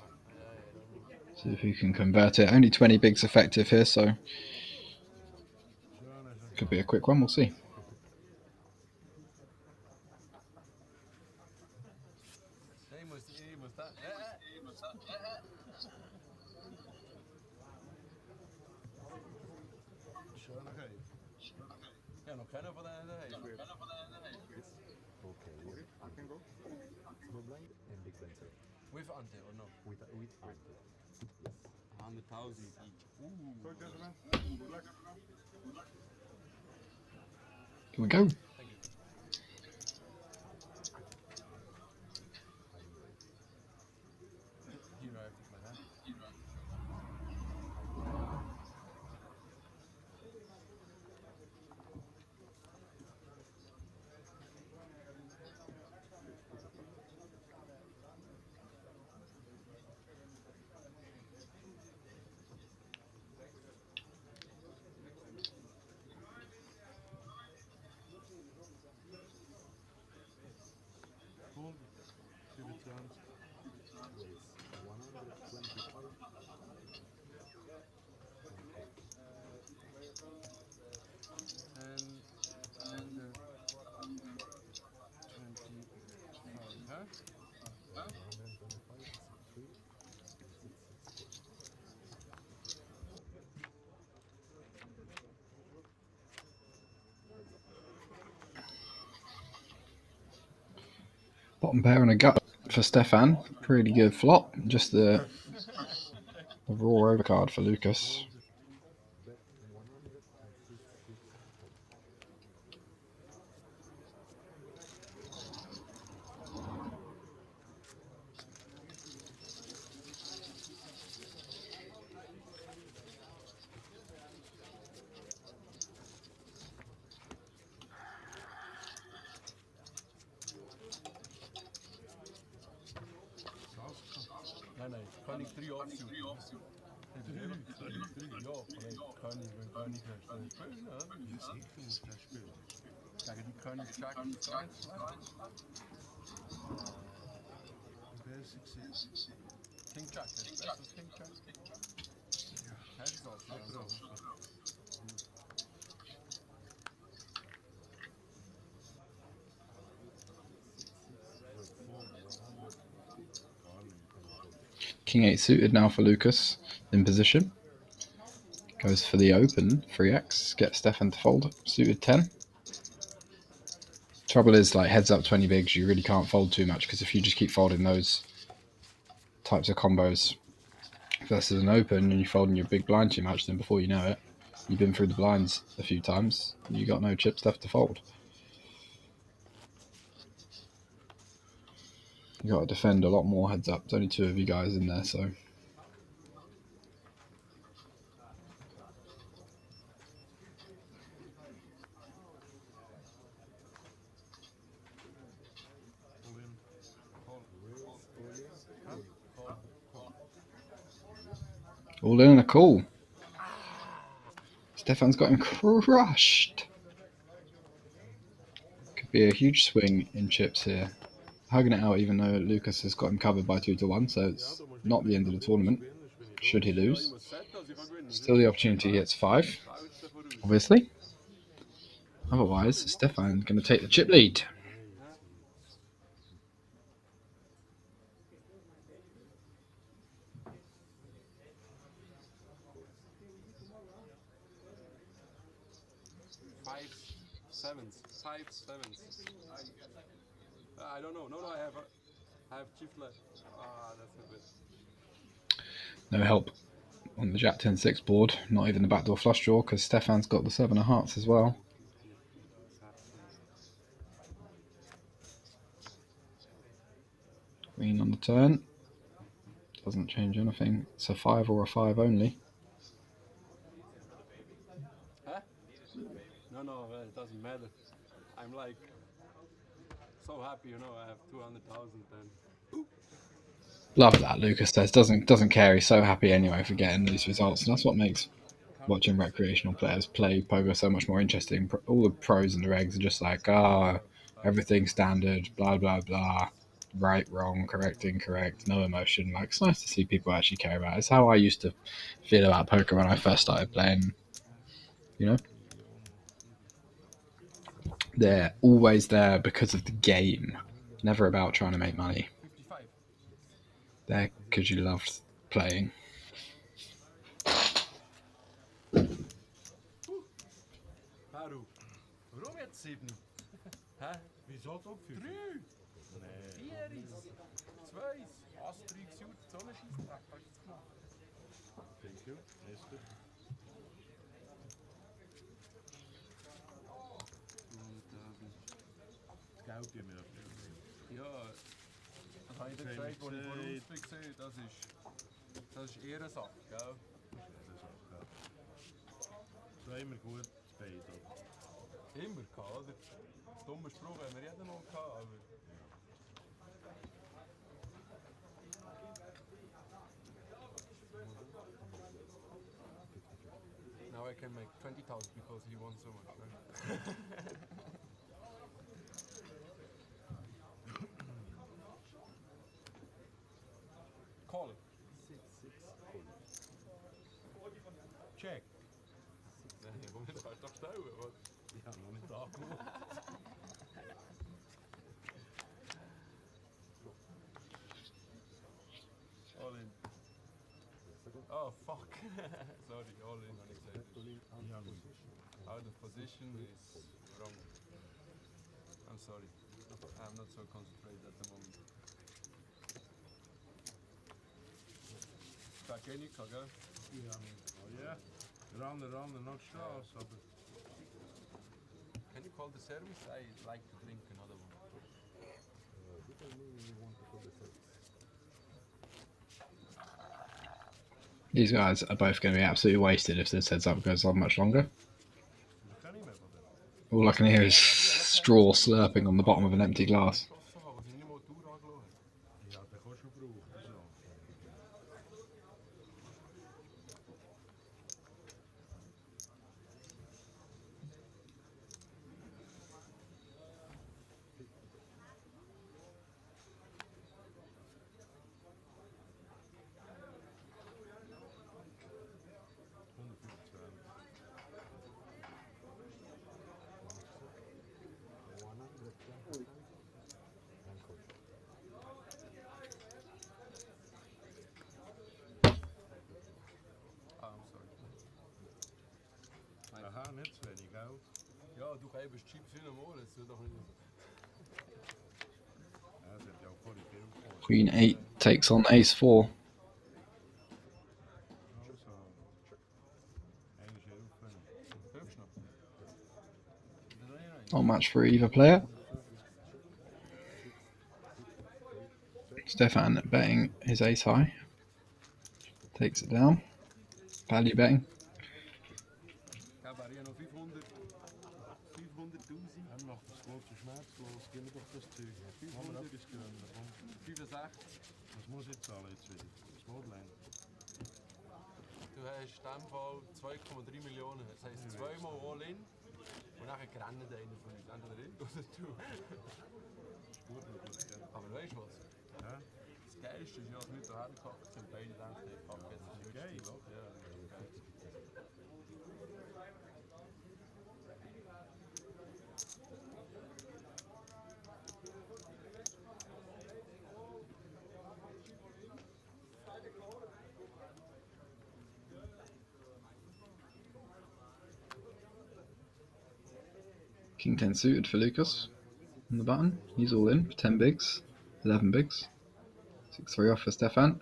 See if he can convert it. Only 20 bigs effective here, so could be a quick one. We'll see. Ich muss da. Schöner Kai. Ja, noch keiner von denen daheim. Okay, I can go. Small blind and big blind, sir. With ante or no? With ante. 100,000 each. So, gentlemen, good luck. Can we go? Thank you. Hero, I think, man. Cool. 27. Raise 125. And 20,000, huh? 125 is free. Bottom pair and a gut for Stefan. Pretty good flop. Just the raw overcard for Lucas. Bet 150. Nein, König 3 Offsuit. Ja, König, wenn König hast, dann spielen, ja? Ja, sicher muss der spielen. Gegen die König Jack 2 schlecht. Wer ist es? King Jack, das ist besser als King Jack. Hast du es auch schon? King 8 suited now for Lucas in position. Goes for the open 3x. Gets Stefan to fold. Suited 10. Trouble is, like, heads up 20 bigs, you really can't fold too much, because if you just keep folding those types of combos versus an open and you're folding your big blind too much, then before you know it, you've been through the blinds a few times, you got no chips left to fold. You got to defend a lot more heads up. There's only 2 of you guys in there, so all in and a call. Stefan's got him crushed. Could be a huge swing in chips here. Hugging it out, even though Lucas has got him covered by 2-1, so it's not the end of the tournament. Should he lose, still the opportunity hits 5, obviously. Otherwise, Stefan going to take the chip lead. sevens. 5 sevens. I don't know. No, I have chief left. Ah, that's a bit. No help on the Jack 10-6 board. Not even the backdoor flush draw because Stefan's got the 7 of hearts as well. Queen on the turn. Doesn't change anything. It's a 5 or a 5 only. Huh? No, it doesn't matter. I'm like so happy, you know. I have 200,000 then. Love that, Lucas says. Doesn't care. He's so happy anyway for getting these results. And that's what makes watching recreational players play poker so much more interesting. All the pros and the regs are just like, everything standard, blah, blah, blah. Right, wrong, correct, incorrect, no emotion. Like, it's nice to see people actually care about it. It's how I used to feel about poker when I first started playing. You know? They're always there because of the game. Never about trying to make money. 55. There because you loved playing. Haru. Warum jetzt 7? Hä? Wieso doch 5? 3? Nee. 4 ist. 2 ist. Asterix, Jut, Sonnenschießtrag. Hast du jetzt gemacht? Thank you. Esther. Geld geben wir ab. Ja, das habe ich dir gesagt, als ich vor uns gesehen habe. Das ist Ehrensache, gell? So immer gut, beide. Immer gehabt, oder? Dummer Spruch haben wir jeden noch gehabt, aber... Now I can make 20,000 because he won so much, right? Call. Check. Nee, Moment, kannst du doch stellen, oder? Ich habe noch nicht angemacht. All in. Oh, fuck. Sorry, all in, habe ich gesagt. Out of position is wrong. I'm sorry. I'm not so concentrated at the moment. Back in, gell? Ja, oh yeah. Run, not Straße, aber... Can you call the service? I like to drink another one. These guys are both going to be absolutely wasted if this heads up goes on much longer. All I can hear is straw slurping on the bottom of an empty glass. Ja, den kannst du brauchen. So. Aha, nicht zu wenig, gell? Ja, du gibst Chips in den Ohren, das tut doch nicht. Ja, das hat ja auch voll viel gekostet. Queen 8 takes on Ace 4. Also, eigentlich helfen. Hilfst du noch? Not much for either player. Stefan betting his ace high. Takes it down. Value betting. Cabaret noch 500. 500'000. Er macht das große schmerzlos, gib mir doch das Zeug. Haben wir etwas gönnen, komm. 65. Was muss ich zahlen jetzt wieder? Das Modline. Du hast in diesem Fall 2,3 Millionen. Das heisst zweimal all in und dann rennt einer von uns. Entweder ich oder du. Gut, Aber weißt du was? ja? Das Geilste ist ja, dass wir hierher gehackt sind, beide denken, ich packe jetzt das Geil. Spiel ab. Ja, das ist geil. King 10 suited for Lucas on the button. He's all in for 10 bigs, 11 bigs. 6-3 off for Stefan.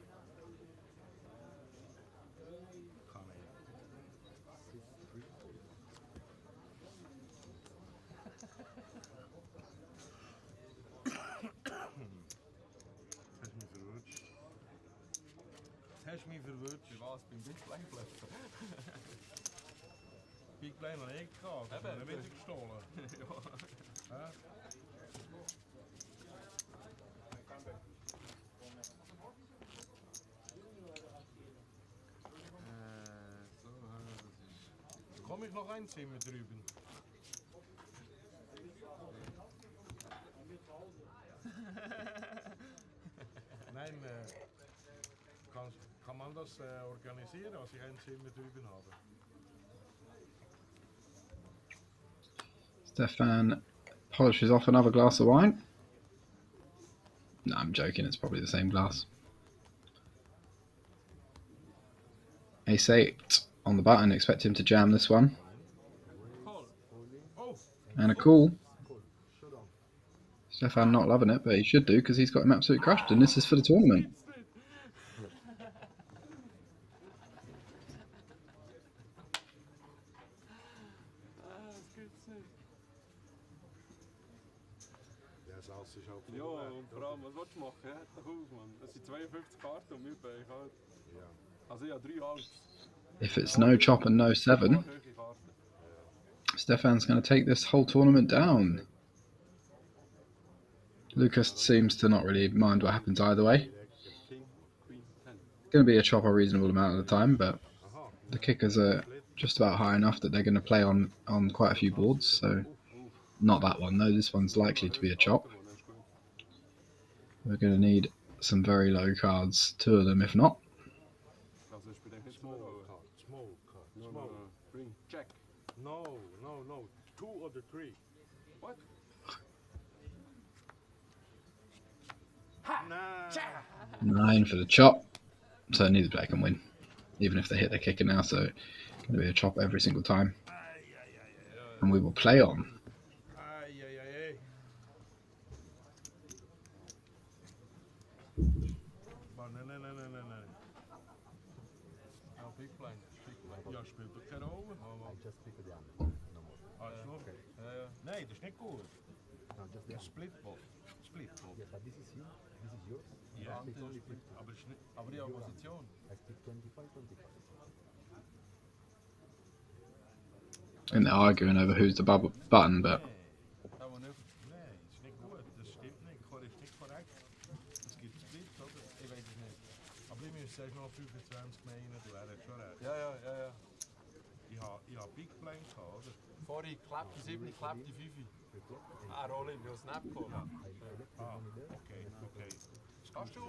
Hast mich verwirrt. Wie war es beim Big Blind Bluffen? Big Blind noch nicht gehabt, das haben wir wieder gestohlen. Ja. Komm ich noch ein Zimmer drüben? Nein, kann man das organisieren, als ich ein Zimmer drüben habe? Stefan polishes off another glass of wine. No, I'm joking, it's probably the same glass. Ace 8 on the button, expect him to jam this one. And a call. Stefan not loving it, but he should do because he's got him absolutely crushed, and this is for the tournament. Ja, und vor allem, was willst du machen? Hört doch auf, Mann. Das sind 52 Karten und wir bei halt. Also ja, 3 Halbs. If it's no chop and no 7, Stefan's going to take this whole tournament down. Lucas seems to not really mind what happens either way. Going to be a chop a reasonable amount of the time, but the kickers are just about high enough that they're going to play on quite a few boards, so not that one though, this one's likely to be a chop. We're going to need some very low cards, 2 of them if not. No, bring check. No, 2 or the 3. What? Nah. 9 for the chop, so neither player can win, even if they hit their kicker now, so it's going to be a chop every single time. And we will play on. Nee. Ja, Big Blind. Ja, spielt doch keine Rolle. Ah, ist noch? Ja. Nein, das ist nicht gut. Das ist Splitball. Splitball. Ja, aber es ist nicht... Aber die Opposition. And they're arguing over who's the button, but Aber nicht. Nein, das ist nicht gut. Das stimmt nicht. Das ist nicht korrekt. Es gibt Split, oder? Ich weiß es nicht. Aber ich müsste erst noch 25 meinen, du wärst schon recht. Ja. Ich habe Big Blind gehabt, oder? Vorhin klappt die 7, klappt die 5. Ah, Rolling, du hast Snap gekommen. Ah, okay. Kannst du? Ja.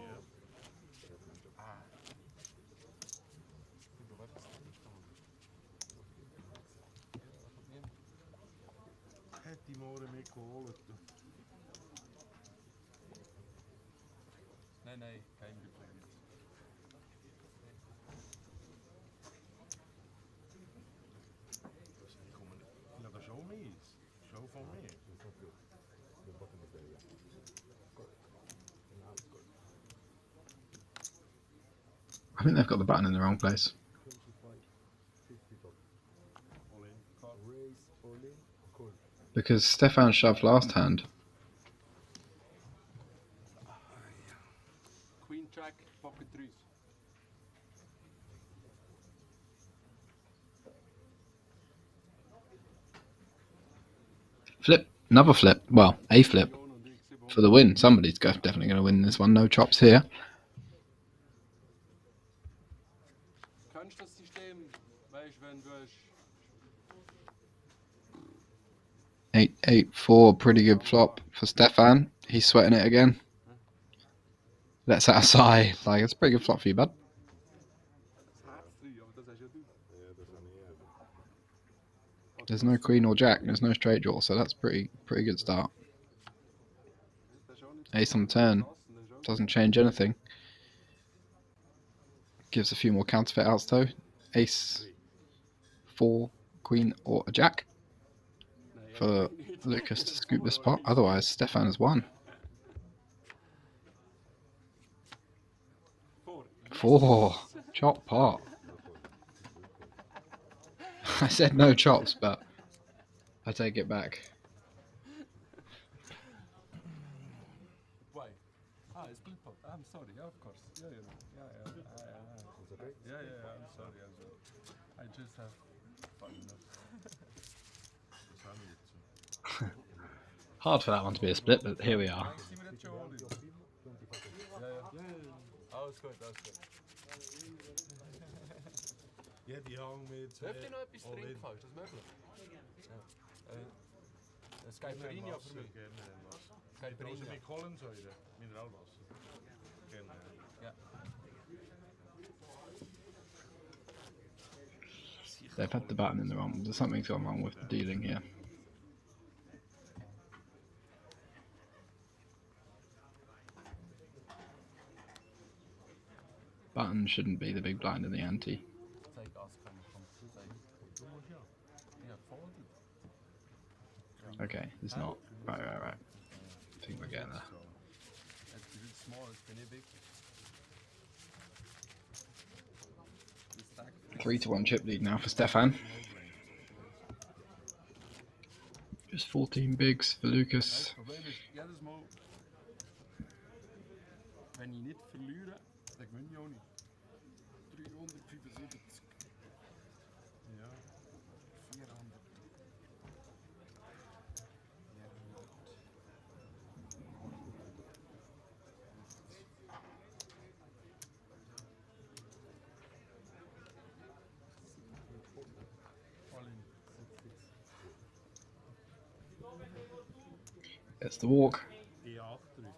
Ah. Hätte ich morgen mitgeholt. Nein, kein Big Blind. Ja, das ist auch meins. Das ist auch von mir. I think they've got the button in the wrong place. Because Stefan shoved last hand. Queen Jack, pocket 3. Flip, another flip, well, a flip for the win. Somebody's definitely going to win this one, no chops here. Kannst das System, weißt wenn du hast 8-8-4, pretty good flop for Stefan. He's sweating it again. Lets out a sigh. Like, it's a pretty good flop for you, bud. There's no queen or jack. There's no straight draw, so that's pretty good start. Ace on the turn. Doesn't change anything. Gives a few more counterfeit outs though. Ace, 4, queen or a jack. for Lucas to scoop this pot. Otherwise, Stefan has won. 4. Chop pot. I said no chops, but I take it back. Why? It's split pot. I'm sorry, of course. Yeah, you know. Yeah, I'm sorry. I just have fun enough. Hard for that one to be a split, but here we are. See me that show all in. Ja. Alles gut. Ja, die Hang mit. Dürft ihr noch etwas trinken? Ist das möglich? Ja. Ein Caipirinha für mich. Also mit Kohlensäure, Mineralwasser. Gerne. Ja. They've had the button in the wrong. Something's gone wrong with the dealing here. Button shouldn't be the big blind in the ante. Okay, it's not. Right. I think we're getting there. It's a bit small, it's pretty big. 3-1 chip lead now for Stefan. Just 14 bigs for Lucas. Het probleem is, jedes Mal, wenn ich nicht verliere, dann gewinne ich auch nicht. 375. Ja. 400. It's the walk. Die 8 drücken.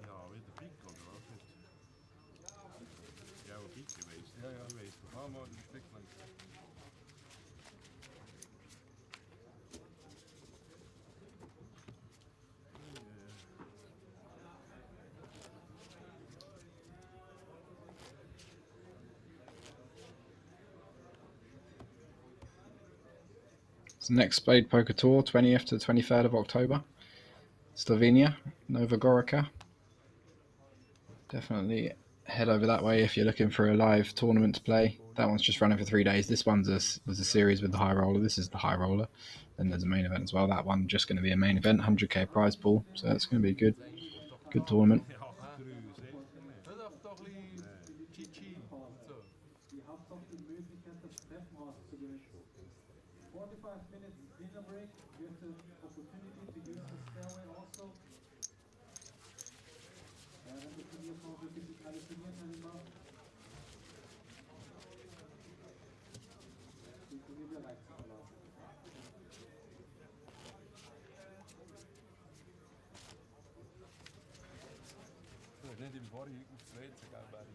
Ja, wieder Big oder was nicht? Ja, Big gewesen. Ja. Mach mal den Stückchen. It's the next Spade Poker Tour, 20th to the 23rd of October. Slovenia, Nova Gorica. Definitely head over that way if you're looking for a live tournament to play. That one's just running for 3 days. This one's was a series with the Highroller. This is the Highroller. Then there's a main event as well. That one just going to be a main event, 100k prize pool. So that's going to be a good tournament. Die Hauptsache die Möglichkeit, das Treffen auszugewinnen. 45 minutes dinner break. You have the opportunity to use the stairway also. Wenn das Turnier noch wirklich alle Turnierteilnehmer. Die Turnier bereit zu verlassen. Nicht im War aufs WC, gell, Barry?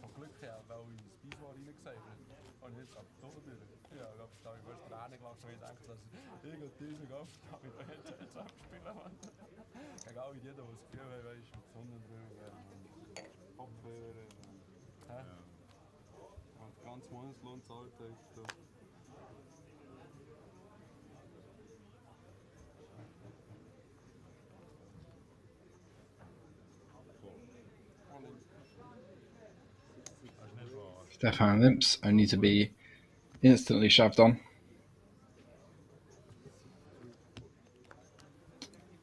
Von Glück her, weil ich ins Beiswar reingezeichnet und jetzt ab da durch. Ja, ich glaube, da habe ich fast Tränen gelacht, weil ich denke, dass irgendeine Aufgabe da jetzt abspielen kann. Gegen alle die, die das Gefühl haben, weißt, mit Sonnenbrille und Kopfhörer und ganz Monatslohn zahlt da. Stefan limps, only to be instantly shoved on.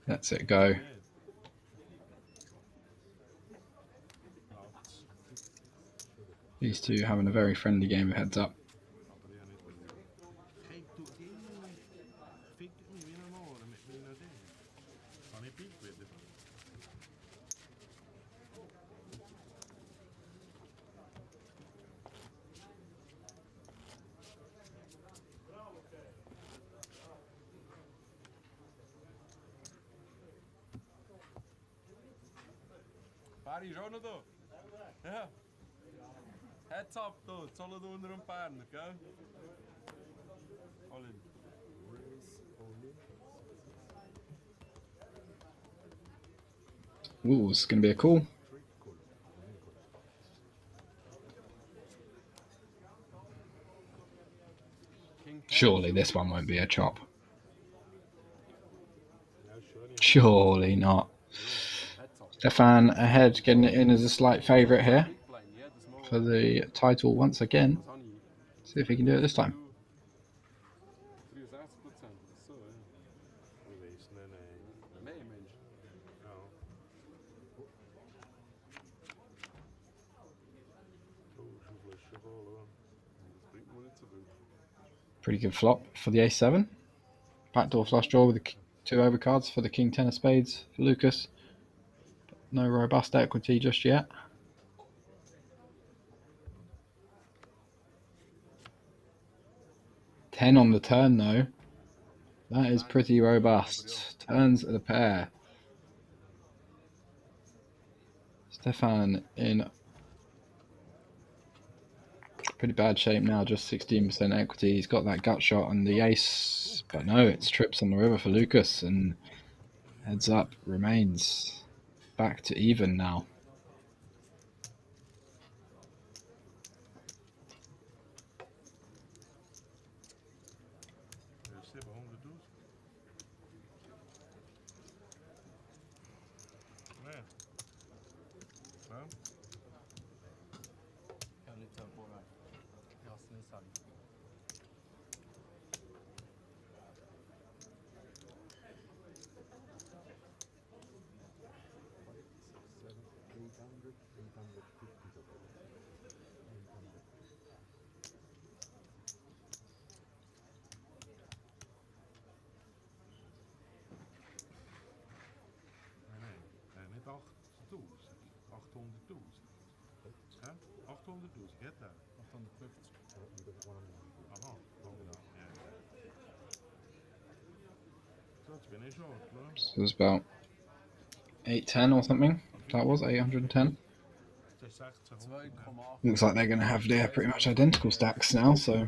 That's it, go. These two having a very friendly game of heads up. Barry ist auch noch da. Ja. Heads up da, Solothurner und Berner, gell? All in. Ooh, it's going to be a call. Surely this one won't be a chop. Surely not. Stefan ahead, getting it in as a slight favourite here for the title once again. See if he can do it this time. 63%, so ja. Geweest, nee. Nee, Mensch. Ja. Oh, zo'n flesje vol hoor. Das bringt mir nicht so viel. Pretty good flop for the ace-7. Backdoor flush draw with the 2 overcards for the king 10 of spades for Lucas. But no robust equity just yet. 10 on the turn though. That is pretty robust. Turns of the pair. Stefan in pretty bad shape now, just 16% equity. He's got that gut shot on the ace, but no, it's trips on the river for Lucas, and heads up remains back to even now. Dus 700 doet. Nee. Ja. Ja, lite på det. Jag snusar. Nee, niet 8000. 800.000. Hè? 800.000, get that? 850. Aha, ja. So it's been a short, no? So it's about 810 or something. That was 810. Het is 60. 2,8. Looks like they're going to have their pretty much identical stacks now, so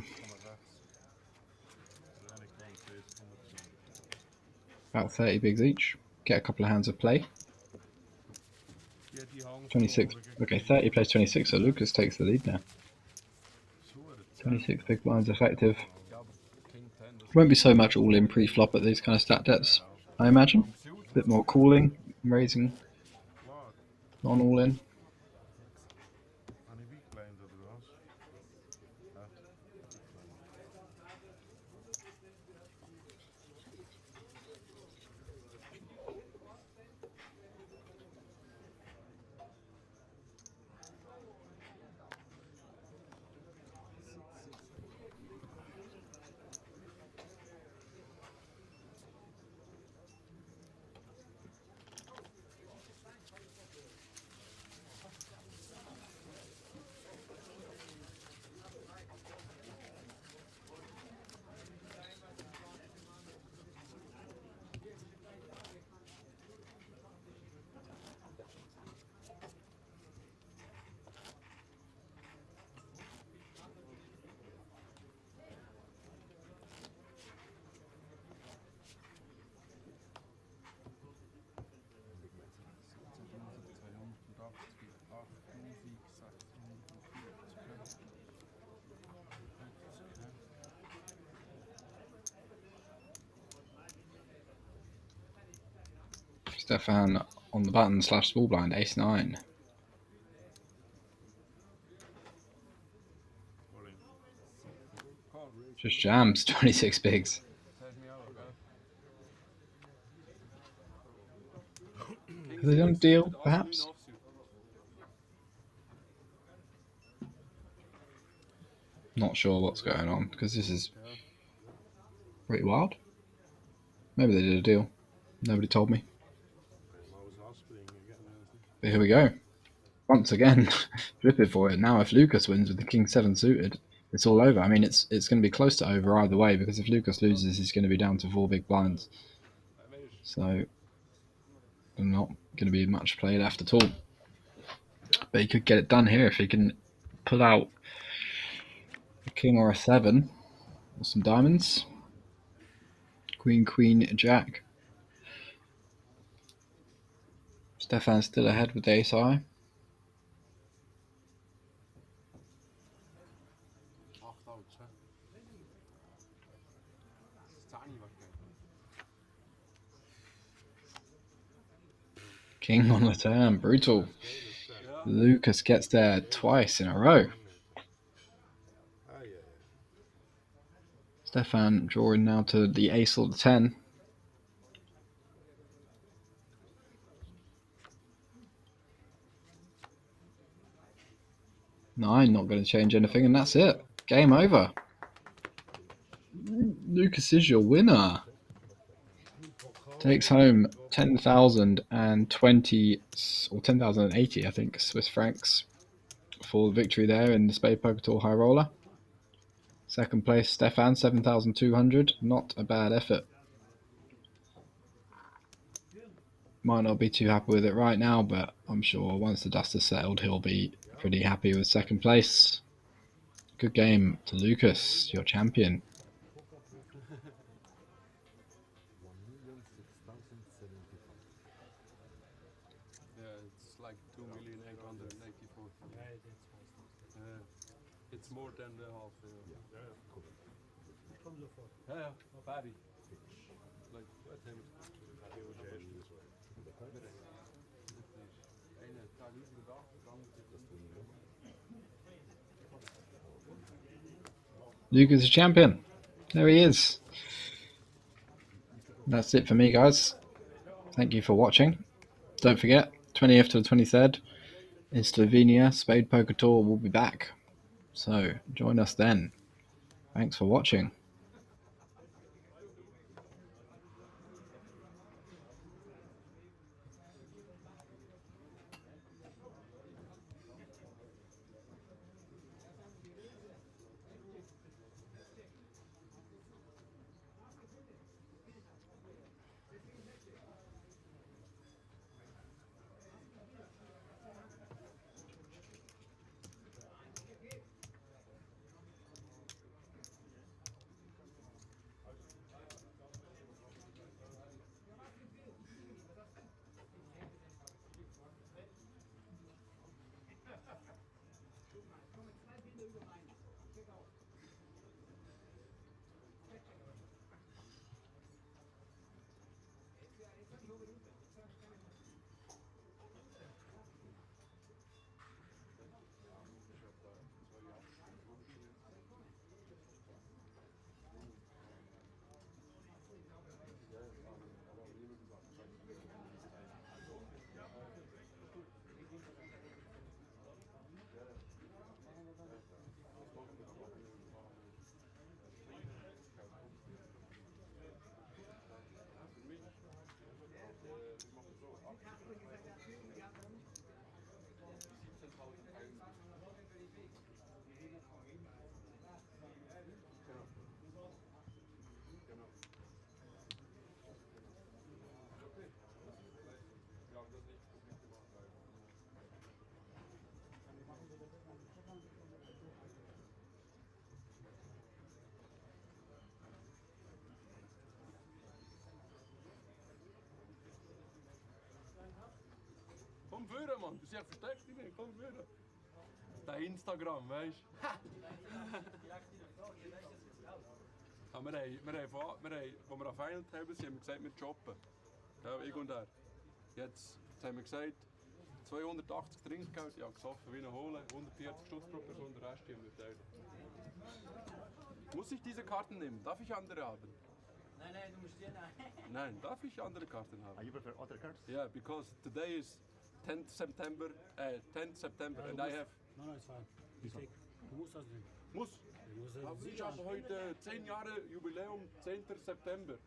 about 30 bigs each. Get a couple of hands of play. 26. Okay, 30 plays 26, so Lucas takes the lead now. 26 big blinds effective. Won't be so much all in pre-flop at these kind of stat depths, I imagine. A bit more cooling, raising, non all in. En wie klein dat was? Ja. Stefan on the button / small blind, ace-9. Just jams, 26 bigs. Have they done a deal, perhaps? Not sure what's going on, because this is pretty wild. Maybe they did a deal. Nobody told me. But here we go. Once again, flip it for it. Now if Lucas wins with the king 7 suited, it's all over. I mean, it's going to be close to over either way, because if Lucas loses, he's going to be down to 4 big blinds. So, not going to be much play left at all. But he could get it done here if he can pull out a king or a 7 or some diamonds. Queen, queen, jack. Stefan's still ahead with the ace-high. King on the turn, brutal. Ja. Lucas gets there twice in a row. Stefan drawing now to the ace or the 10. Nine, not going to change anything, and that's it. Game over. Lucas is your winner. Takes home 10,020 or 10,080, I think, Swiss francs for the victory there in the Spade Poker Tour High Roller. Second place, Stefan, 7,200. Not a bad effort. Might not be too happy with it right now, but I'm sure once the dust has settled, he'll be pretty happy with second place. Good game to Lucas, your champion. Yeah, it's like 2,884. It's more than the half. Ja, Barry. Like, what time? Lucas is champion. There he is. That's it for me, guys. Thank you for watching. Don't forget, 20th to the 23rd in Slovenia, Spade Poker Tour will be back. So join us then. Thanks for watching. Komm führen, Mann. Du bist ja versteckt drin. Komm führen. Dein Instagram, weißt du? Aber wir haben, als wir auf Final Table sind, haben wir gesagt, wir jobben. Ja, ich und er. Jetzt haben wir gesagt, 280 Trinkgeld, ja, gesoffen wie ein Hohle, 140 Stutz pro Person, der Rest haben wir teilen. Muss ich diese Karten nehmen? Darf ich andere haben? Nein, du musst die nehmen. Nein, darf ich andere Karten haben? You prefer other cards? Yeah, because today is 10th September, and I have... No, it's fine. Du musst das nehmen. Muss? Aber ich habe heute 10 Jahre Jubiläum, 10. September.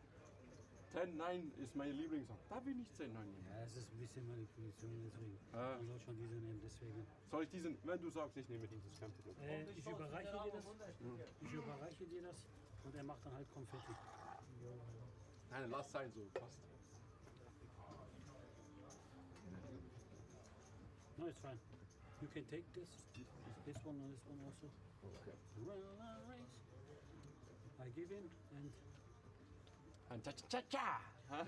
10-9 ist meine Lieblingssache. Darf ich nicht 10-9 nehmen? Ja, es ist ein bisschen Manipulation, deswegen. Ah. Du sollst schon diese nehmen, deswegen. Soll ich diesen, wenn du sagst, ich nehme dieses kein Problem. Ich überreiche dir das. Ich überreiche dir das und er macht dann halt Konfetti. Nein, lass sein so, passt. No, it's fine. You can take this one and this one also. Okay. I give in and Ein Cha-Cha-Cha! ich mache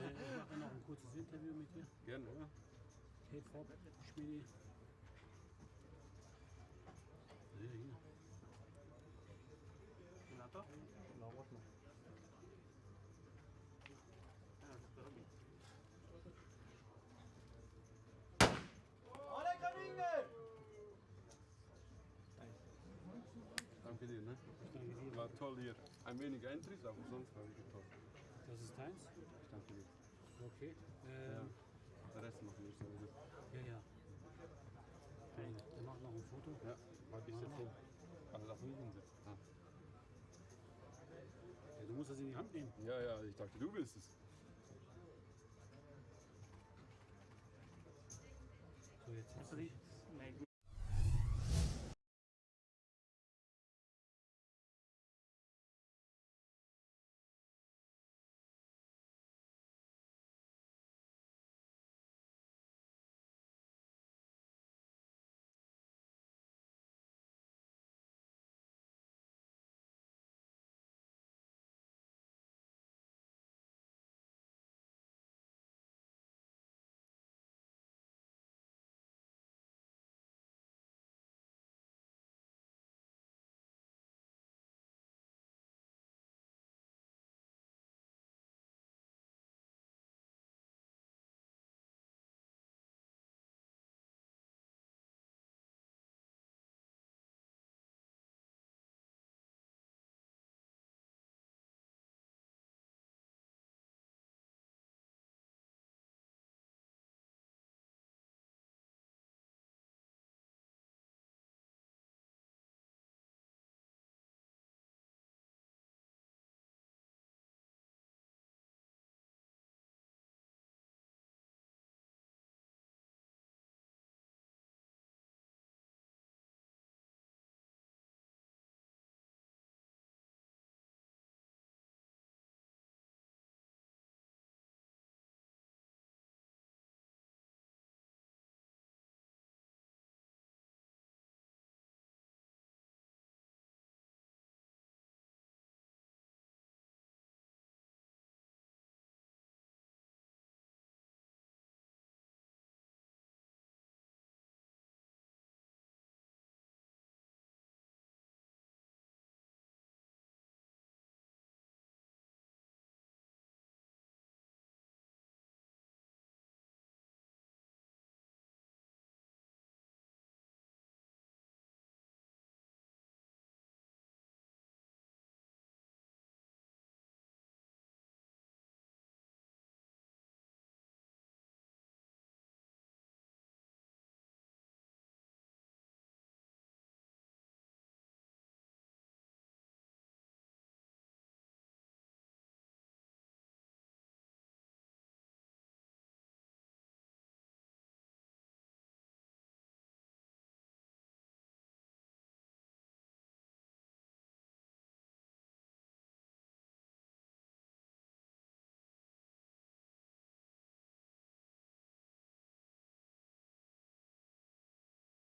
dann noch ein kurzes Interview mit dir. Gerne, ja. Hey, Frau Schmiedi. Ja, hier. verliere ein wenig Entries, aber sonst habe ich getroffen. Das ist deins? Ich danke dir. Okay. Ja. Der Rest machen wir sowieso. Ja. Der macht noch ein Foto. Ja, warte, ich setze hin. Also darf nicht hinsetzen. Ah. Ja, du musst das in die Hand nehmen. Ja, ich dachte, du willst es. So, jetzt hast du dich.